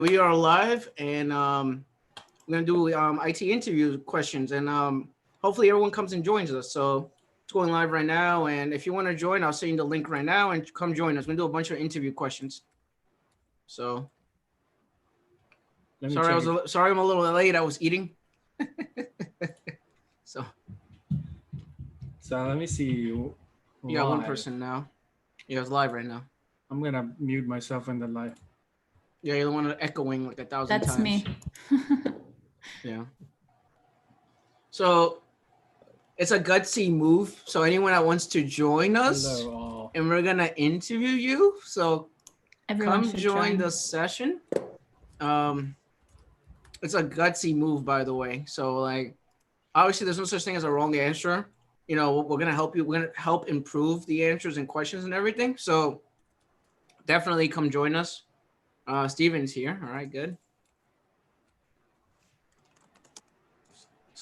We are live, and we're gonna do IT interview questions, and hopefully everyone comes and joins us. So it's going live right now, and if you want to join, I'll send you the link right now, and come join us. We're gonna do a bunch of interview questions. So sorry I'm a little late. I was eating. So let me see. You got one person now. Yeah, it's live right now. I'm gonna mute myself in the live. Yeah, you're the one echoing like 1,000 times. That's me. Yeah. So it's a gutsy move. So anyone that wants to join us, and we're gonna interview you. So Everyone come join the session. It's a gutsy move, by the way. So like, obviously, there's no such thing as a wrong answer. You know, we're gonna help you. We're gonna help improve the answers and questions and everything. So definitely come join us. Steven's here. All right, good.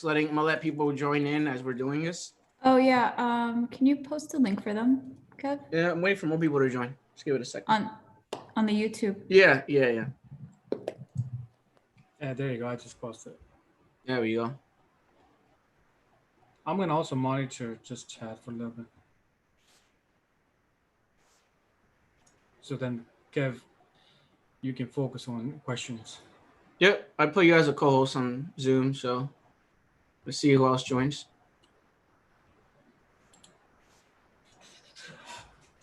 I'm gonna let people join in as we're doing this. Oh yeah. Can you post a link for them, Kev? Yeah, I'm waiting for more people to join. Just give it a second. On the YouTube. Yeah. Yeah, there you go. I just posted it. There we go. I'm gonna also monitor just chat for a little bit. So then, Kev, you can focus on questions. Yep, I put you as a co-host on Zoom, so let's see who else joins.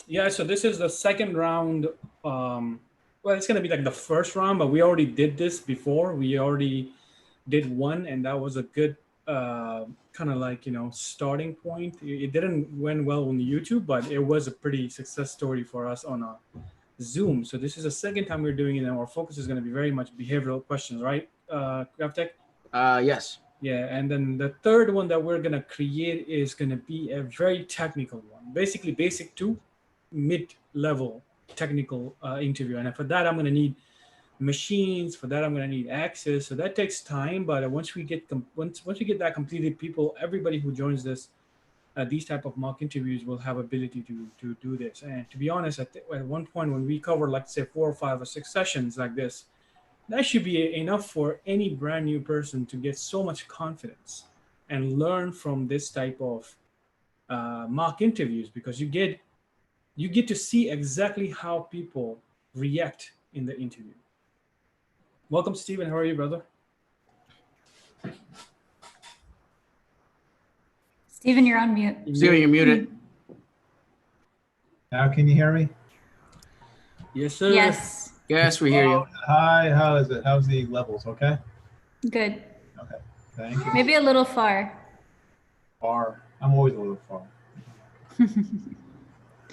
Yeah, so this is the second round. Well, it's gonna be like the first round, but we already did this before. We already did one, and that was a good kind of like, starting point. It didn't went well on YouTube, but it was a pretty success story for us on a Zoom. So this is the second time we're doing it, and our focus is going to be very much behavioral questions, right, Kevtech? Yes. Yeah, and then the third one that we're going to create is going to be a very technical one, basically basic to mid-level technical interview. And for that, I'm going to need machines. For that, I'm going to need access. So that takes time, but once we get that completed, everybody who joins this, these type of mock interviews will have ability to do this. And to be honest, at one point when we cover, like say 4 or 5 or 6 sessions like this, that should be enough for any brand new person to get so much confidence and learn from this type of mock interviews, because you get to see exactly how people react in the interview. Welcome, Steven. How are you, brother? Steven, you're on mute. Steven, you're muted. Now can you hear me? Yes, sir. Yes. Yes, we hear you. Hi, how is it? How's the levels? Okay? Good. Okay, thank you. Maybe a little far. Far. I'm always a little far.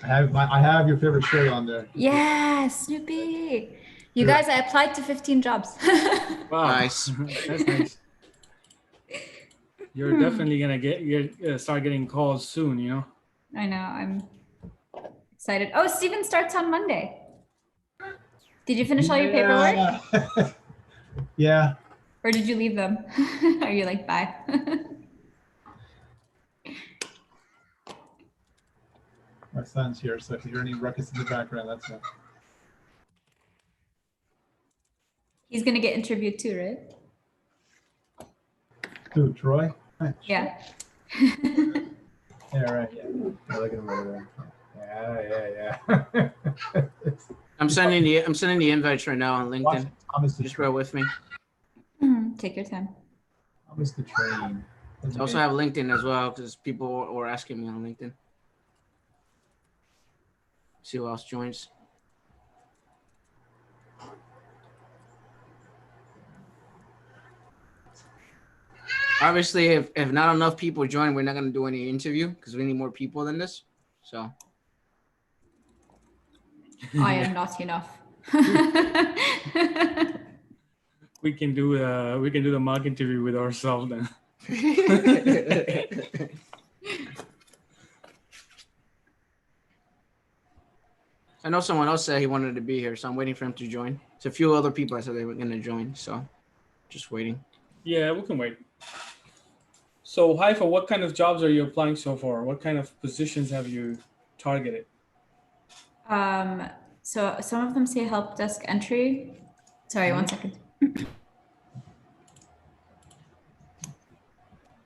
I have your favorite shirt on there. Yeah, Snoopy. You guys, I applied to 15 jobs. Wow. Nice. That's nice. You're definitely gonna start getting calls soon, I know, I'm excited. Oh, Steven starts on Monday. Did you finish all your paperwork? Yeah. Or did you leave them? Are you like, bye? My son's here, so if you hear any ruckus in the background, that's it. He's gonna get interviewed too, right? Who, Troy? Yeah. Yeah, right. Yeah. Look at him over there. Yeah. I'm sending the invites right now on LinkedIn. Just bear with me. Take your time. Thomas the Train. I also have LinkedIn as well, because people were asking me on LinkedIn. See who else joins. Obviously, if not enough people join, we're not going to do any interview, because we need more people than this. So I am not enough. we can do the mock interview with ourselves then. I know someone else said he wanted to be here, so I'm waiting for him to join. It's a few other people I said they were going to join, so just waiting. Yeah, we can wait. So, Haifa, what kind of jobs are you applying so far? What kind of positions have you targeted? So some of them say help desk entry. Sorry, 1 second.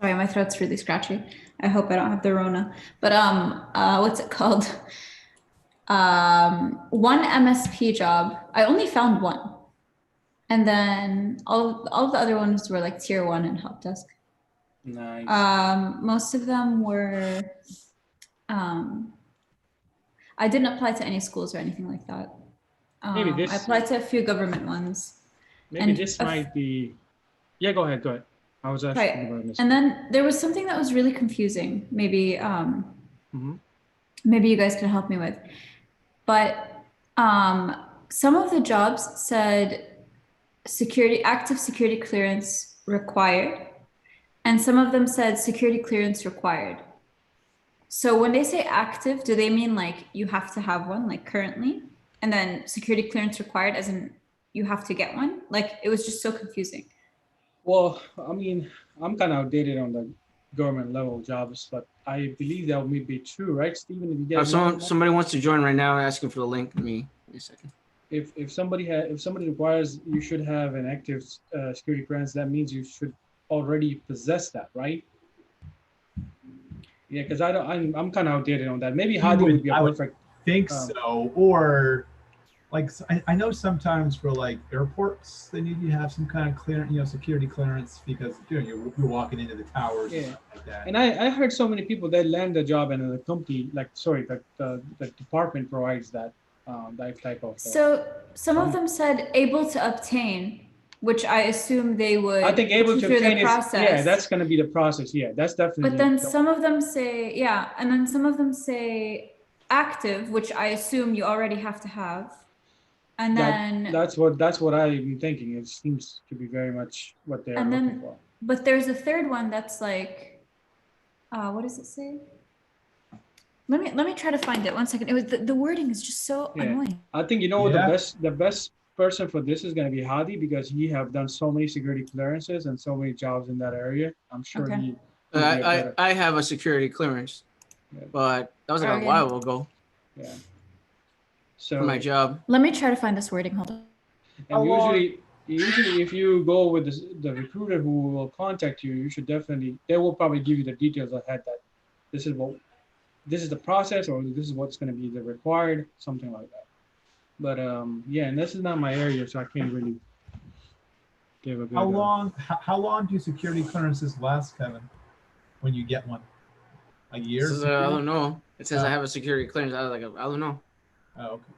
Sorry, my throat's really scratchy. I hope I don't have the Rona. But what's it called? One MSP job. I only found one, and then all of the other ones were like tier 1 and help desk. Nice. Most of them were. I didn't apply to any schools or anything like that. Maybe this- I applied to a few government ones. Maybe and this a- might be. Yeah, go ahead. Go ahead. I was asking Right. about this. And then there was something that was really confusing. Maybe Mhm. maybe you guys could help me with. But some of the jobs said active security clearance required, and some of them said security clearance required. So when they say active, do they mean like you have to have one, like currently, and then security clearance required as in you have to get one? Like it was just so confusing. Well, I mean, I'm kind of outdated on the government level jobs, but I believe that may be true, right, Stephen? If you get Somebody wants to join right now, asking for the link. Give me a second. if somebody requires you should have an active security clearance, that means you should already possess that, right? Yeah, because I'm kind of outdated on that. Maybe Hadi would be a I would perfect. think so. Or like I know sometimes for like airports they need you to have some kind of clearance, security clearance, because you're walking into the towers and stuff like that. And I heard so many people that land a job and the company, the department provides that type of. So some of them said able to obtain, which I assume they would. I think able put to you through obtain the process. is that's going to be the process. Yeah, that's definitely. But then some of them say and then some of them say active, which I assume you already have to have, and then that's what I'm thinking. It seems to be very much what they're looking for. But there's a third one that's like, what does it say? Let me try to find it. 1 second. It was the wording is just so annoying. I think the best person for this is going to be Hadi, because he have done so many security clearances and so many jobs in that area. I'm sure Okay. I have a security clearance, but that was like a while ago. Yeah. So for my job. Let me try to find this wording. Hold on. And usually if you go with the recruiter who will contact you, you should definitely, they will probably give you the details ahead that this is the process, or this is what's going to be the required, something like that. But and this is not my area, so I can't really give a good. How long do security clearances last, Kevin? When you get one, a year? I don't know. It says I have a security clearance. I was like, I don't know. Oh, okay.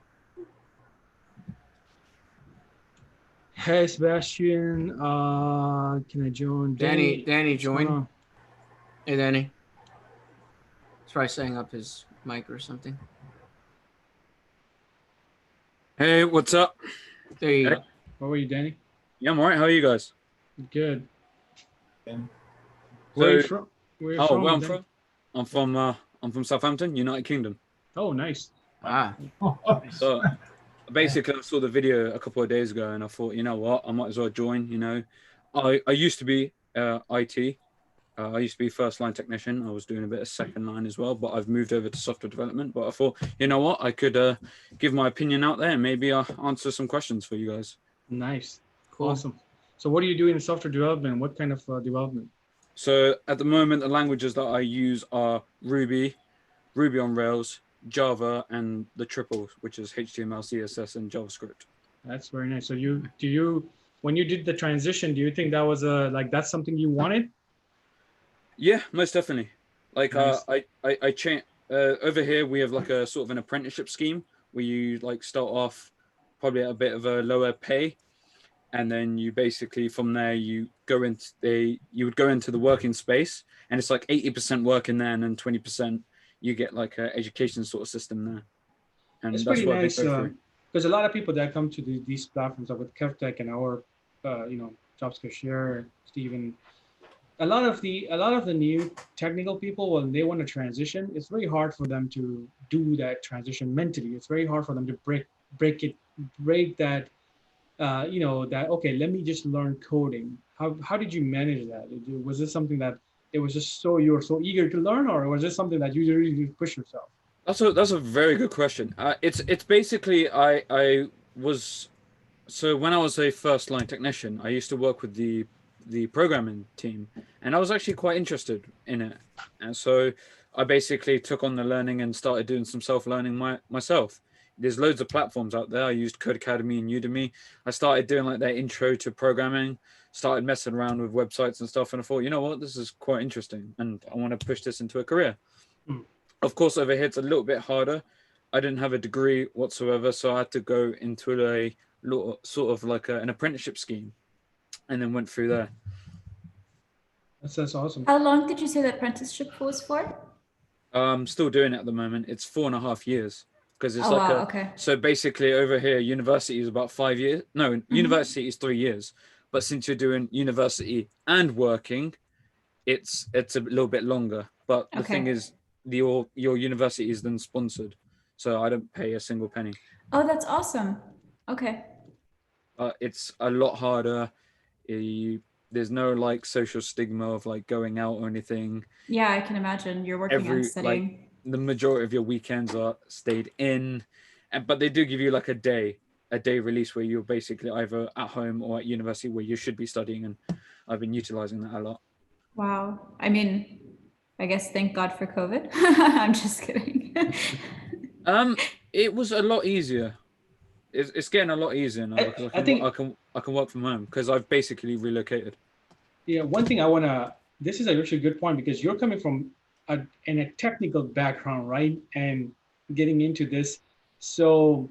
Hey Sebastian, can I join? Danny joined. Hey Danny. He's probably setting up his mic or something. Hey, what's up? There you go. How are you, Danny? Yeah, I'm alright. How are you guys? Good. Where are you from? Where I'm from? I'm from Southampton, United Kingdom. Oh, nice. Ah. So basically, I saw the video a couple of days ago, and I thought, you know what, I might as well join. I used to be IT. I used to be first line technician. I was doing a bit of second line as well, but I've moved over to software development. But I thought, you know what, I could give my opinion out there and maybe answer some questions for you guys. Nice. Cool. Awesome. So what do you do in software development? What kind of development? So at the moment, the languages that I use are Ruby on Rails, Java, and the triples, which is HTML, CSS, and JavaScript. That's very nice. So when you did the transition, do you think that was that's something you wanted? Yeah, most definitely. Like nice. I changed over here. We have like a sort of an apprenticeship scheme where you like start off probably at a bit of a lower pay, and then you basically from there you would go into the working space, and it's like 80% work in there, and then 20% you get like an education sort of system there. And it's pretty nice because a lot of people that come to these platforms, like with Kevtech and our JobSkills Share, Stephen. A lot of the new technical people, when they want to transition, it's very hard for them to do that transition mentally. It's very hard for them to break that, okay, let me just learn coding. How did you manage that? Was this something that it was just you were so eager to learn, or was this something that you really push yourself? That's a very good question. It's basically I was So when I was a first line technician, I used to work with the programming team, and I was actually quite interested in it. And so I basically took on the learning and started doing some self learning myself. There's loads of platforms out there. I used Code Academy and Udemy. I started doing like that intro to programming, started messing around with websites and stuff, and I thought, you know what, this is quite interesting, and I want to push this into a career. Mm. Of course, over here it's a little bit harder. I didn't have a degree whatsoever, so I had to go into a sort of like an apprenticeship scheme, and then went through there. That's awesome. How long did you say the apprenticeship was for? I'm still doing it at the moment. It's 4.5 years because it's Oh, like wow, okay. so basically over here university is about 5 years. No, university is 3 years, but since you're doing university and working, it's a little bit longer. But the thing Okay. is, your university is then sponsored, so I don't pay a single penny. Oh, that's awesome. Okay. It's a lot harder. There's no like social stigma of like going out or anything. Yeah, I can imagine you're working on studying. The majority of your weekends are stayed in, but they do give you like a day release where you're basically either at home or at university where you should be studying, and I've been utilizing that a lot. Wow. I mean, I guess thank God for COVID. I'm just kidding. It was a lot easier. It's getting a lot easier now because I can work from home because I've basically relocated. Yeah, one thing this is a really good point because you're coming from in a technical background, right? And getting into this. So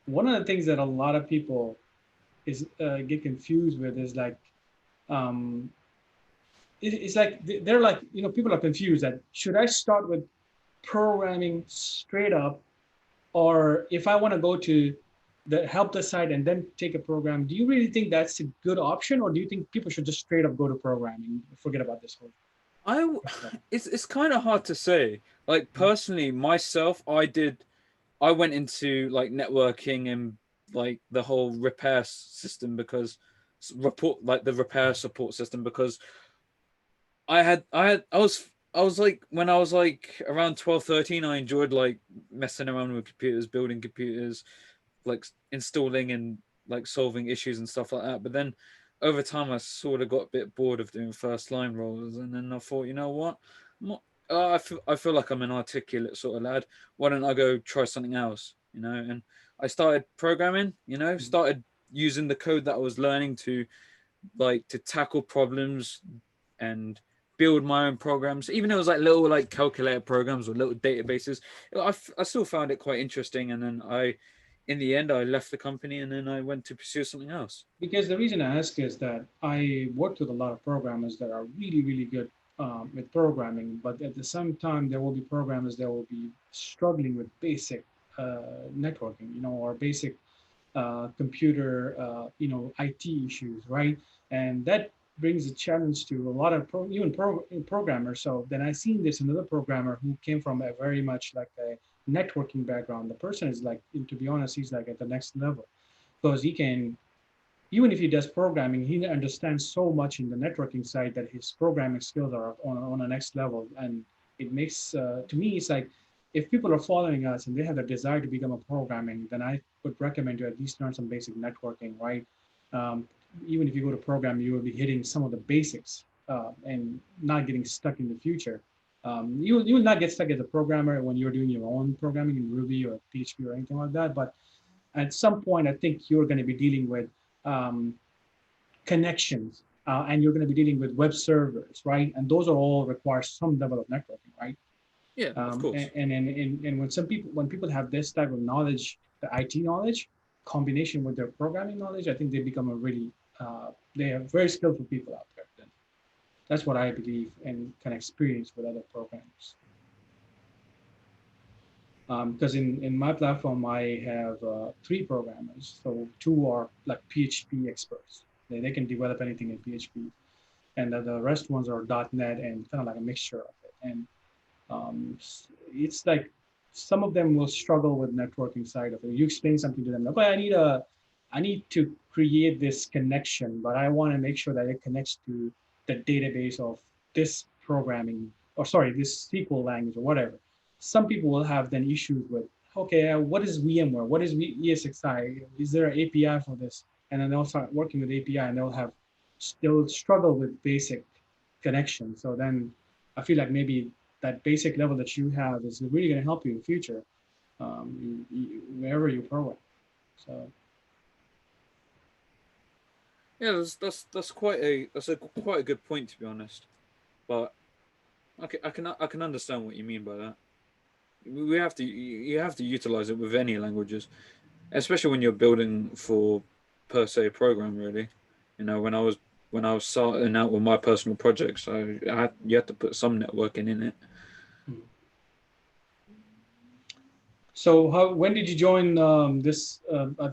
one of the things that a lot of people get confused with is like, it's like, they're like, people are confused that should I start with programming straight up, or if I want to go to the help desk side and then take a program, do you really think that's a good option, or do you think people should just straight up go to programming, forget about this whole? It's kind of hard to say. Like personally, myself, I went into like networking and like the whole repair system because the repair support system because I was like when I was like around 12, 13, I enjoyed like messing around with computers, building computers, like installing and like solving issues and stuff like that. But then over time, I sort of got a bit bored of doing first line roles, and then I thought, you know what, I feel like I'm an articulate sort of lad. Why don't I go try something else, And I started programming, started using the code that I was learning to tackle problems and build my own programs, even though it was like little like calculator programs or little databases. I still found it quite interesting, and then in the end, I left the company and then I went to pursue something else. Because the reason I ask is that I worked with a lot of programmers that are really, really good with programming, but at the same time, there will be programmers that will be struggling with basic networking, or basic computer, IT issues, right? And that brings a challenge to a lot of programmers. So then I seen this another programmer who came from a very much like a networking background. The person is like, to be honest, he's like at the next level because he can, even if he does programming, he understands so much in the networking side that his programming skills are on a next level. And it makes, to me, it's like, if people are following us and they have a desire to become a programming, then I would recommend you at least learn some basic networking, right? Even if you go to program, you will be hitting some of the basics and not getting stuck in the future. You will not get stuck as a programmer when you're doing your own programming in Ruby or PHP or anything like that. But at some point, I think you're going to be dealing with connections and you're going to be dealing with web servers, right? And those are all require some level of networking, right? Yeah, of course. And when people have this type of knowledge, the IT knowledge, combination with their programming knowledge, I think they become a really they are very skillful people out there. Then that's what I believe and can experience with other programmers. Because in my platform, I have 3 programmers. So 2 are like PHP experts. They can develop anything in PHP, and the rest ones are .NET and kind of like a mixture of it. And it's like some of them will struggle with networking side of it. You explain something to them like, well, I need to create this connection, but I want to make sure that it connects to the database of this programming, or sorry, this SQL language or whatever. Some people will have then issues with, okay, what is VMware? What is ESXi? Is there an API for this? and then they'll start working with API, and they'll struggle with basic connection. So then I feel like maybe that basic level that you have is really going to help you in the future, wherever you program. So Yeah, that's quite a good point, to be honest. But I can understand what you mean by that. You have to utilize it with any languages, especially when you're building for per se program. Really, when I was starting out with my personal projects, you had to put some networking in it. So when did you join this?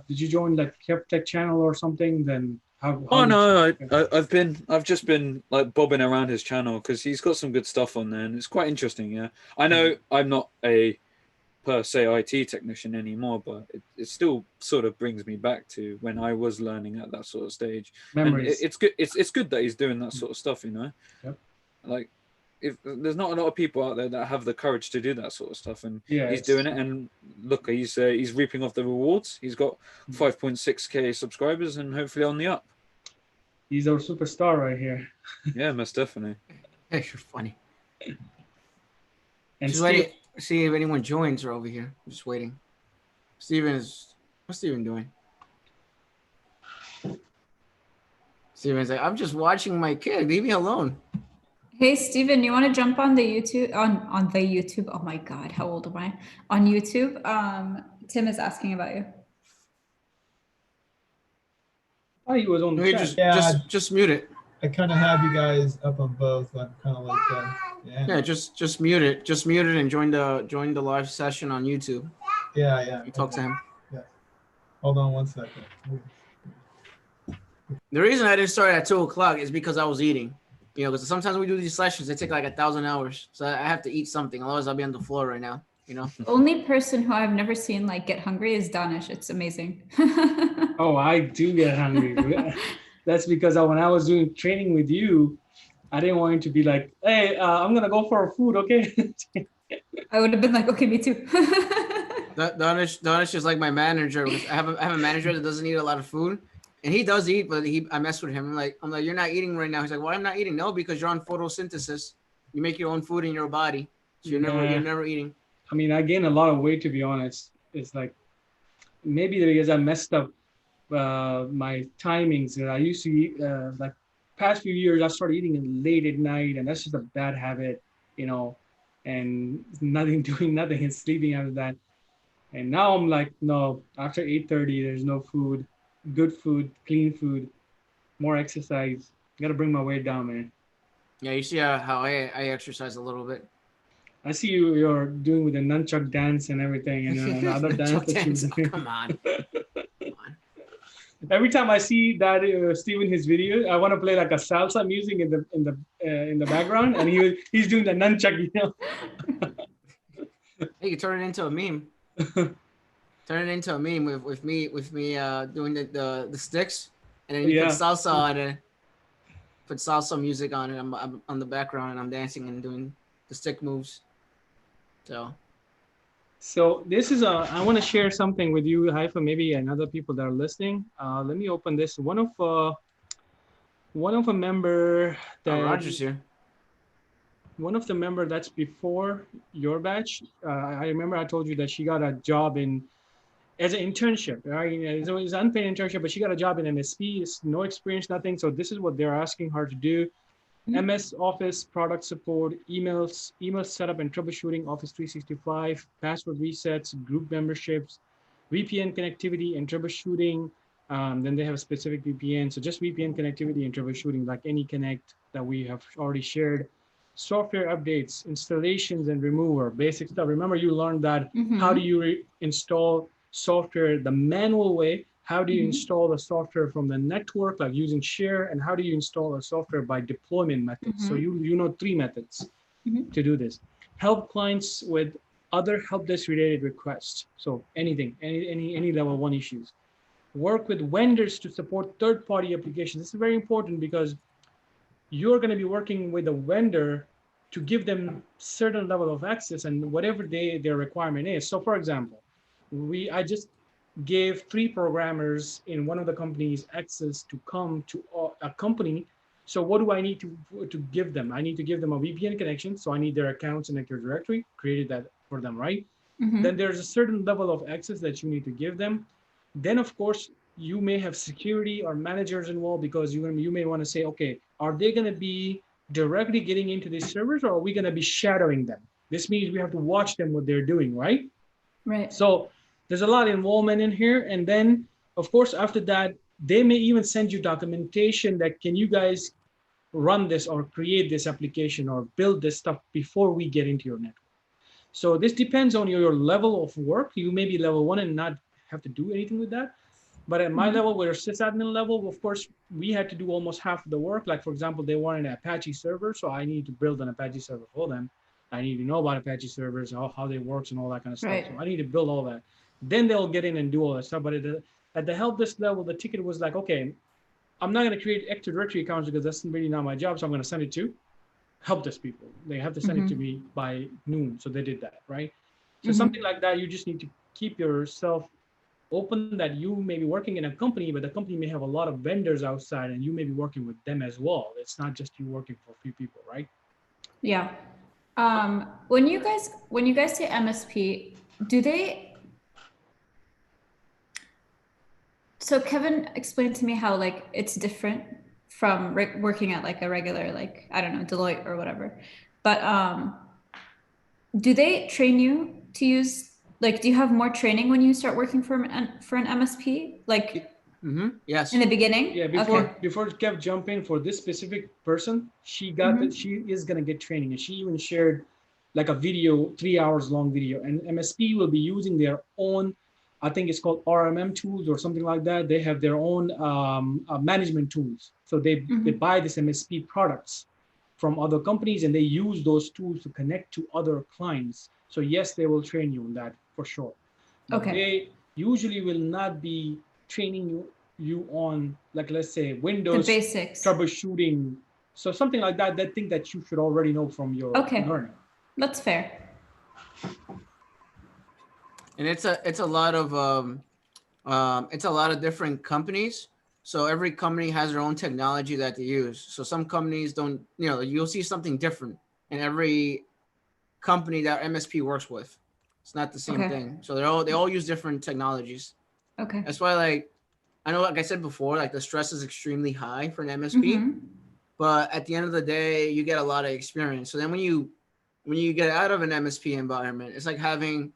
Did you join like Kevtech channel or something? Then how? Oh no, I've just been like bobbing around his channel because he's got some good stuff on there, and it's quite interesting. Yeah, I know I'm not a per se IT technician anymore, but it still sort of brings me back to when I was learning at that sort of stage. Memories. And it's good. It's good that he's doing that sort of stuff. Yep. Like if there's not a lot of people out there that have the courage to do that sort of stuff, and Yeah, he's doing it. And look, he's reaping off the rewards. He's got 5.6K subscribers, and hopefully on the up. He's our superstar right here. Yeah, most definitely. You're funny. And Just waiting, see if anyone joins or over here. I'm just waiting. What's Steven doing? Steven's like, I'm just watching my kid. Leave me alone. Hey, Steven, you want to jump on the YouTube on the YouTube? Oh my God, how old am I? On YouTube. Tim is asking about you. Oh, he was on the chat. Just mute it. I kind of have you guys up on both. I'm kind of like, Yeah, just mute it. Just mute it and join the live session on YouTube. Yeah. You talk to him. Yeah. Hold on one second. The reason I didn't start at 2:00 is because I was eating. Because sometimes we do these sessions, they take like 1,000 hours. So I have to eat something, otherwise I'll be on the floor right now. The only person who I've never seen like get hungry is Danish. It's amazing. Oh, I do get hungry. That's because when I was doing training with you, I didn't want you to be like, hey, I'm gonna go for food, okay? I would have been like, okay, me too. Danish is like my manager. I have a manager that doesn't eat a lot of food. And he does eat, but I mess with him. I'm like, you're not eating right now. He's like, well, I'm not eating. No, because you're on photosynthesis. You make your own food in your body. So you're never eating. I mean, I gained a lot of weight, to be honest. It's like, maybe because I messed up my timings. I used to eat, like past few years, I started eating late at night, and that's just a bad habit, and doing nothing and sleeping after that. And now I'm like, no, after 8:30, there's no food. Good food, clean food, more exercise. Gotta bring my weight down, man. Yeah, you see how I exercise a little bit. I see you're doing with the nunchuck dance and everything, and the other dance. Oh, come on. Every time I see that Steven his video, I want to play like a salsa music in the background, and he's doing the nunchuck, Hey, you turn it into a meme. Turn it into a meme with me doing the sticks, and then you put salsa on it. Put salsa music on it. I'm on the background and I'm dancing and doing the stick moves. So this is I want to share something with you, Haifa, maybe and other people that are listening. Let me open this. One of a member that Roger's here. One of the member that's before your batch. I remember I told you that she got a job as an internship, right? It was an unpaid internship, but she got a job in MSP. It's no experience, nothing. So this is what they're asking her to do. MS Office product support, email setup and troubleshooting, Office 365, password resets, group memberships, VPN connectivity and troubleshooting. Then they have a specific VPN. So just VPN connectivity and troubleshooting, like AnyConnect that we have already shared. Software updates, installations and remover, basic stuff. Remember you learned that how do you install software the manual way? How do you install the software from the network, like using share, and how do you install a software by deployment methods? So you know 3 methods to do this. Help clients with other help desk related requests. So anything, any level 1 issues. Work with vendors to support third-party applications. This is very important because you're going to be working with a vendor to give them certain level of access and whatever their requirement is. So for example, gave 3 programmers in one of the companies access to come to a company. So what do I need to give them? I need to give them a VPN connection. So I need their accounts in Active Directory, created that for them, right? Mhm. Then there's a certain level of access that you need to give them. Then of course, you may have security or managers involved, because you may want to say, okay, are they going to be directly getting into these servers, or are we going to be shadowing them? This means we have to watch them what they're doing, right? Right. So there's a lot of involvement in here. And then, of course, after that, they may even send you documentation that can you guys run this or create this application or build this stuff before we get into your network. So this depends on your level of work. You may be level 1 and not have to do anything with that. But at my Mhm. level, where sysadmin level, of course, we had to do almost half of the work. Like, for example, they wanted an Apache server, so I need to build an Apache server for them. I need to know about Apache servers, how they works, and all that kind of stuff. Right. So I need to build all that. Then they'll get in and do all that stuff. But at the help desk level, the ticket was like, okay, I'm not going to create Active Directory accounts because that's really not my job. So I'm going to send it to help desk people. They have to send it to me by noon. So they did that, right? So something like that, you just need to keep yourself open, that you may be working in a company, but the company may have a lot of vendors outside and you may be working with them as well. It's not just you working for a few people, right? Yeah. When you guys say MSP, do they? So Kevin explained to me how like it's different from working at like a regular, like, I don't know, Deloitte or whatever. But do they train you to use, like, do you have more training when you start working for an MSP? Like Yes. in the beginning? Yeah, before Kev jump in, for this specific person, she is gonna get training, and she even shared like a video, 3 hours long video. And MSP will be using their own, I think it's called RMM tools or something like that. They have their own management tools. So they buy this MSP products from other companies, and they use those tools to connect to other clients. So yes, they will train you on that for sure. But they usually will not be training you on, like, let's say Windows the basics, troubleshooting. So something like that, that thing that you should already know from your learning. That's fair. And it's a lot of different companies. So every company has their own technology that they use. So some companies don't, you'll see something different in every company that MSP works with. It's not the same thing. So they all use different technologies. Okay. That's why, like, I know, like I said before, like the stress is extremely high for an MSP, but at the end of the day, you get a lot of experience. So then when you get out of an MSP environment, it's like having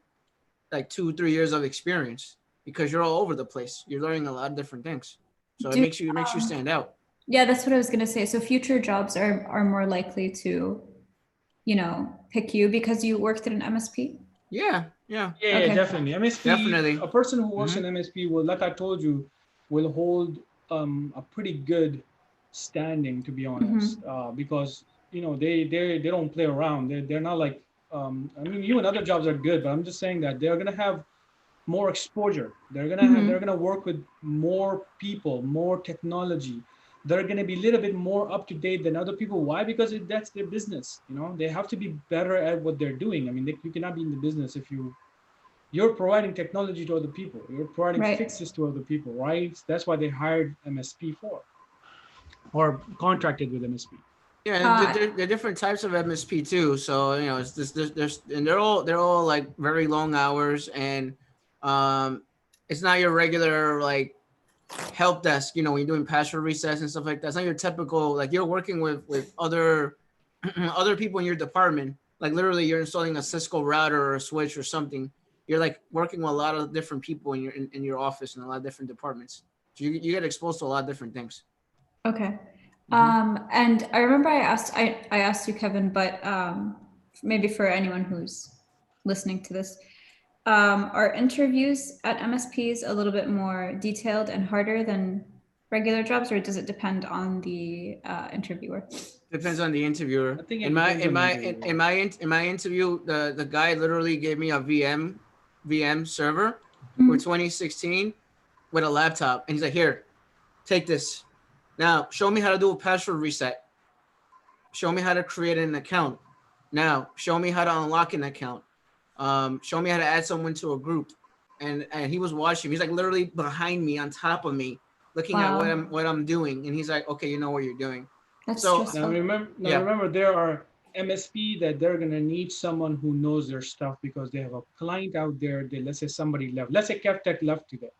like 2-3 years of experience, because you're all over the place. You're learning a lot of different things. So it makes you stand out. Yeah, that's what I was gonna say. So future jobs are more likely to, pick you because you worked at an MSP. Yeah, Definitely. MSP, definitely. A person who works in MSP will, like I told you, will hold a pretty good standing, to be honest, because they don't play around. They're not like I mean, you and other jobs are good, but I'm just saying that they're gonna have more exposure. They're gonna work with more people, more technology. They're gonna be a little bit more up to date than other people. Why? Because that's their business. They have to be better at what they're doing. I mean, you cannot be in the business if you're providing technology to other people. You're providing fixes to other people, right? That's why they hired MSP for, or contracted with MSP. Yeah, there are different types of MSP too. So it's there's and they're all like very long hours, and it's not your regular like help desk. When you're doing password resets and stuff like that. It's not your typical, like, you're working with other other people in your department. Like literally, you're installing a Cisco router or a switch or something. You're like working with a lot of different people in your office and a lot of different departments. So you get exposed to a lot of different things. Okay. And I remember I asked you, Kevin, but maybe for anyone who's listening to this, are interviews at MSPs a little bit more detailed and harder than regular jobs, or does it depend on the interviewer? Depends on the interviewer. I think in my interview, the guy literally gave me a VM server for 2016 with a laptop, and he's like, "Here, take this. Now show me how to do a password reset. Show me how to create an account. Now show me how to unlock an account. Show me how to add someone to a group." and he was watching. He's like literally behind me, on top of me, looking at Wow. what I'm doing, and he's like, okay, you know what you're doing. That's So- Now stressful. Yeah. remember, there are MSP that they're gonna need someone who knows their stuff because they have a client out there. Let's say somebody left. Let's say Kevtech left today,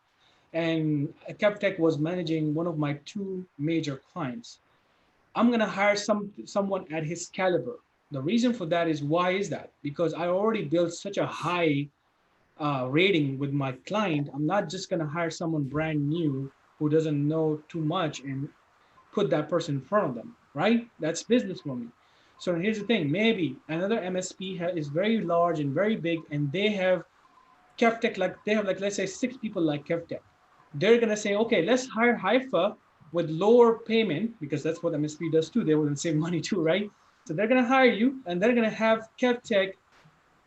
and Kevtech was managing one of my two major clients. I'm gonna hire someone at his caliber. The reason for that is, why is that? Because I already built such a high rating with my client. I'm not just gonna hire someone brand new who doesn't know too much and put that person in front of them, right? That's business for me. So here's the thing: maybe another MSP is very large and very big, and they have Kevtech, like they have, like, let's say 6 people like Kevtech. They're gonna say, okay, let's hire Haifa with lower payment, because that's what MSP does too. They will save money too, right? So they're gonna hire you, and they're gonna have Kevtech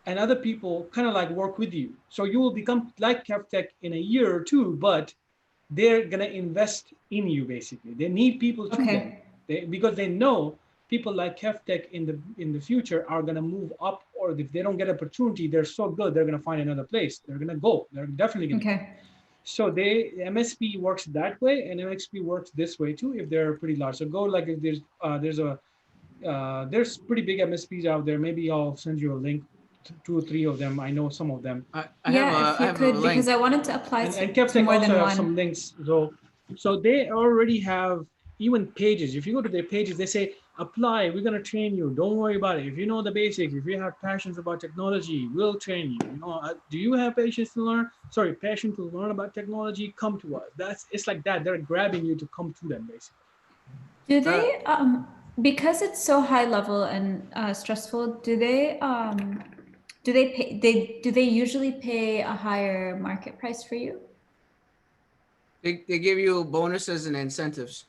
and other people kind of like work with you. So you will become like Kevtech in a year or two, but they're gonna invest in you basically. They need people to them. Because they know people like Kevtech in the future are gonna move up, or if they don't get opportunity, they're so good, they're gonna find another place. They're gonna go. They're definitely gonna go. Okay. So MSP works that way, and MXP works this way too if they're pretty large. So go, like, if there's pretty big MSPs out there. Maybe I'll send you a link, 2 or 3 of them. I know some of them. I Yeah, if you have a could, link. because I wanted to apply And to Kevtech more also than have one. some links. So they already have even pages. If you go to their pages, they say, apply, we're gonna train you. Don't worry about it. If you know the basics, if you have passions about technology, we'll train you. You know, do you have patience to learn? Sorry, passion to learn about technology? Come to us. It's like that. They're grabbing you to come to them, basically. Do they, because it's so high level and stressful, do they usually pay a higher market price for you? They give you bonuses and incentives.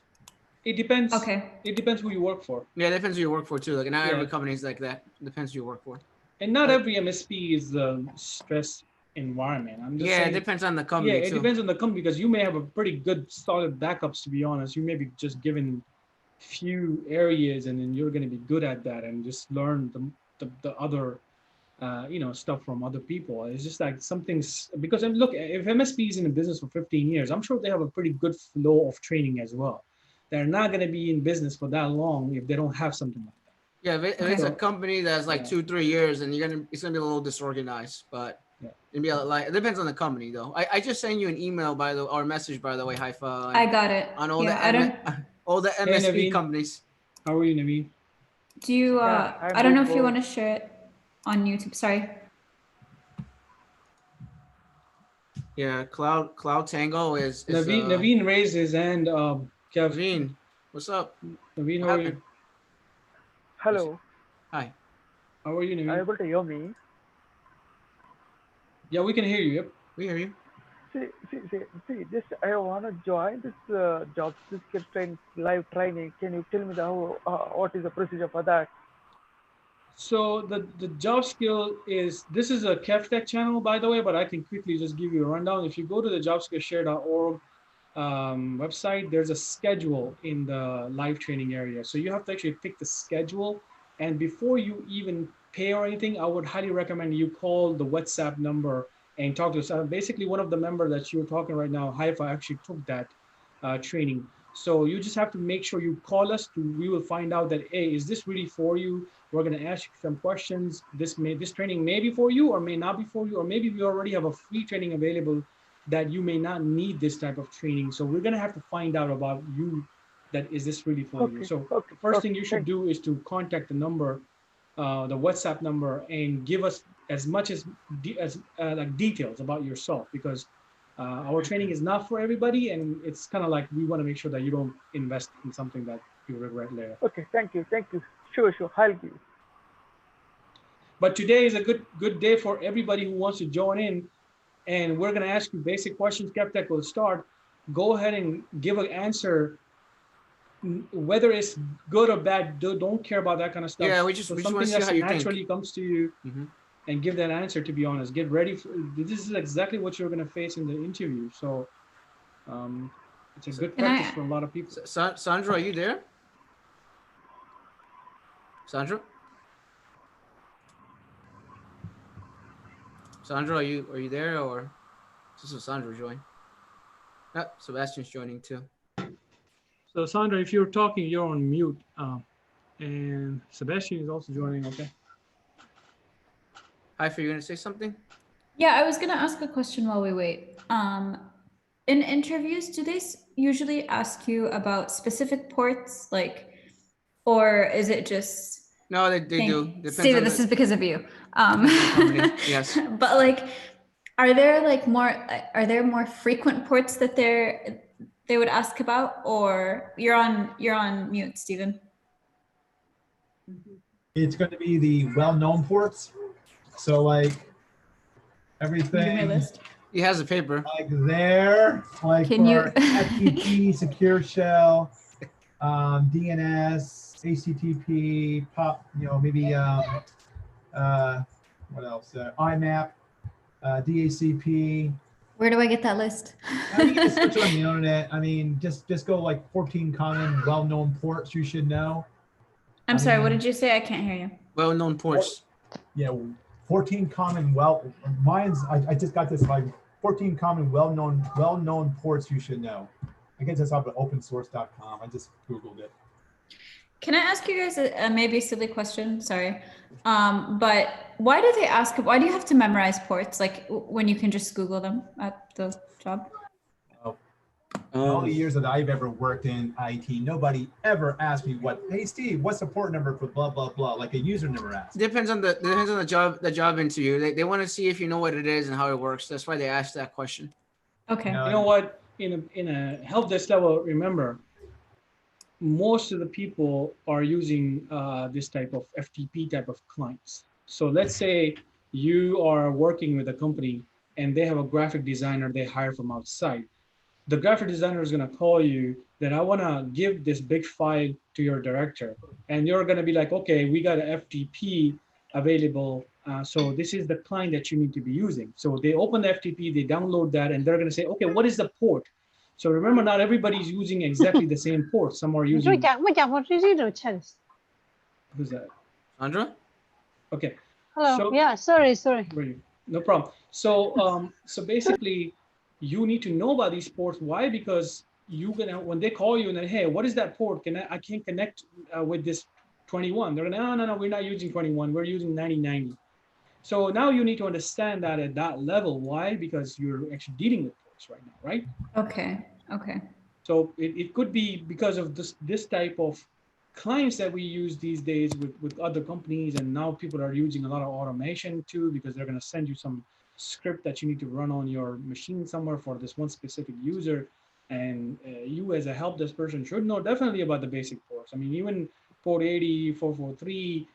It depends. Okay. It depends who you work for. Yeah, it depends who you work for too. Like not Yeah. every company is like that. It depends who you work for. And not every MSP is a stress environment. I'm just saying. It depends on the company Yeah, it too. depends on the company, because you may have a pretty good solid backups, to be honest. You may be just given few areas, and then you're going to be good at that and just learn the other stuff from other people. It's just like something's, because look, if MSP is in the business for 15 years, I'm sure they have a pretty good flow of training as well. They're not going to be in business for that long if they don't have something like that. Yeah, if it's a company that's like 2-3 years, and it's gonna be a little disorganized, but it'd be like, it depends on the company though. I just sent you an email or message, by the way, Haifa. I got it. On all Yeah, the MSP Naveen. companies. How are you, Naveen? Do you? Yeah, I don't know if you want to share it on YouTube. Sorry. Yeah, Cloud Tango is Naveen raised his hand. Kev. Naveen, what's up? Naveen, What how are you? happened? Hello, Hi. How are you, are you Naveen? able to hear me? Yeah, we can hear you. Yep. We hear you. See, this I want to join this job description live training. Can you tell me what is the procedure for that? So the job skill this is a Kevtech channel, by the way, but I can quickly just give you a rundown. If you go to the jobskillshare.org website, there's a schedule in the live training area. So you have to actually pick the schedule. And before you even pay or anything, I would highly recommend you call the WhatsApp number and talk to us. Basically, one of the members that you're talking right now, Haifa, actually took that training. So you just have to make sure you call us. We will find out that, hey, is this really for you? We're going to ask you some questions. This training may be for you or may not be for you, or maybe we already have a free training available that you may not need this type of training. So we're going to have to find out about you, that is this really for you. So the first thing you should do is to contact the number, the WhatsApp number, and give us as much as like details about yourself, because our training is not for everybody, and it's kind of like we want to make sure that you don't invest in something that you regret later. Okay, thank you. Sure, I'll give. But today is a good day for everybody who wants to join in, and we're going to ask you basic questions. Kevtech will start. Go ahead and give an answer, whether it's good or bad. Don't care about that kind of stuff. Yeah, we just want to see how you naturally think. comes to you. And give that answer. To be honest, get ready. This is exactly what you're going to face in the interview. So it's a good practice for a lot of people. Sandra, are you there? Sandra, are you there, or This is Sandra join. Yep, Sebastian's joining too. So Sandra, if you're talking, you're on mute. And Sebastian is also joining. Okay. Hi, for you gonna say something? Yeah, I was gonna ask a question while we wait. In interviews, do they usually ask you about specific ports, like, or is it just? No, they do. Depends Steven, on this the, is because of you. depends on the company. Yes. But like, are there more frequent ports that they would ask about, or you're on mute, Steven? It's going to be the well-known ports. So like everything. Give me a list. He has a paper. Like there, like Can you- for FTP, Secure Shell, DNS, HTTP, POP, maybe what else? IMAP, DACP. Where do I get that list? You can just search on the internet. I mean, just go like 14 common well-known ports you should know. I'm sorry, what did you say? I can't hear you. Well-known ports. Yeah, 14 common I just got this like 14 common well-known ports you should know. I guess that's off of opensource.com. I just Googled it. Can I ask you guys maybe a silly question? Sorry. But why do you have to memorize ports like when you can just Google them at the job? All the years that I've ever worked in IT, nobody ever asked me hey Steve, what's the port number for blah blah blah, like a user never asked. Depends on the job interview. They want to see if you know what it is and how it works. That's why they ask that question. Okay. You know what? In a help desk level, remember, most of the people are using this type of FTP type of clients. So let's say you are working with a company and they have a graphic designer they hire from outside. The graphic designer is going to call you that I want to give this big file to your director. And you're going to be like, okay, we got an FTP available. So this is the client that you need to be using. So they open the FTP, they download that, and they're going to say, okay, what is the port? So remember, not everybody's using exactly the same port. Some are using. Who's that? Sandra? Okay. Hello. So, Yeah, sorry. no problem. So, so basically, you need to know about these ports. Why? Because when they call you and then, hey, what is that port? I can't connect with this 21. They're gonna, no, we're not using 21. We're using 9090. So now you need to understand that at that level. Why? Because you're actually dealing with ports right now, right? Okay. So it could be because of this type of clients that we use these days with other companies, and now people are using a lot of automation too, because they're going to send you some script that you need to run on your machine somewhere for this one specific user. And you as a help desk person should know definitely about the basic ports. I mean, even port 80, 443,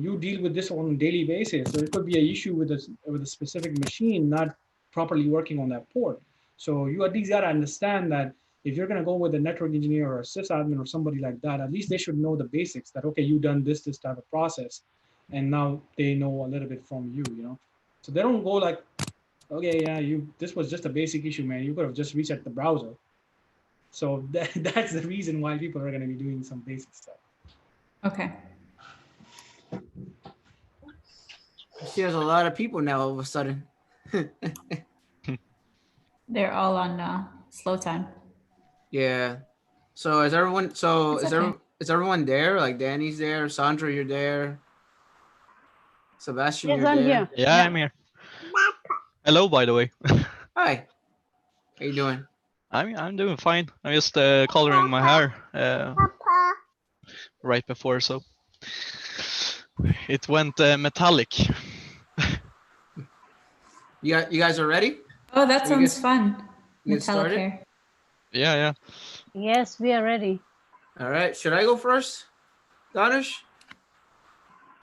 you deal with this on a daily basis. So it could be an issue with a specific machine not properly working on that port. So you at least got to understand that if you're going to go with a network engineer or a sysadmin or somebody like that, at least they should know the basics that, okay, you've done this type of process. And now they know a little bit from you, So they don't go like, okay, yeah, this was just a basic issue, man. You could have just reset the browser. So that's the reason why people are going to be doing some basic stuff. Okay. See, there's a lot of people now all of a sudden. They're all on slow time. Yeah. So is everyone? Is everyone there? Like Danny's there, Sandra, you're there, Sebastian, Yes, you're I'm there. here. Yeah, I'm here. Hello, by the way. Hi. How you doing? I'm doing fine. I'm just coloring my hair right before, so it went metallic. You guys are ready? Oh, that You sounds get- fun. you get Metallic started? hair. Yeah. Yes, we are ready. All right. Should I go first, Danish?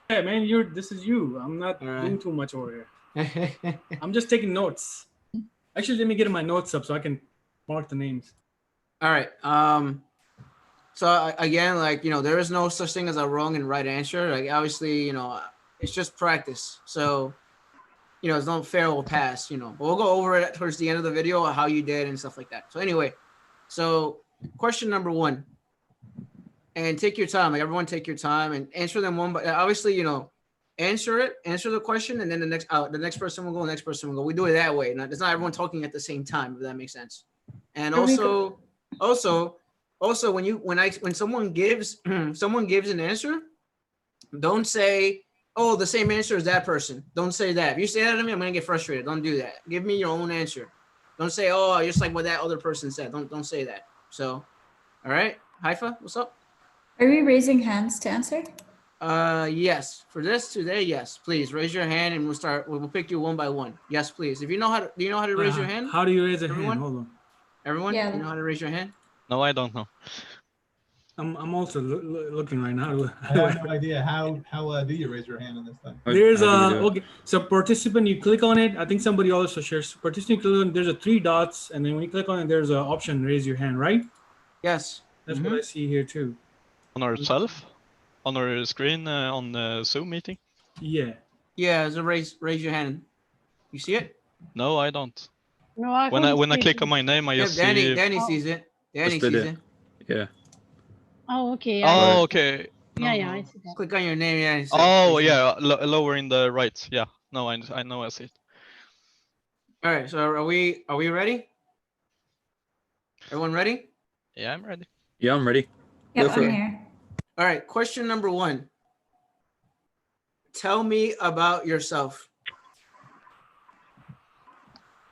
Yeah, man, this is you. I'm not All right. doing too much over here. I'm just taking notes. Actually, let me get my notes up so I can mark the names. All right. So again, like, there is no such thing as a wrong and right answer. Like, obviously, it's just practice. So, it's no fail or pass, but we'll go over it towards the end of the video, how you did and stuff like that. So anyway, question number 1, and take your time. Like, everyone take your time and answer them one, but obviously, answer the question, and then the next person will go, next person will go. We do it that way. It's not everyone talking at the same time, if that makes sense. And also when someone gives an answer, don't say, oh, the same answer as that person. Don't say that. If you say that to me, I'm gonna get frustrated. Don't do that. Give me your own answer. Don't say, oh, just like what that other person said. Don't say that. So, all right, Haifa, what's up? Are we raising hands to answer? Yes. For this today, yes. Please raise your hand, and we'll pick you one by one. Yes, please. If you know how to, do you know how to raise your hand? How do you raise a Everyone? hand? Hold on. Everyone, Yeah. you know how to raise your hand? No, I don't know. I'm also looking right now. I have no idea. How do you raise your hand on this thing? There's okay. So participant, you click on it. I think somebody also shares. Participant, click on, there's a 3 dots, and then when you click on it, there's an option raise your hand, right? Yes. That's what I see here too. On ourselves? On our screen on the Zoom meeting? Yeah. Yeah, so raise your hand. You see it? No, I don't. No, I When I can't click see on my name, I Yeah, just see. Danny sees it. Danny Just did sees it. it. Yeah. Oh, okay. Oh, okay. Yeah, No, yeah, no. I see that. Click on your name. Yeah. Oh, yeah, lower in the right. Yeah. No, I know I see it. All right. So are we ready? Everyone ready? Yeah, I'm ready. Yeah, I'm ready. Yep, Go for I'm it. here. All right. Question number 1. Tell me about yourself.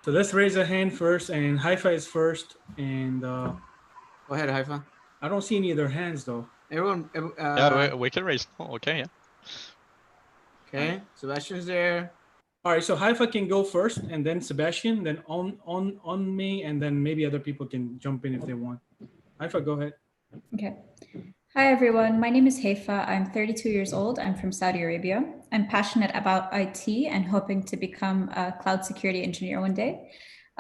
So let's raise a hand first, and Haifa is first, and Go ahead, Haifa. I don't see any other hands though. Everyone. Yeah, we can raise. Oh, okay, yeah. Okay. Sebastian's there. All right, so Haifa can go first, and then Sebastian, then on me, and then maybe other people can jump in if they want. Haifa, go ahead. Okay. Hi, everyone. My name is Haifa. I'm 32 years old. I'm from Saudi Arabia. I'm passionate about IT and hoping to become a cloud security engineer one day.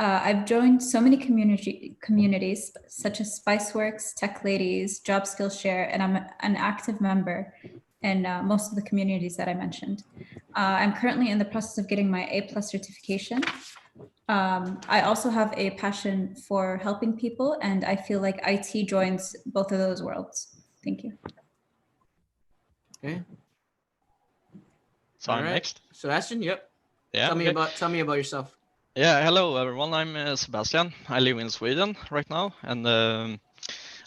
I've joined so many communities such as Spiceworks, Tech Ladies, Job Skillshare, and I'm an active member in most of the communities that I mentioned. I'm currently in the process of getting my A+ certification. I also have a passion for helping people, and I feel like IT joins both of those worlds. Thank you. Okay. So I'm next. Sebastian, yep. Yeah. Tell me about yourself. Yeah, hello everyone. I'm Sebastian. I live in Sweden right now, and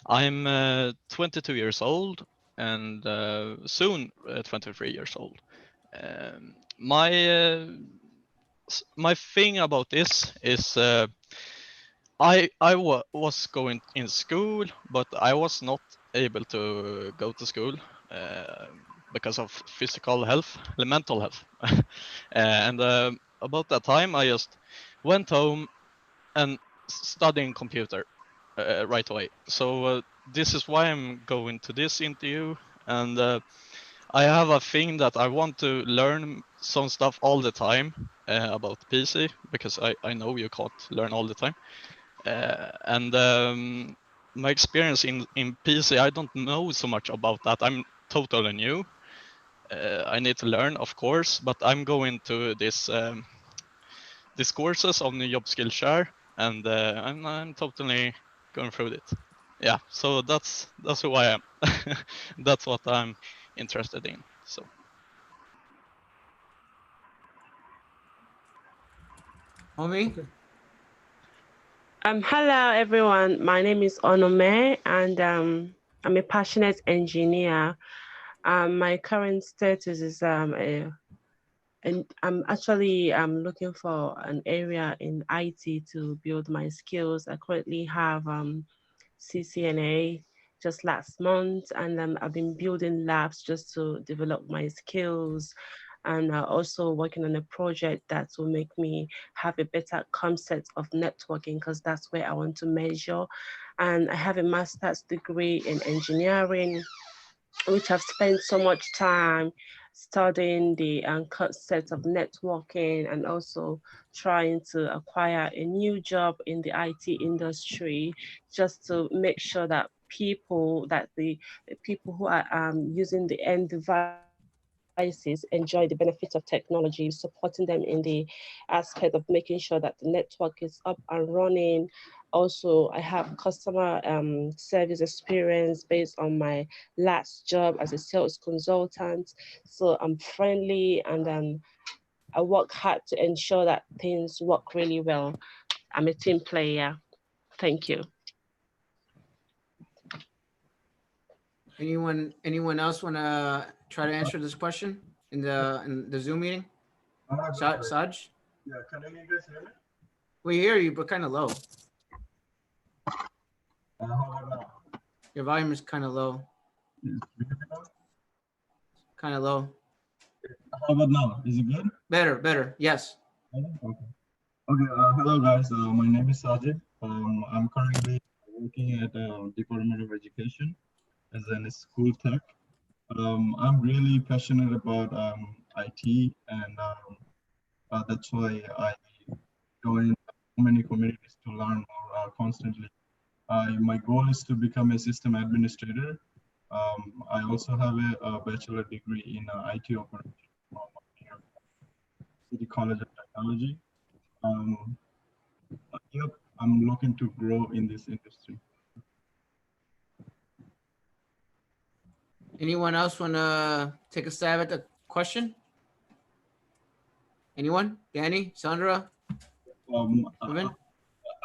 I'm 22 years old, and soon 23 years old. My thing about this is I was going in school, but I was not able to go to school because of physical health, mental health, and about that time I just went home and studying computer right away. So this is why I'm going to this interview, and I have a thing that I want to learn some stuff all the time about PC, because I know you can't learn all the time. And my experience in PC, I don't know so much about that. I'm totally new. I need to learn, of course, but I'm going to this courses on the Job Skillshare, and I'm totally going through it. Yeah, so that's who I am. That's what I'm interested in. So. Homie? Okay. Hello everyone. My name is Onome, and I'm a passionate engineer. My current status is and I'm actually looking for an area in IT to build my skills. I currently have CCNA just last month, and I've been building labs just to develop my skills, and also working on a project that will make me have a better concept of networking, because that's where I want to measure. And I have a master's degree in engineering, which I've spent so much time studying the concept of networking, and also trying to acquire a new job in the IT industry, just to make sure that the people who are using the end devices enjoy the benefits of technology, supporting them in the aspect of making sure that the network is up and running, Also, I have customer service experience based on my last job as a sales consultant. So I'm friendly, and I work hard to ensure that things work really well. I'm a team player. Thank you. Anyone else want to try to answer this question in the Zoom meeting? Saj? Yeah, can you guys hear me? We hear you, but kind of low. How about now? Your volume is kind of low. Kind of low. How about now? Is it good? Better. Yes. Okay. Hello guys. My name is Sajid. I'm currently working at Department of Education as a school tech. I'm really passionate about IT, and that's why I join many communities to learn more constantly. My goal is to become a system administrator. I also have a bachelor degree in IT operations from City College of Technology. Yep, I'm looking to grow in this industry. Anyone else want to take a stab at the question? Anyone? Danny, Sandra?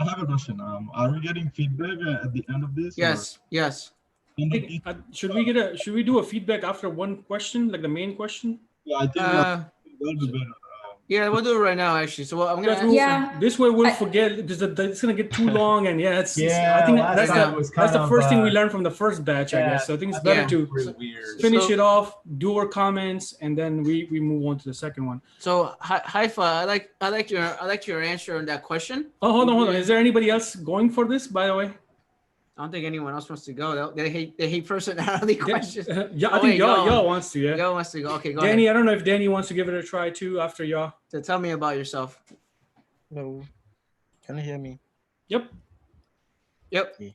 I have a question. Are we getting feedback at the end of this? Yes. Yes. Hey, should we do a feedback after one question, like the main question? Yeah, I think that'll be better. Yeah, we'll do it right now, actually. So I'm gonna. This way we'll forget because it's gonna get too long, and I think that's the first thing we learned from the first batch, I guess. So I think it's better to finish it off, do our comments, and then we move on to the second one. So Haifa, I like your answer on that question. Oh, hold on. Is there anybody else going for this, by the way? I don't think anyone else wants to go. They hate personality questions. Yeah, I think y'all wants to. Yeah, y'all wants to go. Okay, go Danny, ahead. I don't know if Danny wants to give it a try too after y'all. So tell me about yourself. Hello, can you hear me? Yep. Okay.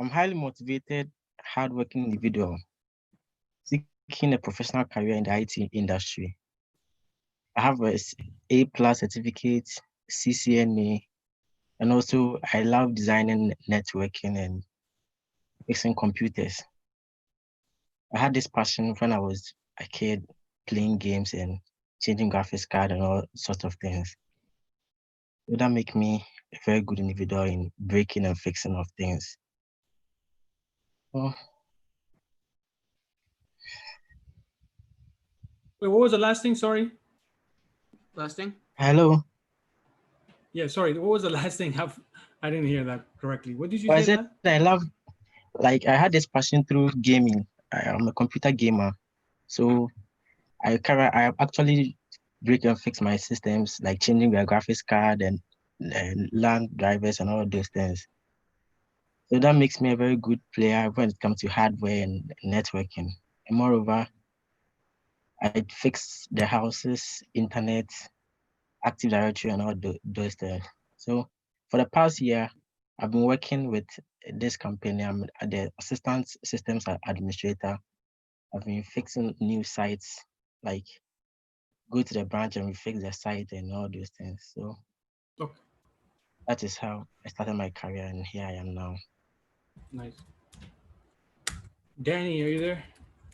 I'm highly motivated, hardworking individual seeking a professional career in the IT industry. I have a A+ certificate, CCNA, and also I love designing, networking, and fixing computers. I had this passion when I was a kid, playing games and changing graphics card and all sorts of things. So that make me a very good individual in breaking and fixing of things. Oh. Wait, what was the last thing? Sorry. Last thing? Hello. Yeah, sorry. What was the last thing? I didn't hear that correctly. What did you I say? said I love, I had this passion through gaming. I'm a computer gamer, so I actually break and fix my systems, like changing the graphics card and LAN drivers and all of those things. So that makes me a very good player when it comes to hardware and networking. And moreover, I fix the houses, internet, Active Directory, and all those things. So for the past year, I've been working with this company. I'm the assistant systems administrator. I've been fixing new sites, like go to the branch and we fix the site and all those things. So that is how I started my career, and here I am now. Nice. Danny, are you there?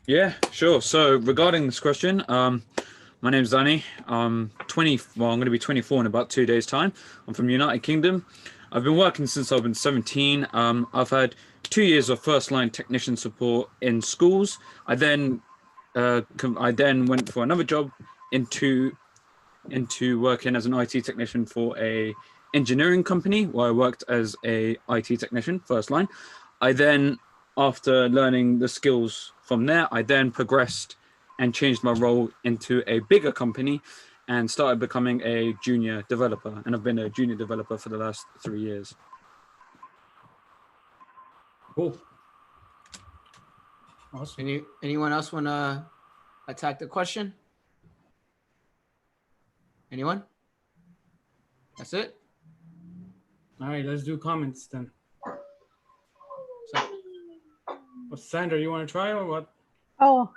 Yeah, sure. So regarding this question, my name's Danny. I'm 20. Well, I'm going to be 24 in about 2 days' time. I'm from United Kingdom. I've been working since I've been 17. I've had 2 years of first-line technician support in schools. I then went for another job into working as an IT technician for a engineering company where I worked as a IT technician, first line. I then, after learning the skills from there, I then progressed and changed my role into a bigger company and started becoming a junior developer. And I've been a junior developer for the last 3 years. Cool. Awesome. Anyone else want to attack the question? Anyone? That's it? All right, let's do comments then. So, Sandra, you want to try or what? Oh.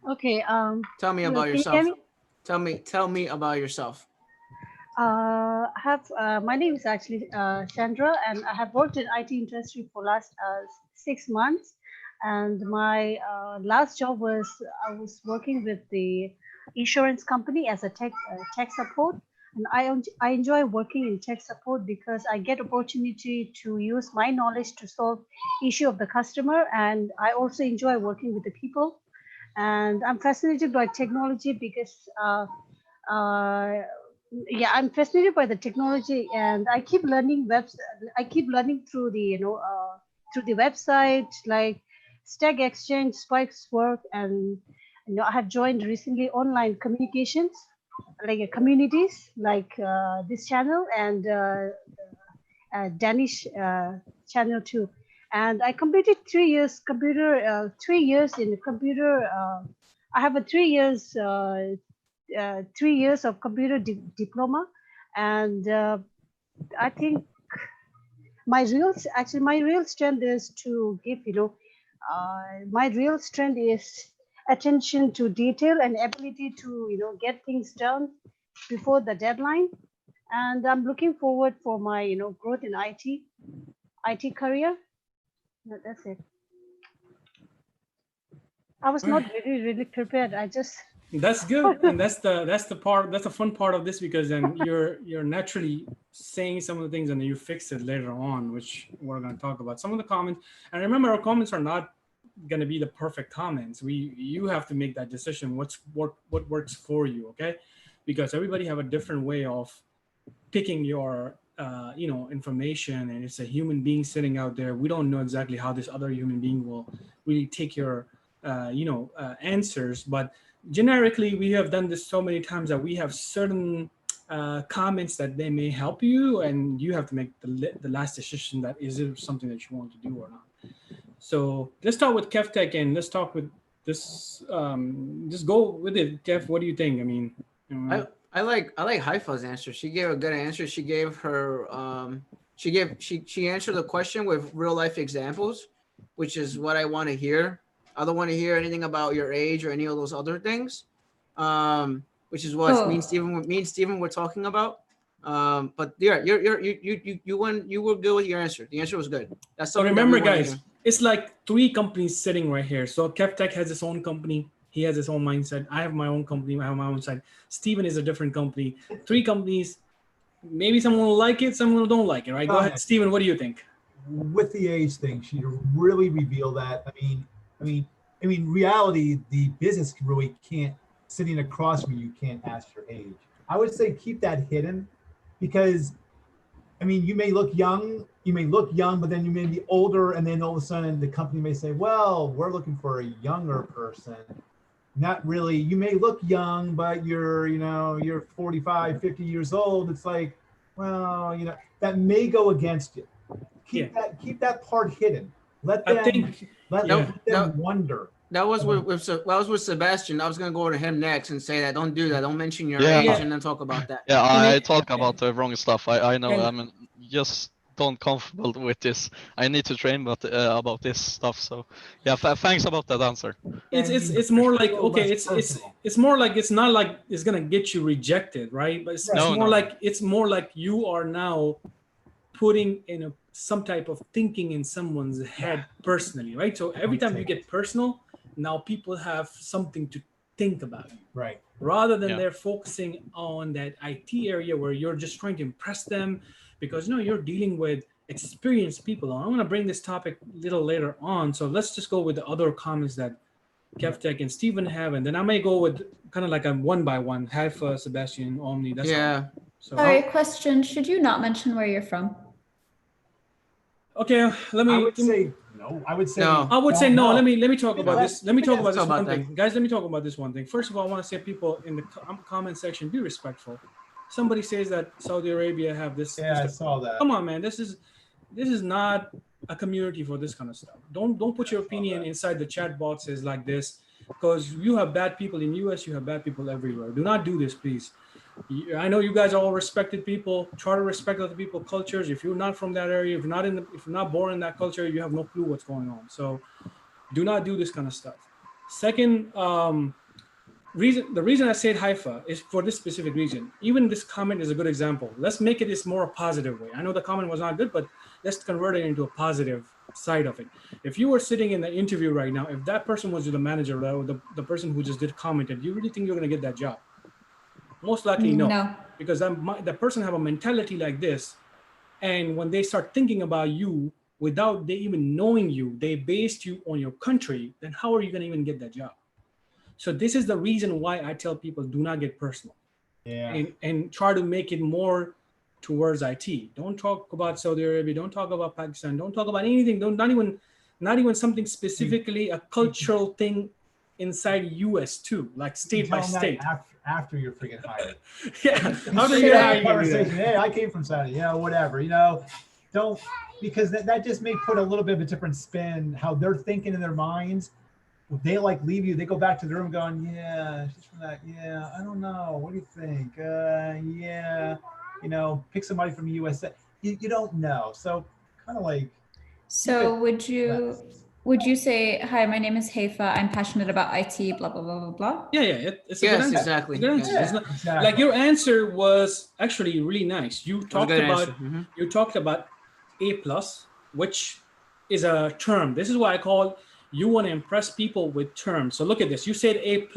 Okay. Tell me about yourself. Tell me about yourself. My name is actually Chandra, and I have worked in IT industry for last 6 months. And my last job was I was working with the insurance company as a tech support. And I enjoy working in tech support because I get opportunity to use my knowledge to solve issue of the customer, and I also enjoy working with the people. And I'm fascinated by technology because uh, yeah, I'm fascinated by the technology, and I keep learning through the through the website like Stack Exchange, Spike's work, and I have joined recently online communications like communities like this channel and Danish channel too. And I completed 3 years computer, 3 years in computer. I have a 3 years 3 years of computer diploma, and I think my real strength is to give my real strength is attention to detail and ability to get things done before the deadline. And I'm looking forward for my growth in IT career. That's it. I was not really prepared. I just That's good, and that's the fun part of this, because then you're naturally saying some of the things and then you fix it later on, which we're going to talk about. Some of the comments, and remember, our comments are not going to be the perfect comments. You have to make that decision. What works for you, okay? Because everybody have a different way of picking your information, and it's a human being sitting out there. We don't know exactly how this other human being will really take your answers, but generically we have done this so many times that we have certain comments that they may help you, and you have to make the last decision, that is it something that you want to do or not. So let's start with Kevtech, and let's talk with this just go with it. Kev, what do you think? I mean, I like Haifa's answer. She gave a good answer. She gave her she answered the question with real life examples, which is what I want to hear. I don't want to hear anything about your age or any of those other things, which is what me and Steven were talking about. But yeah, you were good with your answer. The answer was good. That's so remember, guys, it's like 3 companies sitting right here. So Kevtech has its own company. He has his own mindset. I have my own company. I have my own side. Steven is a different company. 3 companies. Maybe someone will like it, someone don't like it, right? Go ahead, Steven. What do you think? With the age thing, she really revealed that. I mean, reality, the business really can't, sitting across from you can't ask your age. I would say keep that hidden, because I mean, you may look young, but then you may be older, and then all of a sudden the company may say, well, we're looking for a younger person. Not really. You may look young, but you're 45, 50 years old. It's like, well, that may go against you. Keep that part hidden. Let them wonder. That was with Sebastian. I was gonna go to him next and say that don't do that. Don't mention your age and then talk about that. Yeah, I talk about the wrong stuff. I know. I'm just don't comfortable with this. I need to train about this stuff. So yeah, thanks about that answer. It's more like, okay, it's more like, it's not like it's gonna get you rejected, right? But it's more like you are now putting in some type of thinking in someone's head personally, right? So every time you get personal, now people have something to think about you, right? Rather than they're focusing on that IT area where you're just trying to impress them, because you're dealing with experienced people. I'm going to bring this topic a little later on, so let's just go with the other comments that Kevtech and Steven have, and then I may go with kind of like a one by one. Haifa, Sebastian, Omni. That's all. So, sorry, question. Should you not mention where you're from? Okay, let me. I would say no. I would say no. Let me talk about this. Let me talk about this one thing, guys. Let me talk about this one thing. First of all, I want to say, people in the comment section, be respectful. Somebody says that Saudi Arabia have this. Yeah, I saw that. Come on, man. This is not a community for this kind of stuff. Don't put your opinion inside the chat boxes like this, because you have bad people in US. You have bad people everywhere. Do not do this, please. I know you guys are all respected people. Try to respect other people's cultures. If you're not from that area, if you're not born in that culture, you have no clue what's going on. So do not do this kind of stuff. Second, The reason I said Haifa is for this specific reason. Even this comment is a good example. Let's make it this more a positive way. I know the comment was not good, but let's convert it into a positive side of it. If you were sitting in the interview right now, if that person was the manager or the person who just did commented, do you really think you're going to get that job? Most likely no. Because the person have a mentality like this, and when they start thinking about you without they even knowing you, they based you on your country, then how are you going to even get that job? So this is the reason why I tell people do not get personal. Yeah. And try to make it more towards IT. Don't talk about Saudi Arabia. Don't talk about Pakistan. Don't talk about anything. Not even something specifically a cultural thing inside US too, like state by state. After you're freaking hired. Yeah. After you're hired, conversation. Hey, I came from Saudi. Yeah, whatever. Don't, because that just may put a little bit of a different spin how they're thinking in their minds. They leave you, they go back to the room going, yeah, she's from that. Yeah, I don't know. What do you think? Yeah, pick somebody from the USA. You don't know. So kind of like. So would you say, hi, my name is Haifa. I'm passionate about IT, blah, blah, blah, blah, blah. Yeah. It's a good answer. Exactly. It's a good answer. Yeah, It's not, exactly. Like your answer was actually really nice. You talked about A+, which is a term. This is what I call you want to impress people with terms. So look at this. You said A+.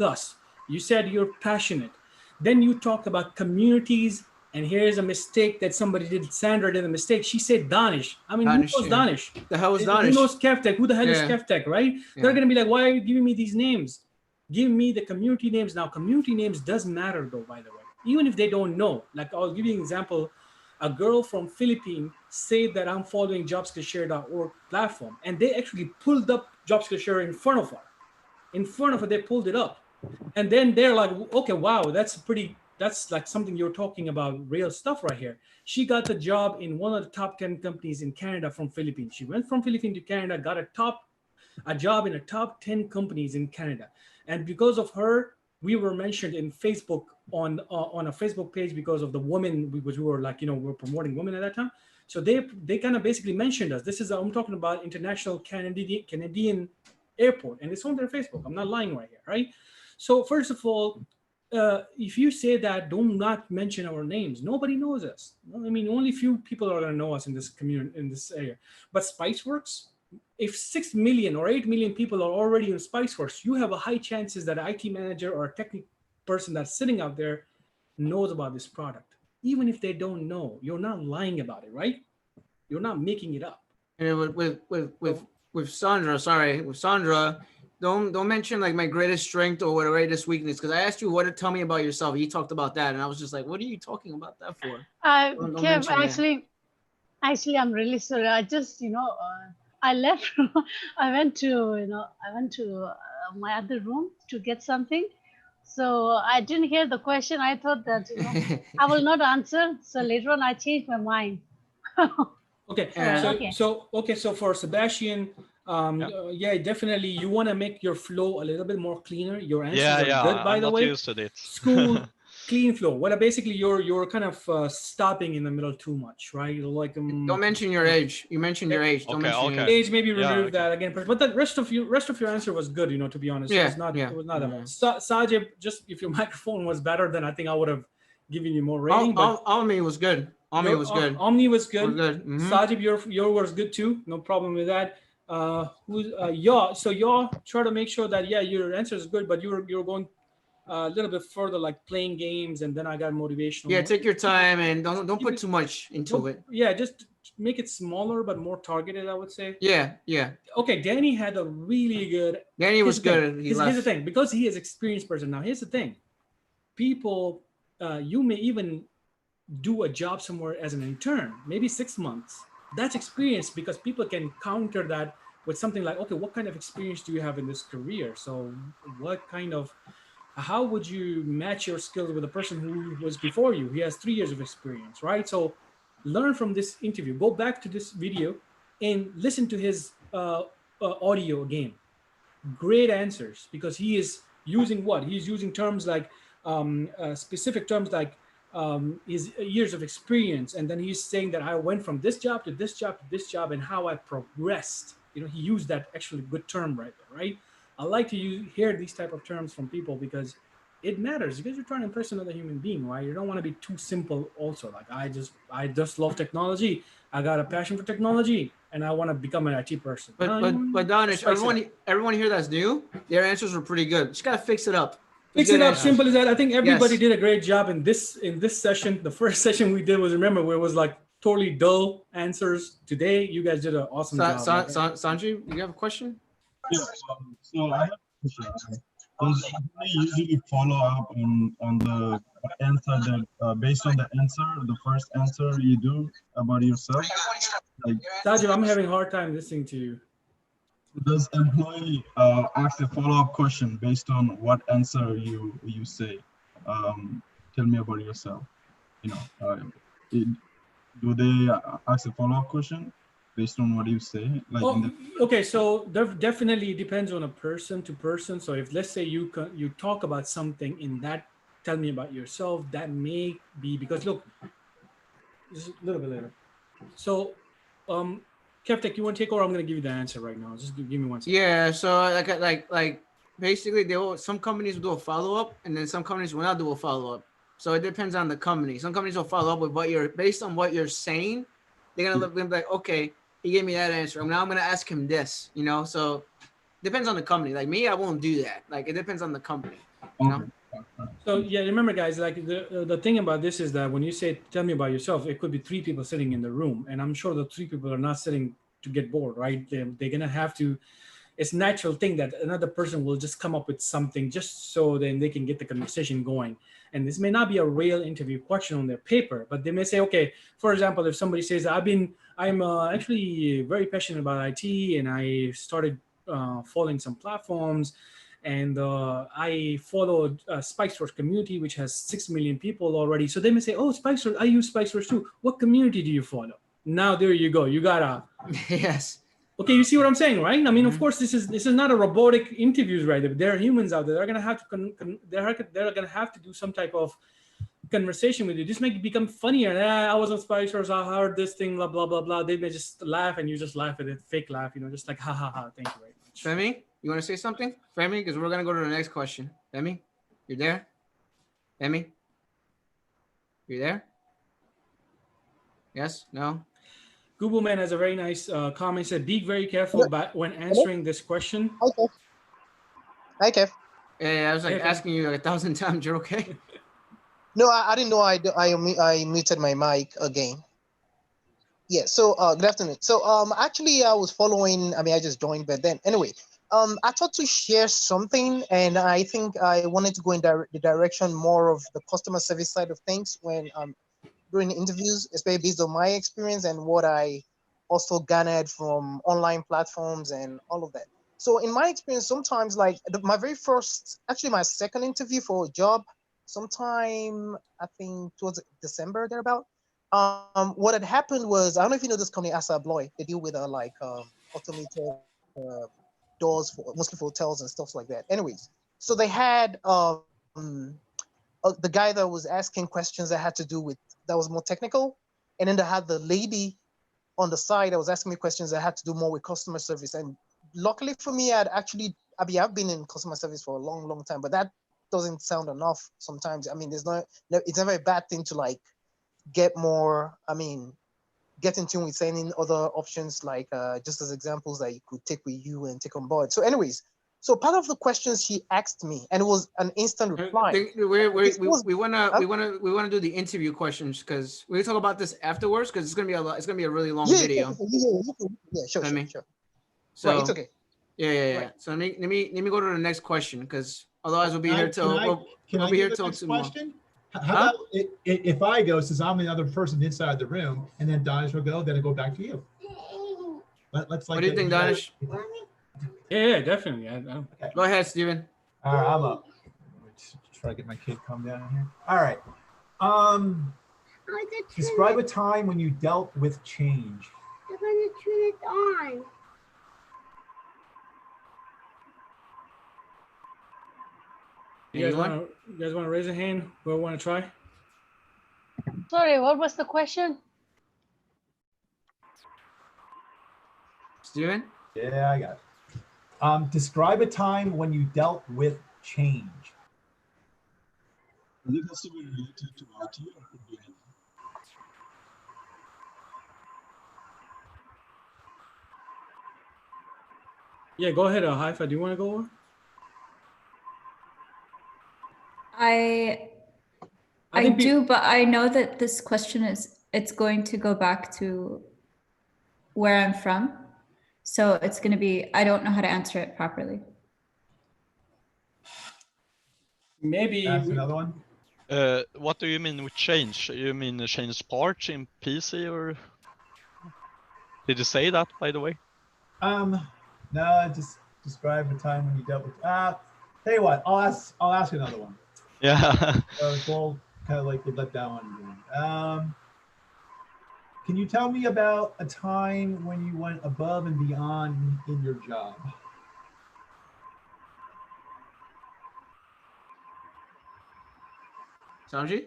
You said you're passionate. Then you talked about communities. And here's a mistake that somebody did. Sandra did a mistake. She said Danish. I mean, Danish, who knows Danish? The hell is Danish? Who knows Kevtech? Who the hell is Kevtech, right? They're going to be like, why are you giving me these names? Give me the community names. Now, community names does matter, though, by the way. Even if they don't know. Like, I'll give you an example. A girl from Philippines said that I'm following jobskillshare.org platform. And they actually pulled up JobskillShare in front of her. They pulled it up. And then they're like, okay, wow, that's like something you're talking about, real stuff right here. She got the job in one of the top 10 companies in Canada from Philippines. She went from Philippines to Canada, got a job in a top 10 companies in Canada. And because of her, we were mentioned in Facebook on a Facebook page because of the women, because we were like, we were promoting women at that time. So they kind of basically mentioned us. I'm talking about International Canadian Airport, and it's on their Facebook. I'm not lying right here, right? So first of all, if you say that, do not mention our names. Nobody knows us. I mean, only few people are going to know us in this community, in this area. But Spiceworks, if 6 million or 8 million people are already in Spiceworks, you have a high chances that an IT manager or a technical person that's sitting out there knows about this product. Even if they don't know, you're not lying about it, right? You're not making it up. And with Sandra, don't mention like my greatest strength or what greatest weakness, because I asked you what to tell me about yourself. You talked about that, and I was just like, what are you talking about that for? Don't Kev, actually, I'm really sorry. I just, I left. I went to my other room to get something. So I didn't hear the question. I thought that I will not answer. So later on, I changed my mind. Okay. So for Sebastian, definitely you want to make your flow a little bit more cleaner. Your answers are good, by the way. I'm not used to it. School clean flow. Well, basically you're kind of stopping in the middle too much, right? Like don't mention your age. You mentioned your age. Don't mention your age. Maybe remove that again. But the rest of your answer was good. To be honest, it was not that bad. Sajib, just if your microphone was better, then I think I would have given you more rating. Omni was good. Omni was good. Mm-hmm. Sajib, your was good too. No problem with that. So y'all try to make sure that your answer is good, but you're going a little bit further, like playing games, and then I got motivational. Yeah, take your time and don't put too much into it. Yeah, just make it smaller but more targeted, I would say. Yeah. Okay, Danny had a really good. Danny was good. Here's the thing, because he is an experienced person. Now, here's the thing, people, you may even do a job somewhere as an intern, maybe 6 months. That's experience, because people can counter that with something like, okay, what kind of experience do you have in this career? So how would you match your skills with a person who was before you? He has 3 years of experience, right? So learn from this interview. Go back to this video and listen to his audio again. Great answers, because he is using what? He's using terms like specific terms like his years of experience. And then he's saying that I went from this job to this job to this job and how I progressed. He used that actually good term right there, right? I like to hear these type of terms from people, because it matters because you're trying to impress another human being, right? You don't want to be too simple also. Like I just love technology. I got a passion for technology and I want to become an IT person. But Donish, everyone here that's new, their answers were pretty good. Just gotta fix it up. Fix it up, simple as that. I think everybody Yes. did a great job in this session. The first session we did was, remember, where it was like totally dull answers. Today, you guys did an awesome job. Sanjay, you have a question? Yeah, so I have a question. Does they usually follow up on the answer that based on the answer, the first answer you do about yourself? Like, Sajid, I'm having a hard time listening to you. does employee ask a follow-up question based on what answer you say? Tell me about yourself. You know, do they ask a follow-up question based on what you say? Like okay, so definitely depends on a person to person. So if, let's say, you talk about something in that, tell me about yourself, that may be because, look, just a little bit later. So, Kevtech, you want to take over? I'm going to give you the answer right now. Just give me 1 second. Yeah. So like basically, some companies will do a follow up, and then some companies will not do a follow up. So it depends on the company. Some companies will follow up with based on what you're saying. They're gonna look like, okay, he gave me that answer. Now I'm gonna ask him this. You know, so depends on the company. Like me, I won't do that. Like it depends on the company. You know. So yeah, remember, guys, like the thing about this is that when you say tell me about yourself, it could be 3 people sitting in the room, and I'm sure the 3 people are not sitting to get bored, right? They're gonna have to. It's a natural thing that another person will just come up with something just so then they can get the conversation going. And this may not be a real interview question on their paper, but they may say, okay, for example, if somebody says, I'm actually very passionate about IT, and I started following some platforms, and I followed SpikeSource community, which has 6 million people already. So they may say, oh, SpikeSource, I use SpikeSource too. What community do you follow? Now there you go. You gotta. Yes. Okay, you see what I'm saying, right? I mean, of course, this is not a robotic interviews, right? There are humans out there. They're gonna have to they're gonna have to do some type of conversation with you. This may become funnier. I was on SpikeSource. I heard this thing, blah blah blah blah. They may just laugh, and you just laugh at it, fake laugh, just like ha ha ha. Thank you very much. Femi, you want to say something, Femi? Because we're gonna go to the next question. Femi, you're there? Femi, you there? Yes? No? Google Man has a very nice comment. Said, "Be very careful about when answering this question." Okay. Hi, Kev. Yeah, I was like asking you 1,000 times. You're okay? No, I didn't know I muted my mic again. Yeah. So good afternoon. So actually I was following. I mean, I just joined, but then anyway, I thought to share something, and I think I wanted to go in the direction more of the customer service side of things when during interviews, especially based on my experience and what I also garnered from online platforms and all of that. So in my experience, sometimes like my second interview for a job, sometime I think towards December thereabout. What had happened was, I don't know if you know this company, Asa Abloy. They deal with automated doors mostly for hotels and stuff like that. Anyways, so they had the guy that was asking questions that was more technical, and then they had the lady on the side that was asking me questions that had to do more with customer service. And luckily for me, I've been in customer service for a long, long time, but that doesn't sound enough sometimes. I mean, it's never a bad thing to like get in tune with saying other options, like just as examples that you could take with you and take on board. So anyways, so part of the questions she asked me, and it was an instant reply. We wanna do the interview questions because we talk about this afterwards because it's gonna be a really long video. Yeah, sure. So right, it's okay. Yeah. Right. So let me go to the next question because otherwise we'll be here till we'll be here till tomorrow. How about if I go, since I'm the other person inside the room, and then Donish will go, then I go back to you. Let's like. What do you think, Donish? Yeah, definitely. Okay. Go ahead, Steven. All right, I'm up. Let's try to get my kid calm down here. All right. Describe a time when you dealt with change. I'm gonna turn it on. You guys want to raise a hand? Who want to try? Sorry, what was the question? Steven? Yeah, I got it. Describe a time when you dealt with change. Does it has to be related to IT or could be anything? Yeah, go ahead, Haifa. Do you want to go over? I think do, but I know that this question it's going to go back to where I'm from. So it's going to be, I don't know how to answer it properly. Maybe Ask another one. What do you mean with change? You mean change parts in PC, or did you say that, by the way? No, just describe a time when you dealt with. Tell you what, I'll ask another one. Yeah. We'll kind of like let that one go. Can you tell me about a time when you went above and beyond in your job? Sanji?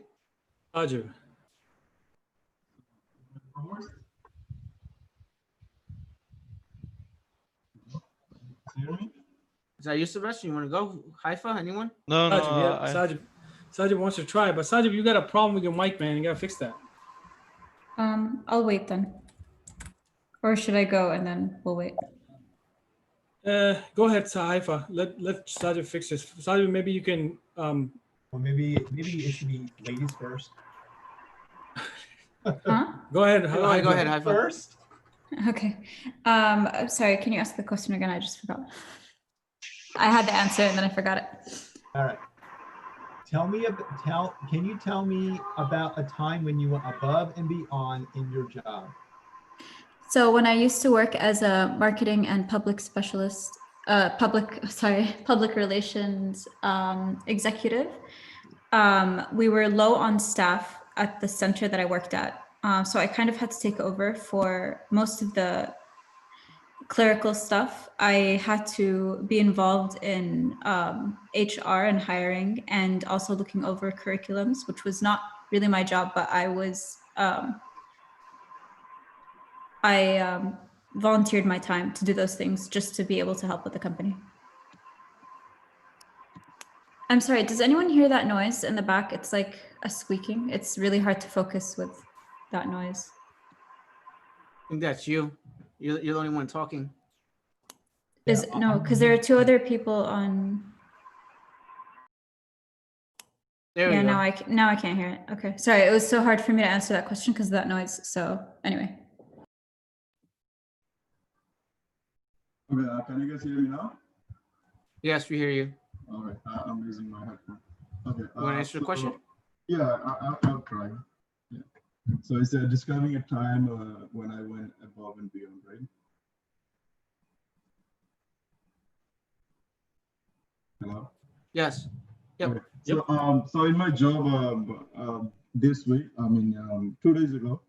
Saju. Is that Yusuf? You want to go? Haifa? Anyone? No, Sajib, no. yeah, Sajib wants to try, but Sajib, you got a problem with your mic, man. You gotta fix that. I'll wait then. Or should I go and then we'll wait? Go ahead, Haifa. Let Sajib fix this. Sajib, maybe you can. Well, maybe it should be ladies first. Huh? Go ahead. Go ahead, Haifa. First. Okay. Sorry, can you ask the question again? I just forgot. I had the answer and then I forgot it. All right. Can you tell me about a time when you went above and beyond in your job? So when I used to work as a marketing and public specialist, public relations executive, we were low on staff at the center that I worked at. So I kind of had to take over for most of the clerical stuff. I had to be involved in HR and hiring, and also looking over curriculums, which was not really my job, but I was volunteered my time to do those things just to be able to help with the company. I'm sorry, does anyone hear that noise in the back? It's like a squeaking. It's really hard to focus with that noise. I think that's you. You're the only one talking. No, because there are two other people on. There we Yeah, go. now I can't hear it. Okay, sorry, it was so hard for me to answer that question because of that noise. So anyway. Okay, can you guys hear me now? Yes, we hear you. All right, I'm using my headphone. Okay. You want to answer the question? Yeah, I'll try. Yeah. So it's describing a time when I went above and beyond, right? Hello? Yes. Yep. Okay. So, so in my job this week, 2 days ago,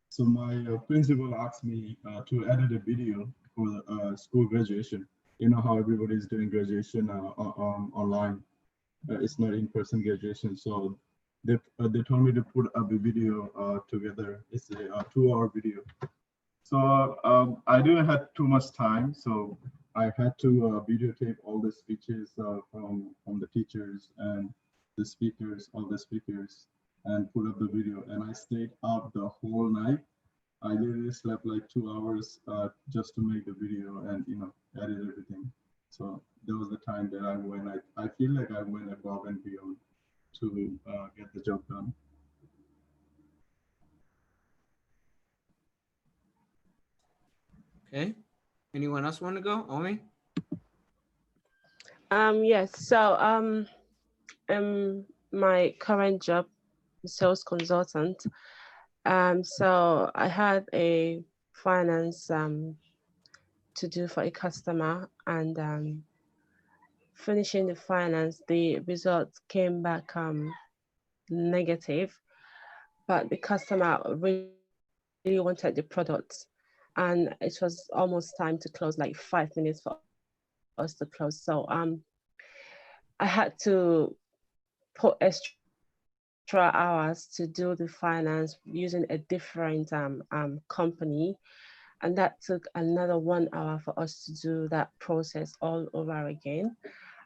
so my principal asked me to edit a video for the school graduation. You know how everybody is doing graduation online. It's not in-person graduation. So they told me to put up a video together. It's a 2-hour video. So I didn't have too much time. So I had to videotape all the speeches from the teachers and the speakers, all the speakers, and put up the video. And I stayed up the whole night. I literally slept like 2 hours just to make the video and edit everything. So there was the time that I feel like I went above and beyond to get the job done. Okay. Anyone else want to go? Omi? Yes. So my current job, sales consultant. So I had a finance to do for a customer, and finishing the finance, the results came back negative, but the customer really wanted the products, and it was almost time to close, like 5 minutes for us to close. So I had to put extra hours to do the finance using a different company, and that took another 1 hour for us to do that process all over again.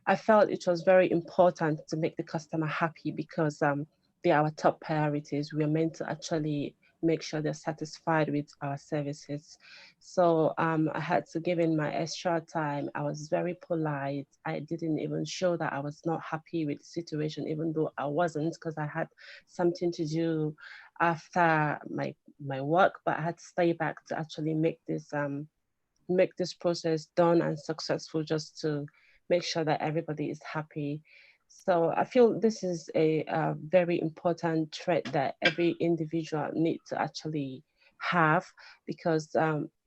I felt it was very important to make the customer happy because they're our top priorities. We are meant to actually make sure they're satisfied with our services. So I had to give in my extra time. I was very polite. I didn't even show that I was not happy with the situation, even though I wasn't, because I had something to do after my work, but I had to stay back to actually make this process done and successful, just to make sure that everybody is happy. So I feel this is a very important trait that every individual needs to actually have, because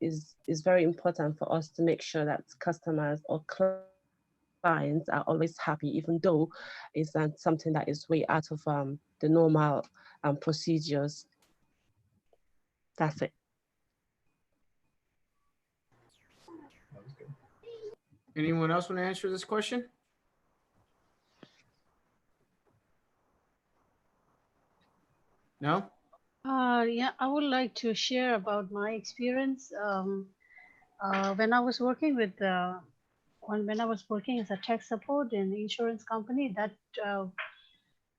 it's very important for us to make sure that customers or clients are always happy, even though it's something that is way out of the normal procedures. That's it. Anyone else want to answer this question? No? Yeah, I would like to share about my experience. When I was working with when I was working as a tech support in the insurance company, that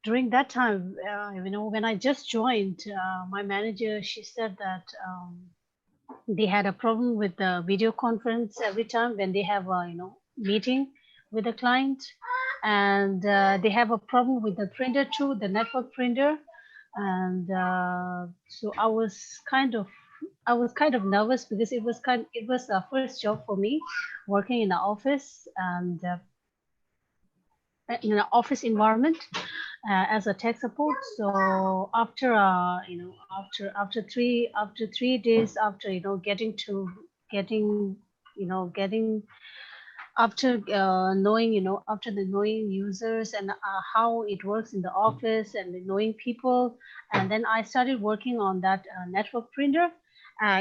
during that time, when I just joined, my manager, she said that they had a problem with the video conference every time when they have a meeting with the client, and they have a problem with the printer too, the network printer. And so I was kind of nervous, because it was a first job for me, working in an office, and in an office environment as a tech support. So after after 3 days, after getting after knowing after the knowing users and how it works in the office, and the knowing people, and then I started working on that network printer.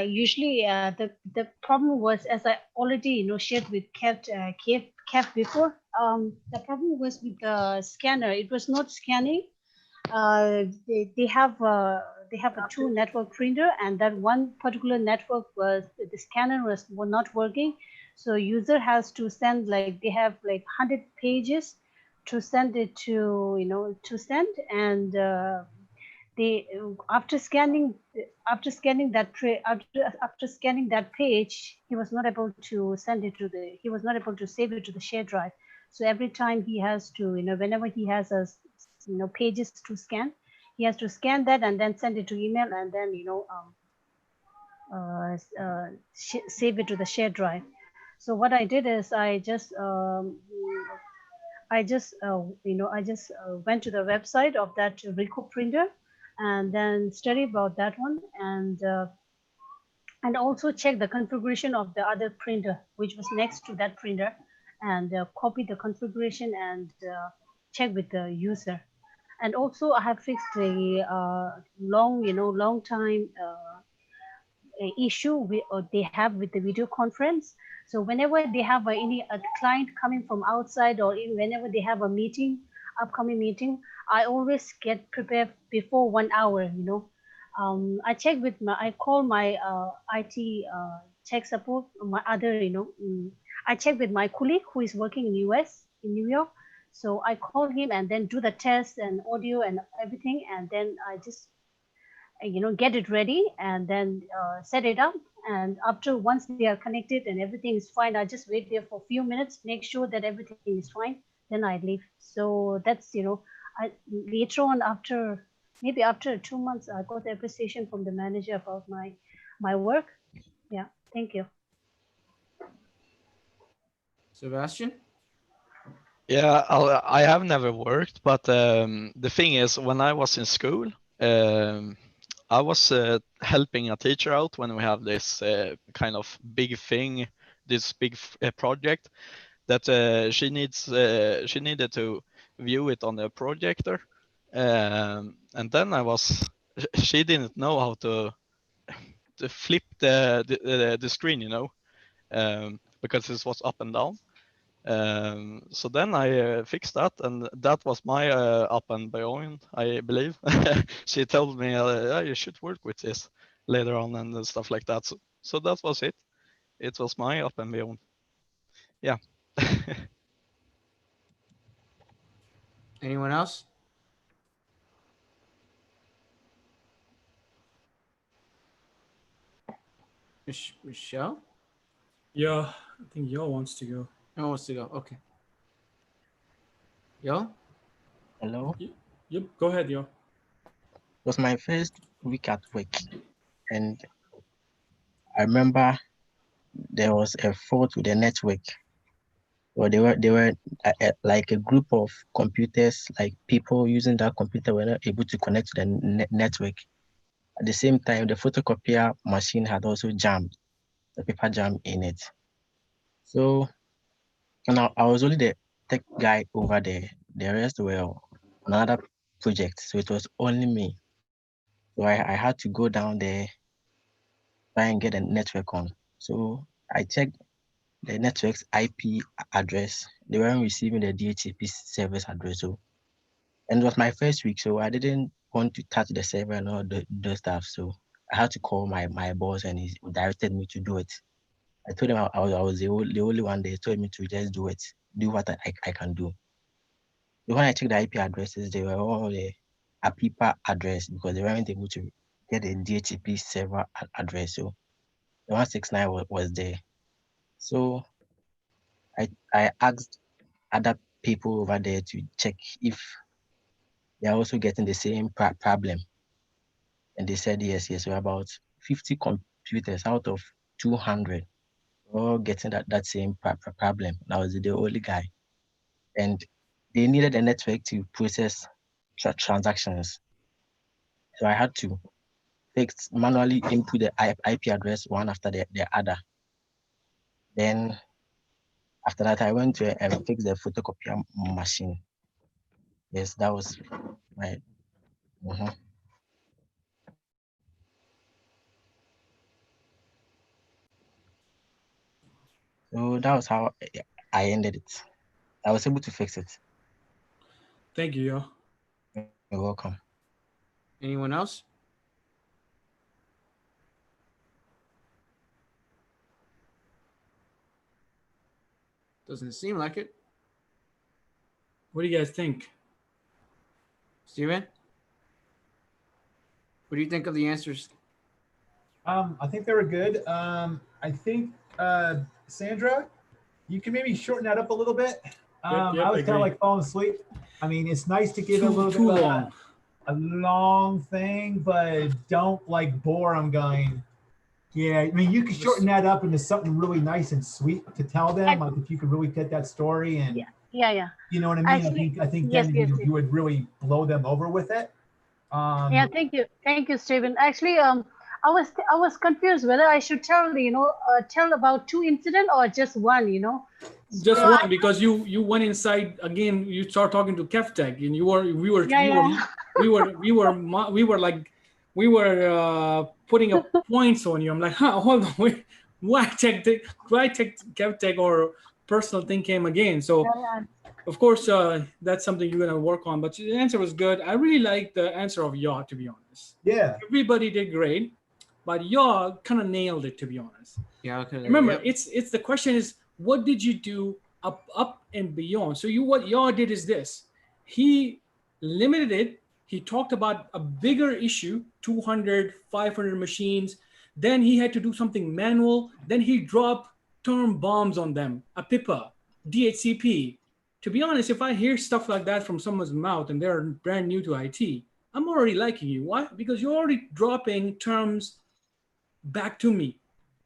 Usually the problem was, as I already shared with Kev before, the problem was with the scanner. It was not scanning. They have a two network printer, and that one particular network was, the scanner was not working. So user has to send, like, they have like 100 pages to send it to send, and they after scanning after scanning that page, he was not able to save it to the shared drive. So every time he has to, whenever he has a pages to scan, he has to scan that and then send it to email, and then save it to the shared drive. So what I did is I just went to the website of that Ricoh printer, and then study about that one, and also check the configuration of the other printer which was next to that printer, and copy the configuration, and check with the user. And also I have fixed a long time issue they have with the video conference. So whenever they have a client coming from outside, or whenever they have a upcoming meeting, I always get prepared before 1 hour. I call my IT tech support, my other, I check with my colleague who is working in US, in New York. So I call him and then do the test and audio and everything, and then I just get it ready, and then set it up. And after, once they are connected and everything is fine, I just wait there for a few minutes, make sure that everything is fine, then I leave. So that's later on, maybe after 2 months, I got the appreciation from the manager about my work. Yeah, thank you. Sebastian? Yeah, I have never worked, but the thing is, when I was in school, I was helping a teacher out when we have this kind of big thing, this big project that she needed to view it on the projector, and then she didn't know how to flip the screen, because this was up and down. So then I fixed that, and that was my up and beyond, I believe. She told me, yeah, you should work with this later on and stuff like that. So that was it. It was my up and beyond. Yeah. Anyone else? Michelle? Yeah, I think Yo wants to go. No one wants to go. Okay. Yo? Hello. Yep, go ahead, Yo. It was my first week at work, and I remember there was a fault with the network. Well, they were like a group of computers, like people using that computer were not able to connect to the network. At the same time, the photocopier machine had also jammed, the paper jam in it. So, and I was only the tech guy over there. The rest were on another project, so it was only me. So I had to go down there, try and get a network on. So I checked the network's IP address. They weren't receiving the DHCP service address. So, and it was my first week, so I didn't want to touch the server and all the stuff. So I had to call my boss, and he directed me to do it. I told him I was the only one. They told me to just do it, do what I can do. When I checked the IP addresses, they were all the APIPA address because they weren't able to get a DHCP server address. So the 169 was there. So I asked other people over there to check if they're also getting the same problem. And they said yes. So about 50 computers out of 200 were all getting that same problem. I was the only guy. And they needed a network to process transactions. So I had to manually input the IP address one after the other. Then after that, I went to fix the photocopier machine. Yes, that was my. So that was how I ended it. I was able to fix it. Thank you, Yo. You're welcome. Anyone else? Doesn't seem like it. What do you guys think? Steven? What do you think of the answers? I think they were good. I think Sandra, you can maybe shorten that up a little bit. I was kind of like falling asleep. I mean, it's nice to give a little bit of a long thing, but don't like bore them going. Yeah, I mean, you could shorten that up into something really nice and sweet to tell them. Like if you could really get that story and yeah. You know what I mean? Actually, I think yes, then you would really blow them over with it. Yeah, thank you, Stephen. Actually, I was confused whether I should tell tell about two incidents or just one. Just one, because you went inside again. You start talking to Kevtech, and we were putting up points on you. I'm like, hold on, wait, why Kevtech or personal thing came again? So, of course, that's something you're gonna work on. But the answer was good. I really like the answer of Yaw, to be honest. Yeah. Everybody did great, but Yaw kind of nailed it, to be honest. Yeah. Okay. Remember, it's the question is, what did you do up and beyond? So what Yaw did is this. He limited it. He talked about a bigger issue, 200, 500 machines. Then he had to do something manual. Then he dropped term bombs on them, APIPA, DHCP. To be honest, if I hear stuff like that from someone's mouth and they're brand new to IT, I'm already liking you. Why? Because you're already dropping terms back to me,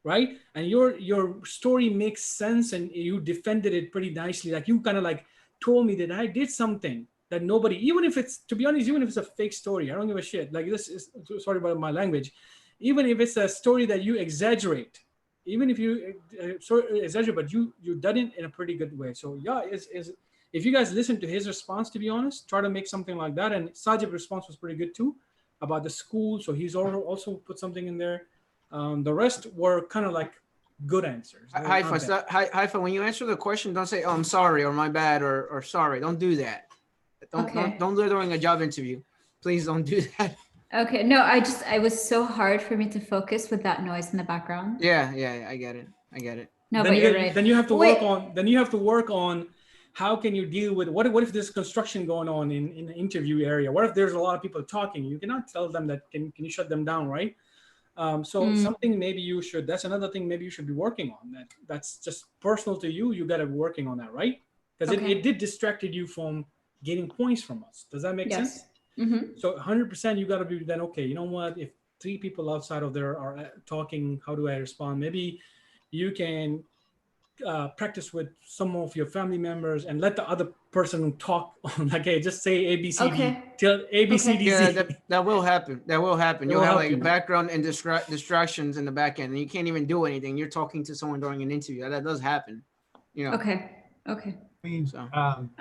right? And your story makes sense, and you defended it pretty nicely. Like you kind of like told me that I did something that nobody, even if it's, to be honest, even if it's a fake story, I don't give a shit. Like this is, sorry about my language, even if it's a story that you exaggerate, even if you exaggerate, but you done it in a pretty good way. So yeah, is if you guys listen to his response, to be honest, try to make something like that. And Sajib's response was pretty good too about the school. So he's also put something in there. The rest were kind of like good answers. Haifa, when you answer the question, don't say, oh, I'm sorry, or my bad, or sorry. Don't do that. Don't do it during a job interview. Please don't do that. Okay. No, I was so hard for me to focus with that noise in the background. Yeah, I get it. No, then but you're right. Then you have to work on how can you deal with what if there's construction going on in the interview area? What if there's a lot of people talking? You cannot tell them that, can you shut them down, right? So something maybe you should, that's another thing maybe you should be working on. That's just personal to you. You got to be working on that, right? Because it did distracted you from getting points from us. Does that make sense? So 100% you got to be then, okay, you know what? If 3 people outside of there are talking, how do I respond? Maybe you can practice with some of your family members and let the other person talk on, like, hey, just say ABCD till ABCD. Yeah, that will happen. That will happen. You'll have like you. background and distractions in the back end, and you can't even do anything. You're talking to someone during an interview. That does happen. You know. Okay. I mean, So,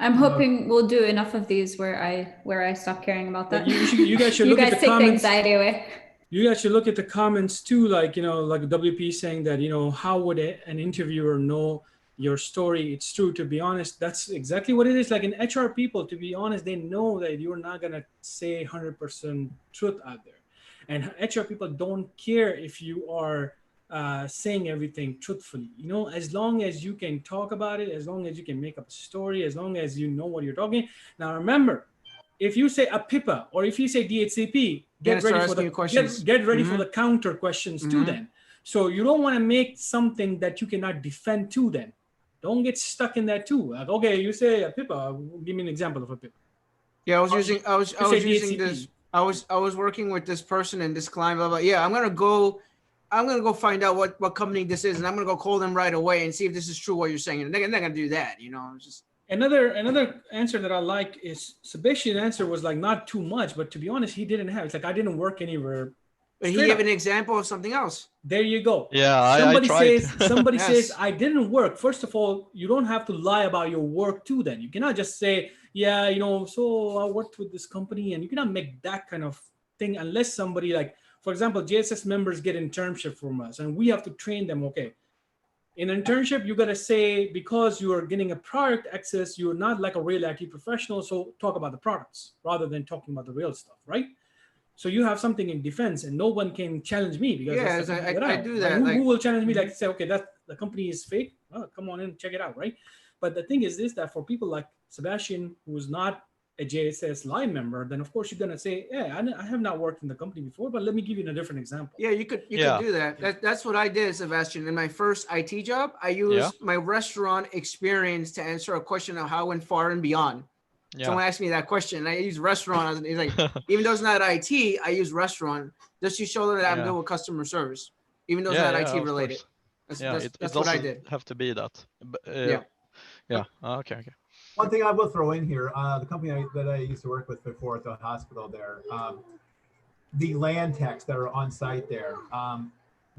I'm hoping we'll do enough of these where I stop caring about that. You guys should look at the take comments. the anxiety away. You guys should look at the comments too, like, you know, like WP saying that, you know, how would an interviewer know your story? It's true. To be honest, that's exactly what it is. Like in HR people, to be honest, they know that you're not going to say 100% truth out there. And HR people don't care if you are saying everything truthfully. You know, as long as you can talk about it, as long as you can make up a story, as long as you know what you're talking. Now, remember, if you say a PIPA or if you say DHCP, get ready for the counter questions too then. So you don't want to make something that you cannot defend to them. Don't get stuck in that too. Like, okay, you say a PIPA, give me an example of a PIPA. Yeah, I was working with this person and this client, blah, blah. Yeah, I'm gonna go find out what company this is, and I'm gonna go call them right away and see if this is true what you're saying. And they're not gonna do that, you know. It's just Another answer that I like is Sebastian's answer was like not too much, but to be honest, he didn't have. It's like I didn't work anywhere. But he gave an example of something else. There you go. Yeah, somebody says I didn't work. First of all, you don't have to lie about your work too. Then you cannot just say, yeah, you know, so I worked with this company, and you cannot make that kind of thing unless somebody, like, for example, JSS members get internship from us, and we have to train them. Okay. In internship, you got to say, because you are getting a product access, you're not like a real IT professional. So talk about the products rather than talking about the real stuff, right? So you have something in defense, and no one can challenge me because I do that. Like, who will challenge me? Like, say, okay, that the company is fake. Oh, come on in, check it out, right? But the thing is this, that for people like Sebastian, who's not a JSS line member, then of course you're gonna say, yeah, I have not worked in the company before, but let me give you a different example. Yeah, you could do that. That's what I did, Sebastian. In my first IT job, I used my restaurant experience to answer a question of how I went far and beyond. Someone asked me that question, and I used restaurant. It's like, even though it's not IT, I use restaurant just to show them that I'm good with customer service, even though it's not IT related. That's what I did. Have to be that. Okay. One thing I will throw in here, the company that I used to work with before at the hospital there, the land techs that are on site there,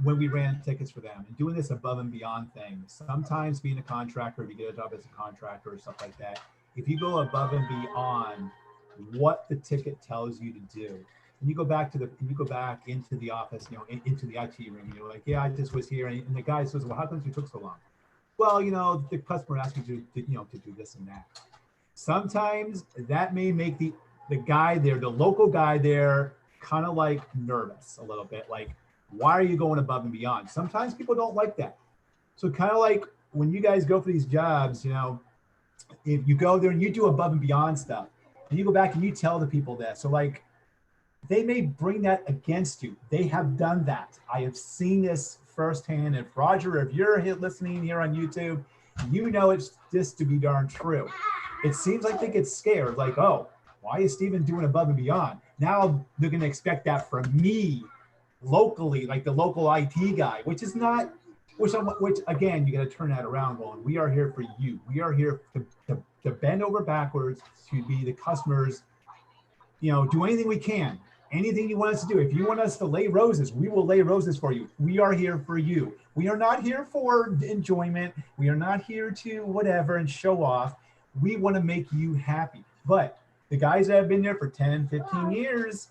when we ran tickets for them and doing this above and beyond things, sometimes being a contractor, if you get a job as a contractor or stuff like that, if you go above and beyond what the ticket tells you to do, and you go back into the office, you know, into the IT room, you're like, yeah, I just was here, and the guy says, well, how come you took so long? Well, you know, the customer asked me to do this and that. Sometimes that may make the guy there, the local guy there, kind of like nervous a little bit. Like, why are you going above and beyond? Sometimes people don't like that. So kind of like when you guys go for these jobs, you know, if you go there and you do above and beyond stuff, and you go back and you tell the people that. So like, they may bring that against you. They have done that. I have seen this firsthand. If Roger, if you're listening here on YouTube, you know it's just to be darn true. It seems like they get scared, like, oh, why is Steven doing above and beyond? Now they're going to expect that from me locally, like the local IT guy, which is not, which again, you got to turn that around, going, we are here for you. We are here to bend over backwards to be the customers, you know, do anything we can. Anything you want us to do. If you want us to lay roses, we will lay roses for you. We are here for you. We are not here for enjoyment. We are not here to whatever and show off. We want to make you happy. But the guys that have been there for 10, 15 years,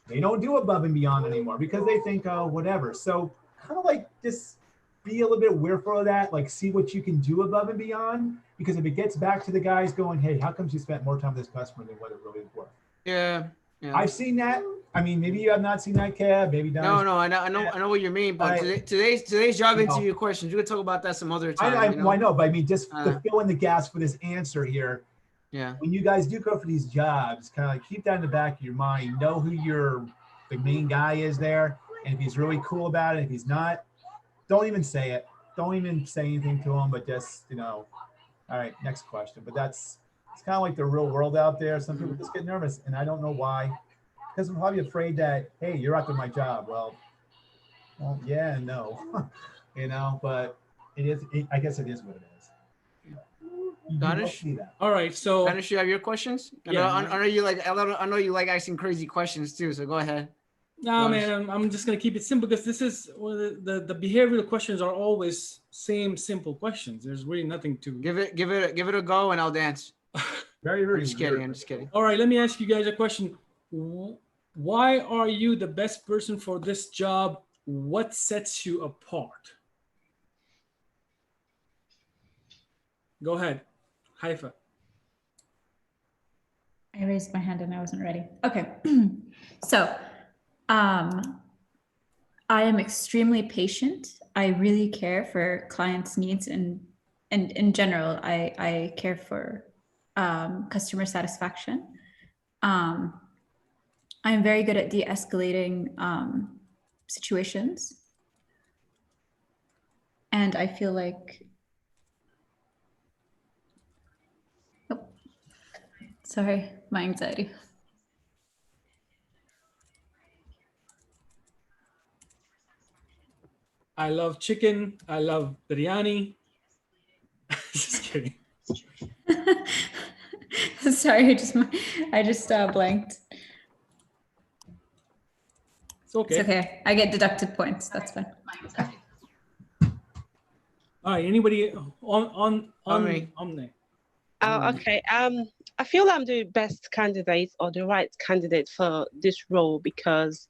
they don't do above and beyond anymore because they think, oh, whatever. So kind of like just be a little bit wearful of that, like see what you can do above and beyond. Because if it gets back to the guys going, hey, how come you spent more time with this customer than what it really is worth? Yeah. I've seen that I mean, maybe you have not seen that, Kev. Maybe not. No, I know what you mean. But I- today's job you know, interview questions. We can talk about that some other I, time. I, you know? well, I know, but I mean, just to Uh, fill in the gaps for this answer here, yeah. when you guys do go for these jobs, kind of like keep that in the back of your mind. Know who the main guy is there, and if he's really cool about it, if he's not, don't even say it. Don't even say anything to him, but just all right, next question. But it's kind of like the real world out there. Some people just get nervous, and I don't know why. Because I'm probably afraid that, hey, you're after my job. Well, yeah and no, but I guess it is what it is. You don't Danish? see that. All right, so Danish, you have your questions? Yeah, I know you like. I know you like asking crazy questions too. So go ahead. no, man, I'm just gonna keep it simple because this is the behavioral questions are always same simple questions. There's really nothing to give it a go, and I'll dance. Very, very. I'm just kidding. I'm just kidding. All right, let me ask you guys a question. Why are you the best person for this job? What sets you apart? Go ahead, Haifa. I raised my hand and I wasn't ready. Okay. So, I am extremely patient. I really care for clients' needs and in general, I care for customer satisfaction. I'm very good at de-escalating situations. And I feel like, oh, sorry, my anxiety. I love chicken. I love biryani. Just kidding. Sorry, I just blanked. It's okay. It's okay. I get deducted points. That's fine. All right. Anybody on me? Okay. I feel I'm the best candidate or the right candidate for this role because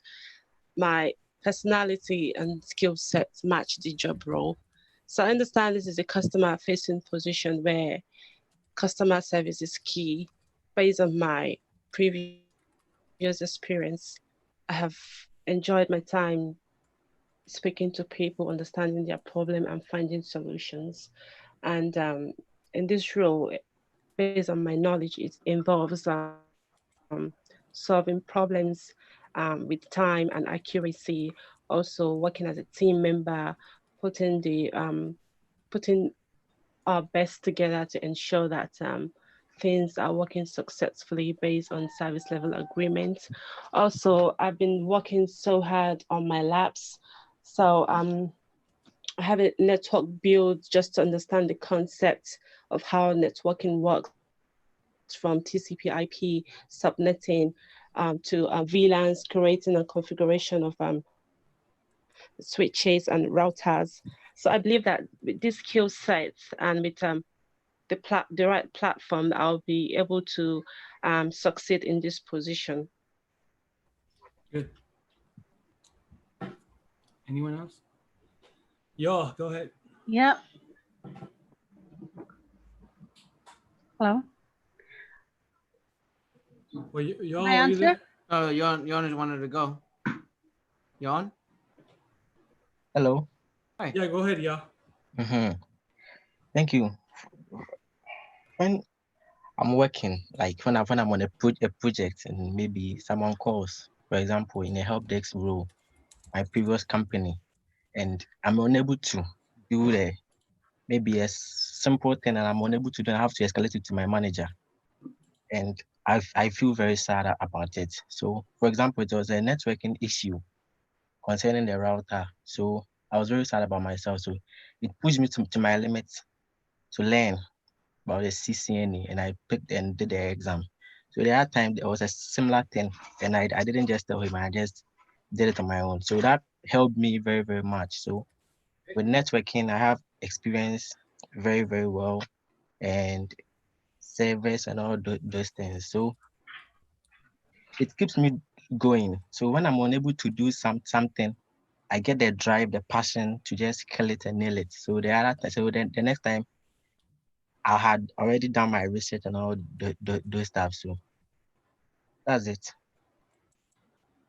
my personality and skill sets match the job role. So I understand this is a customer-facing position where customer service is key. Based on my previous experience, I have enjoyed my time speaking to people, understanding their problem and finding solutions. And in this role, based on my knowledge, it involves solving problems with time and accuracy, also working as a team member, putting our best together to ensure that things are working successfully based on service level agreements. Also, I've been working so hard on my labs. So I have a network build just to understand the concept of how networking works, from TCP/IP subnetting to VLANs, creating and configuration of switches and routers. So I believe that with these skill sets and with the right platform, I'll be able to succeed in this position. Good. Anyone else? Yo, go ahead. Yeah. Hello. Well, y'all, Can I are you there? answer? Oh, Yon just wanted to go. Yon? Hello. Hi. Yeah, go ahead, y'all. Thank you. When I'm working, like when I'm on a project and maybe someone calls, for example, in a help desk role, my previous company, and I'm unable to do maybe a simple thing and I'm unable to do, I have to escalate it to my manager. And I feel very sad about it. So, for example, it was a networking issue concerning the router. So I was very sad about myself. So it pushed me to my limits to learn about the CCNE, and I picked and did the exam. So that time there was a similar thing, and I didn't just tell him, I just did it on my own. So that helped me very, very much. So with networking, I have experience very, very well, and servers and all those things. So it keeps me going. So when I'm unable to do something, I get the drive, the passion to just kill it and nail it. So then the next time I had already done my research and all those stuff. So that's it.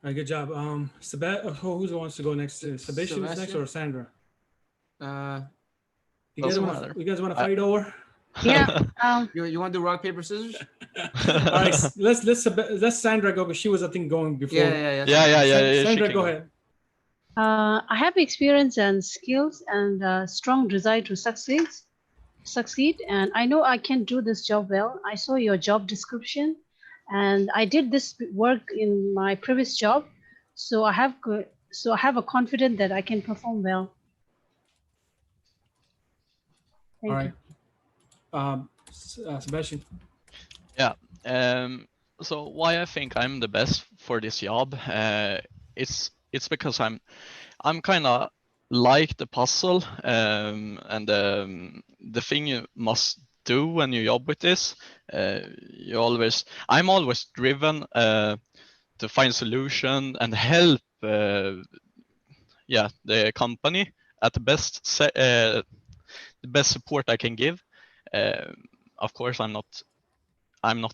Good job. Who wants to go next? Sebastian is next, or Sandra? You guys Doesn't want matter. to fight over? Yeah. You want to do rock paper scissors? All right, let's Sandra go, because she was, I think, going before. Yeah, Sandra, go ahead. I have experience and skills and strong desire to succeed, and I know I can do this job well. I saw your job description, and I did this work in my previous job, so I have a confidence that I can perform well. All right. Sebastian. Yeah. So why I think I'm the best for this job? It's because I'm kind of like the puzzle, and the thing you must do when you job with this. I'm always driven to find solution and help. The company at the best support I can give. Of course, I'm not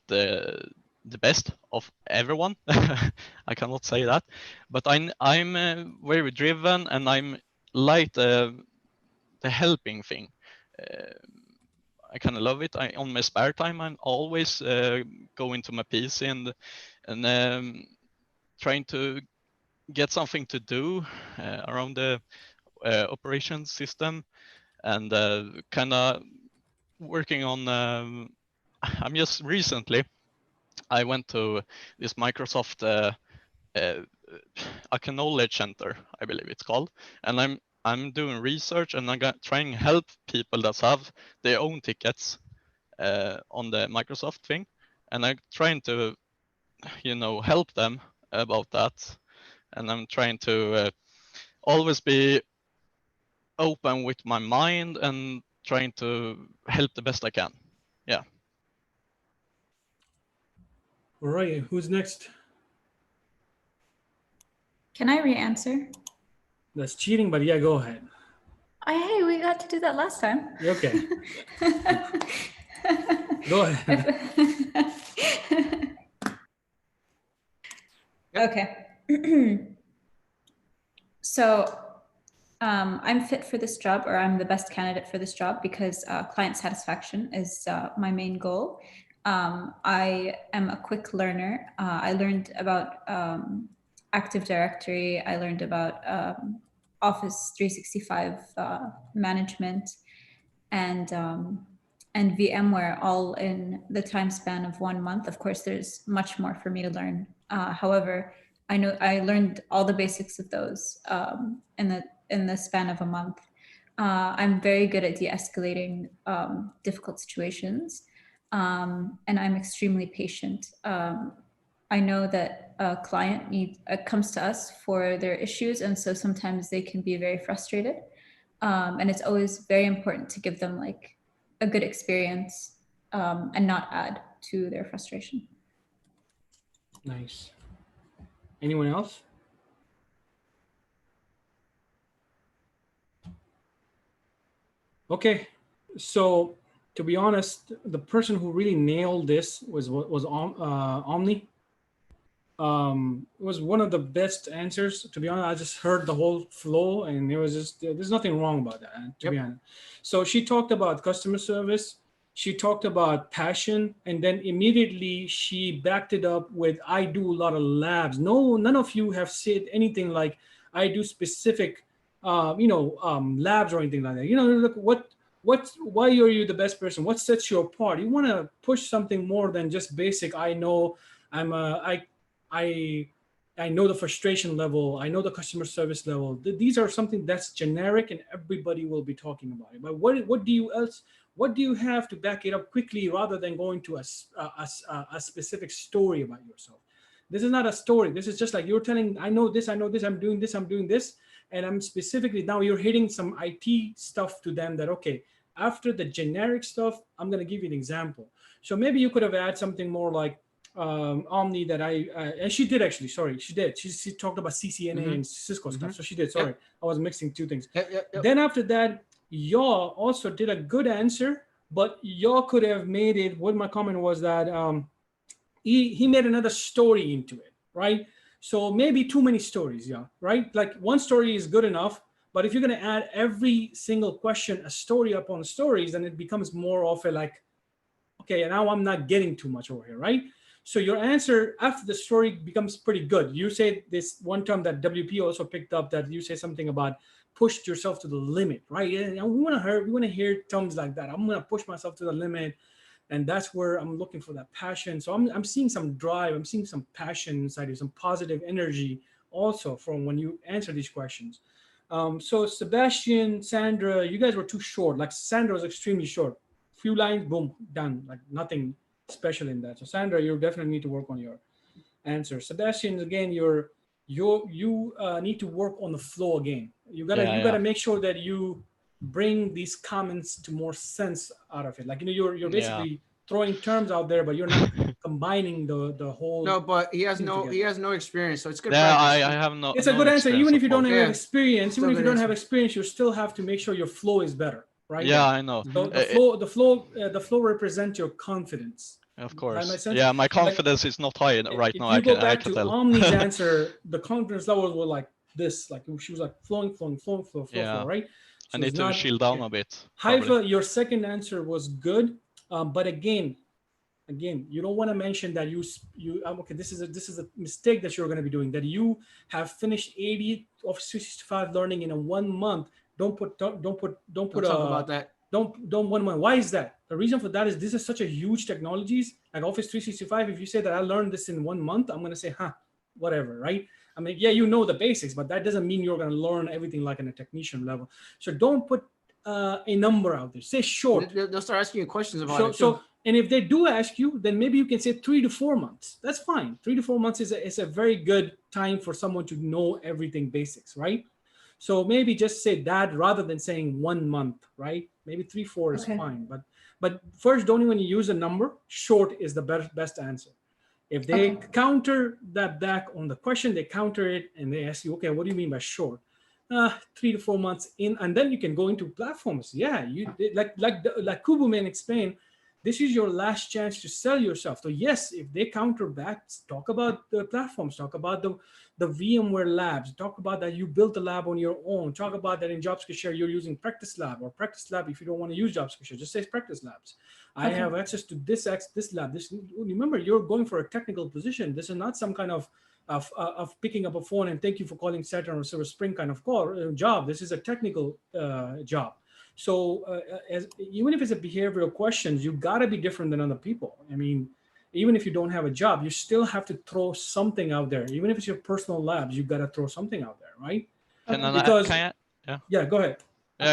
the best of everyone. I cannot say that, but I'm very driven, and I'm like the helping thing. I kind of love it. On my spare time, I'm always go into my PC and trying to get something to do around the operation system, and kind of working on. I'm just recently I went to this Microsoft Knowledge Center, I believe it's called, and I'm doing research, and I'm trying to help people that have their own tickets on the Microsoft thing, and I'm trying to help them about that, and I'm trying to always be open with my mind and trying to help the best I can. Yeah. All right, who's next? Can I re-answer? That's cheating, but yeah, go ahead. Hey, we got to do that last time. Okay. Go ahead. Okay. So I'm fit for this job, or I'm the best candidate for this job, because client satisfaction is my main goal. I am a quick learner. I learned about Active Directory. I learned about Office 365 management and VMware, all in the time span of 1 month. Of course, there's much more for me to learn. However, I know I learned all the basics of those in the span of a month. I'm very good at de-escalating difficult situations, and I'm extremely patient. I know that a client comes to us for their issues, and so sometimes they can be very frustrated. And it's always very important to give them like a good experience and not add to their frustration. Nice. Anyone else? Okay, so to be honest, the person who really nailed this was Omni. It was one of the best answers. To be honest, I just heard the whole flow, and it was just, there's nothing wrong about that, to be honest. So she talked about customer service, she talked about passion, and then immediately she backed it up with, I do a lot of labs. None of you have said anything like, I do specific labs or anything like that. Look, why are you the best person? What sets you apart? You want to push something more than just basic. I know I know the frustration level. I know the customer service level. These are something that's generic, and everybody will be talking about it. But what do you have to back it up quickly, rather than going to a specific story about yourself? This is not a story. This is just like you're telling, I know this, I'm doing this. And I'm specifically, now you're hitting some IT stuff to them that, okay, after the generic stuff, I'm going to give you an example. So maybe you could have added something more like Omni that and she did actually, sorry, she did. She talked about CCNA and Cisco stuff. So she did, sorry. Yep. I was mixing two things. Yep. Then after that, y'all also did a good answer, but y'all could have made it, what my comment was that he made another story into it, right? So maybe too many stories, yeah, right? Like one story is good enough, but if you're going to add every single question a story upon stories, then it becomes more of a like, okay, now I'm not getting too much over here, right? So your answer after the story becomes pretty good. You say this one term that WP also picked up, that you say something about pushed yourself to the limit, right? And we want to hear terms like that. I'm going to push myself to the limit, and that's where I'm looking for that passion. So I'm seeing some drive, I'm seeing some passion inside you, some positive energy also from when you answer these questions. So Sebastian, Sandra, you guys were too short. Like Sandra was extremely short. Few lines, boom, done. Like nothing special in that. So Sandra, you definitely need to work on your answer. Sebastian, again, you need to work on the flow again. You gotta make sure that you bring these comments to more sense out of it. Like you're basically throwing terms out there, but you're not combining the whole. No, but he has no experience, so it's good Yeah, practice. I have no. It's a good answer. Even if you don't have experience, Still good answer. you still have to make sure your flow is better, right? Yeah, I know. So the flow represents your confidence. Of That course. makes sense? Yeah, my confidence is not high right now. If you go I back can to tell. Omni's answer, the confidence levels were like this, like she was like flow, right? I need to chill down a bit. Haifa, your second answer was good, but again, you don't want to mention that you okay. This is a mistake that you're going to be doing. That you have finished 80 of 365 learning in a 1 month. Don't talk about that. Don't 1 month. Why is that? The reason for that is this is such a huge technologies like Office 365. If you say that I learned this in 1 month, I'm going to say, whatever, right? I mean, yeah, you know the basics, but that doesn't mean you're going to learn everything like in a technician level. So don't put a number out there. Say short. They'll start asking you questions about it too. So, and if they do ask you, then maybe you can say 3 to 4 months. That's fine. 3 to 4 months is a very good time for someone to know everything basics, right? So maybe just say that rather than saying 1 month, right? Maybe 3, 4 is fine. But first, don't even use a number. Short is the best answer. If they counter that back on the question, they counter it and they ask you, okay, what do you mean by short? 3 to 4 months in, and then you can go into platforms. Yeah, you like Kubuman explained, this is your last chance to sell yourself. So yes, if they counter back, talk about the platforms, talk about the VMware labs, talk about that you built a lab on your own, talk about that in JobSkillShare you're using Practice Lab, or Practice Lab if you don't want to use JobSkillShare, just say Practice Labs. I have access to this lab. Remember, you're going for a technical position. This is not some kind of picking up a phone and thank you for calling Saturn or Silver Spring kind of job. This is a technical job. So even if it's a behavioral questions, you got to be different than other people. I mean, even if you don't have a job, you still have to throw something out there. Even if it's your personal labs, you got to throw something out there, right? Go ahead.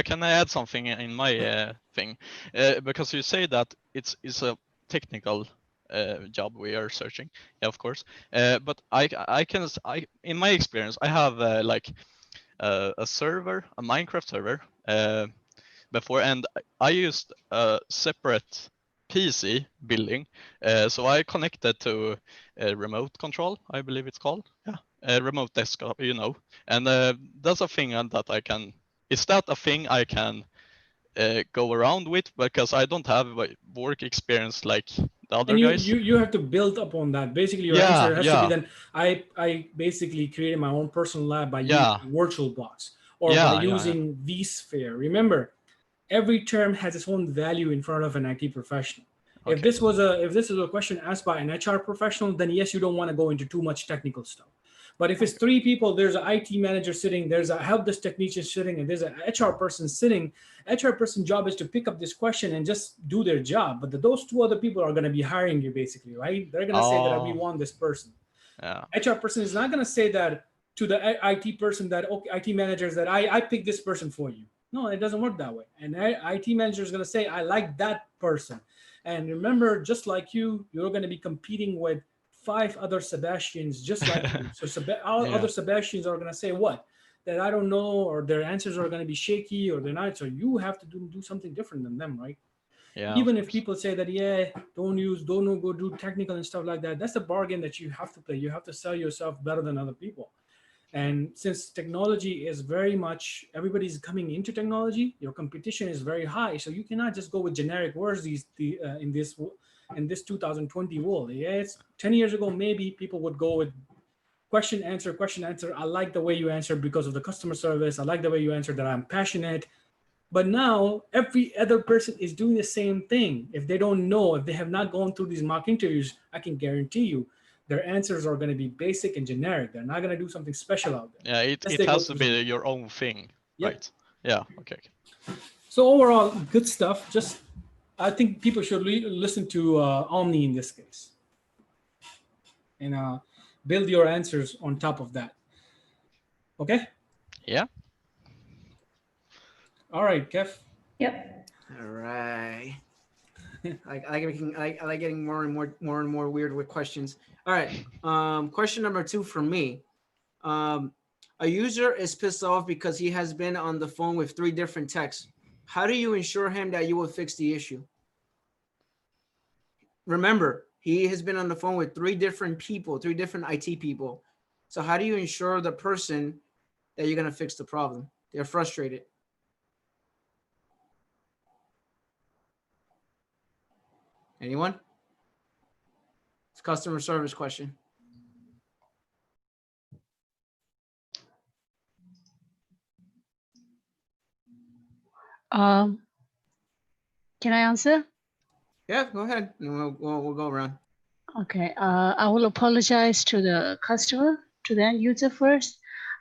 Can I add something in my thing? Because you say that it's a technical job we are searching. Yeah, of course. But I in my experience, I have a server, a Minecraft server before, and I used a separate PC building. So I connected to a remote control, I believe it's called. Yeah, remote desktop, and that's a thing that I can. Is that a thing I can go around with, because I don't have work experience like the other guys? You have to build upon that. Basically, your answer has to be then I basically created my own personal lab by using VirtualBox or by using vSphere. Remember, every term has its own value in front of an IT professional. Okay. If this is a question asked by an HR professional, then yes, you don't want to go into too much technical stuff. But if it's 3 people, there's an IT manager sitting, there's a help desk technician sitting, and there's an HR person sitting. HR person's job is to pick up this question and just do their job. But those 2 other people are going to be hiring you, basically, right? They're going to say that we want this person. Yeah. HR person is not going to say that to the IT person that, okay, IT managers that I picked this person for you. No, it doesn't work that way. And IT manager is going to say, I like that person. And remember, just like you're going to be competing with 5 other Sebastians just like you. So other Sebastians are going to say what? That I don't know, or their answers are going to be shaky, or they're not. So you have to do something different than them, right? Yeah. Even if people say that, don't go do technical and stuff like that. That's the bargain that you have to play. You have to sell yourself better than other people. And since technology is very much, everybody's coming into technology, your competition is very high. So you cannot just go with generic words in this 2020 world. Yeah, it's 10 years ago, maybe people would go with question, answer, question, answer. I like the way you answer because of the customer service. I like the way you answer that I'm passionate. But now every other person is doing the same thing. If they don't know, if they have not gone through these mock interviews, I can guarantee you their answers are going to be basic and generic. They're not going to do something special out there. Yeah, it has to be your own thing, Yep. right? Yeah, okay. So overall, good stuff. Just, I think people should listen to Omni in this case. And build your answers on top of that. Okay? Yeah. All right, Kev. Yep. All right. I like getting more and more weird with questions. All right. Question number 2 from me. A user is pissed off because he has been on the phone with 3 different techs. How do you ensure him that you will fix the issue? Remember, he has been on the phone with 3 different people, 3 different IT people. So how do you ensure the person that you're going to fix the problem? They're frustrated. Anyone? It's a customer service question. Can I answer? Yeah, go ahead. And we'll go around. Okay. I will apologize to the customer, to the end user first,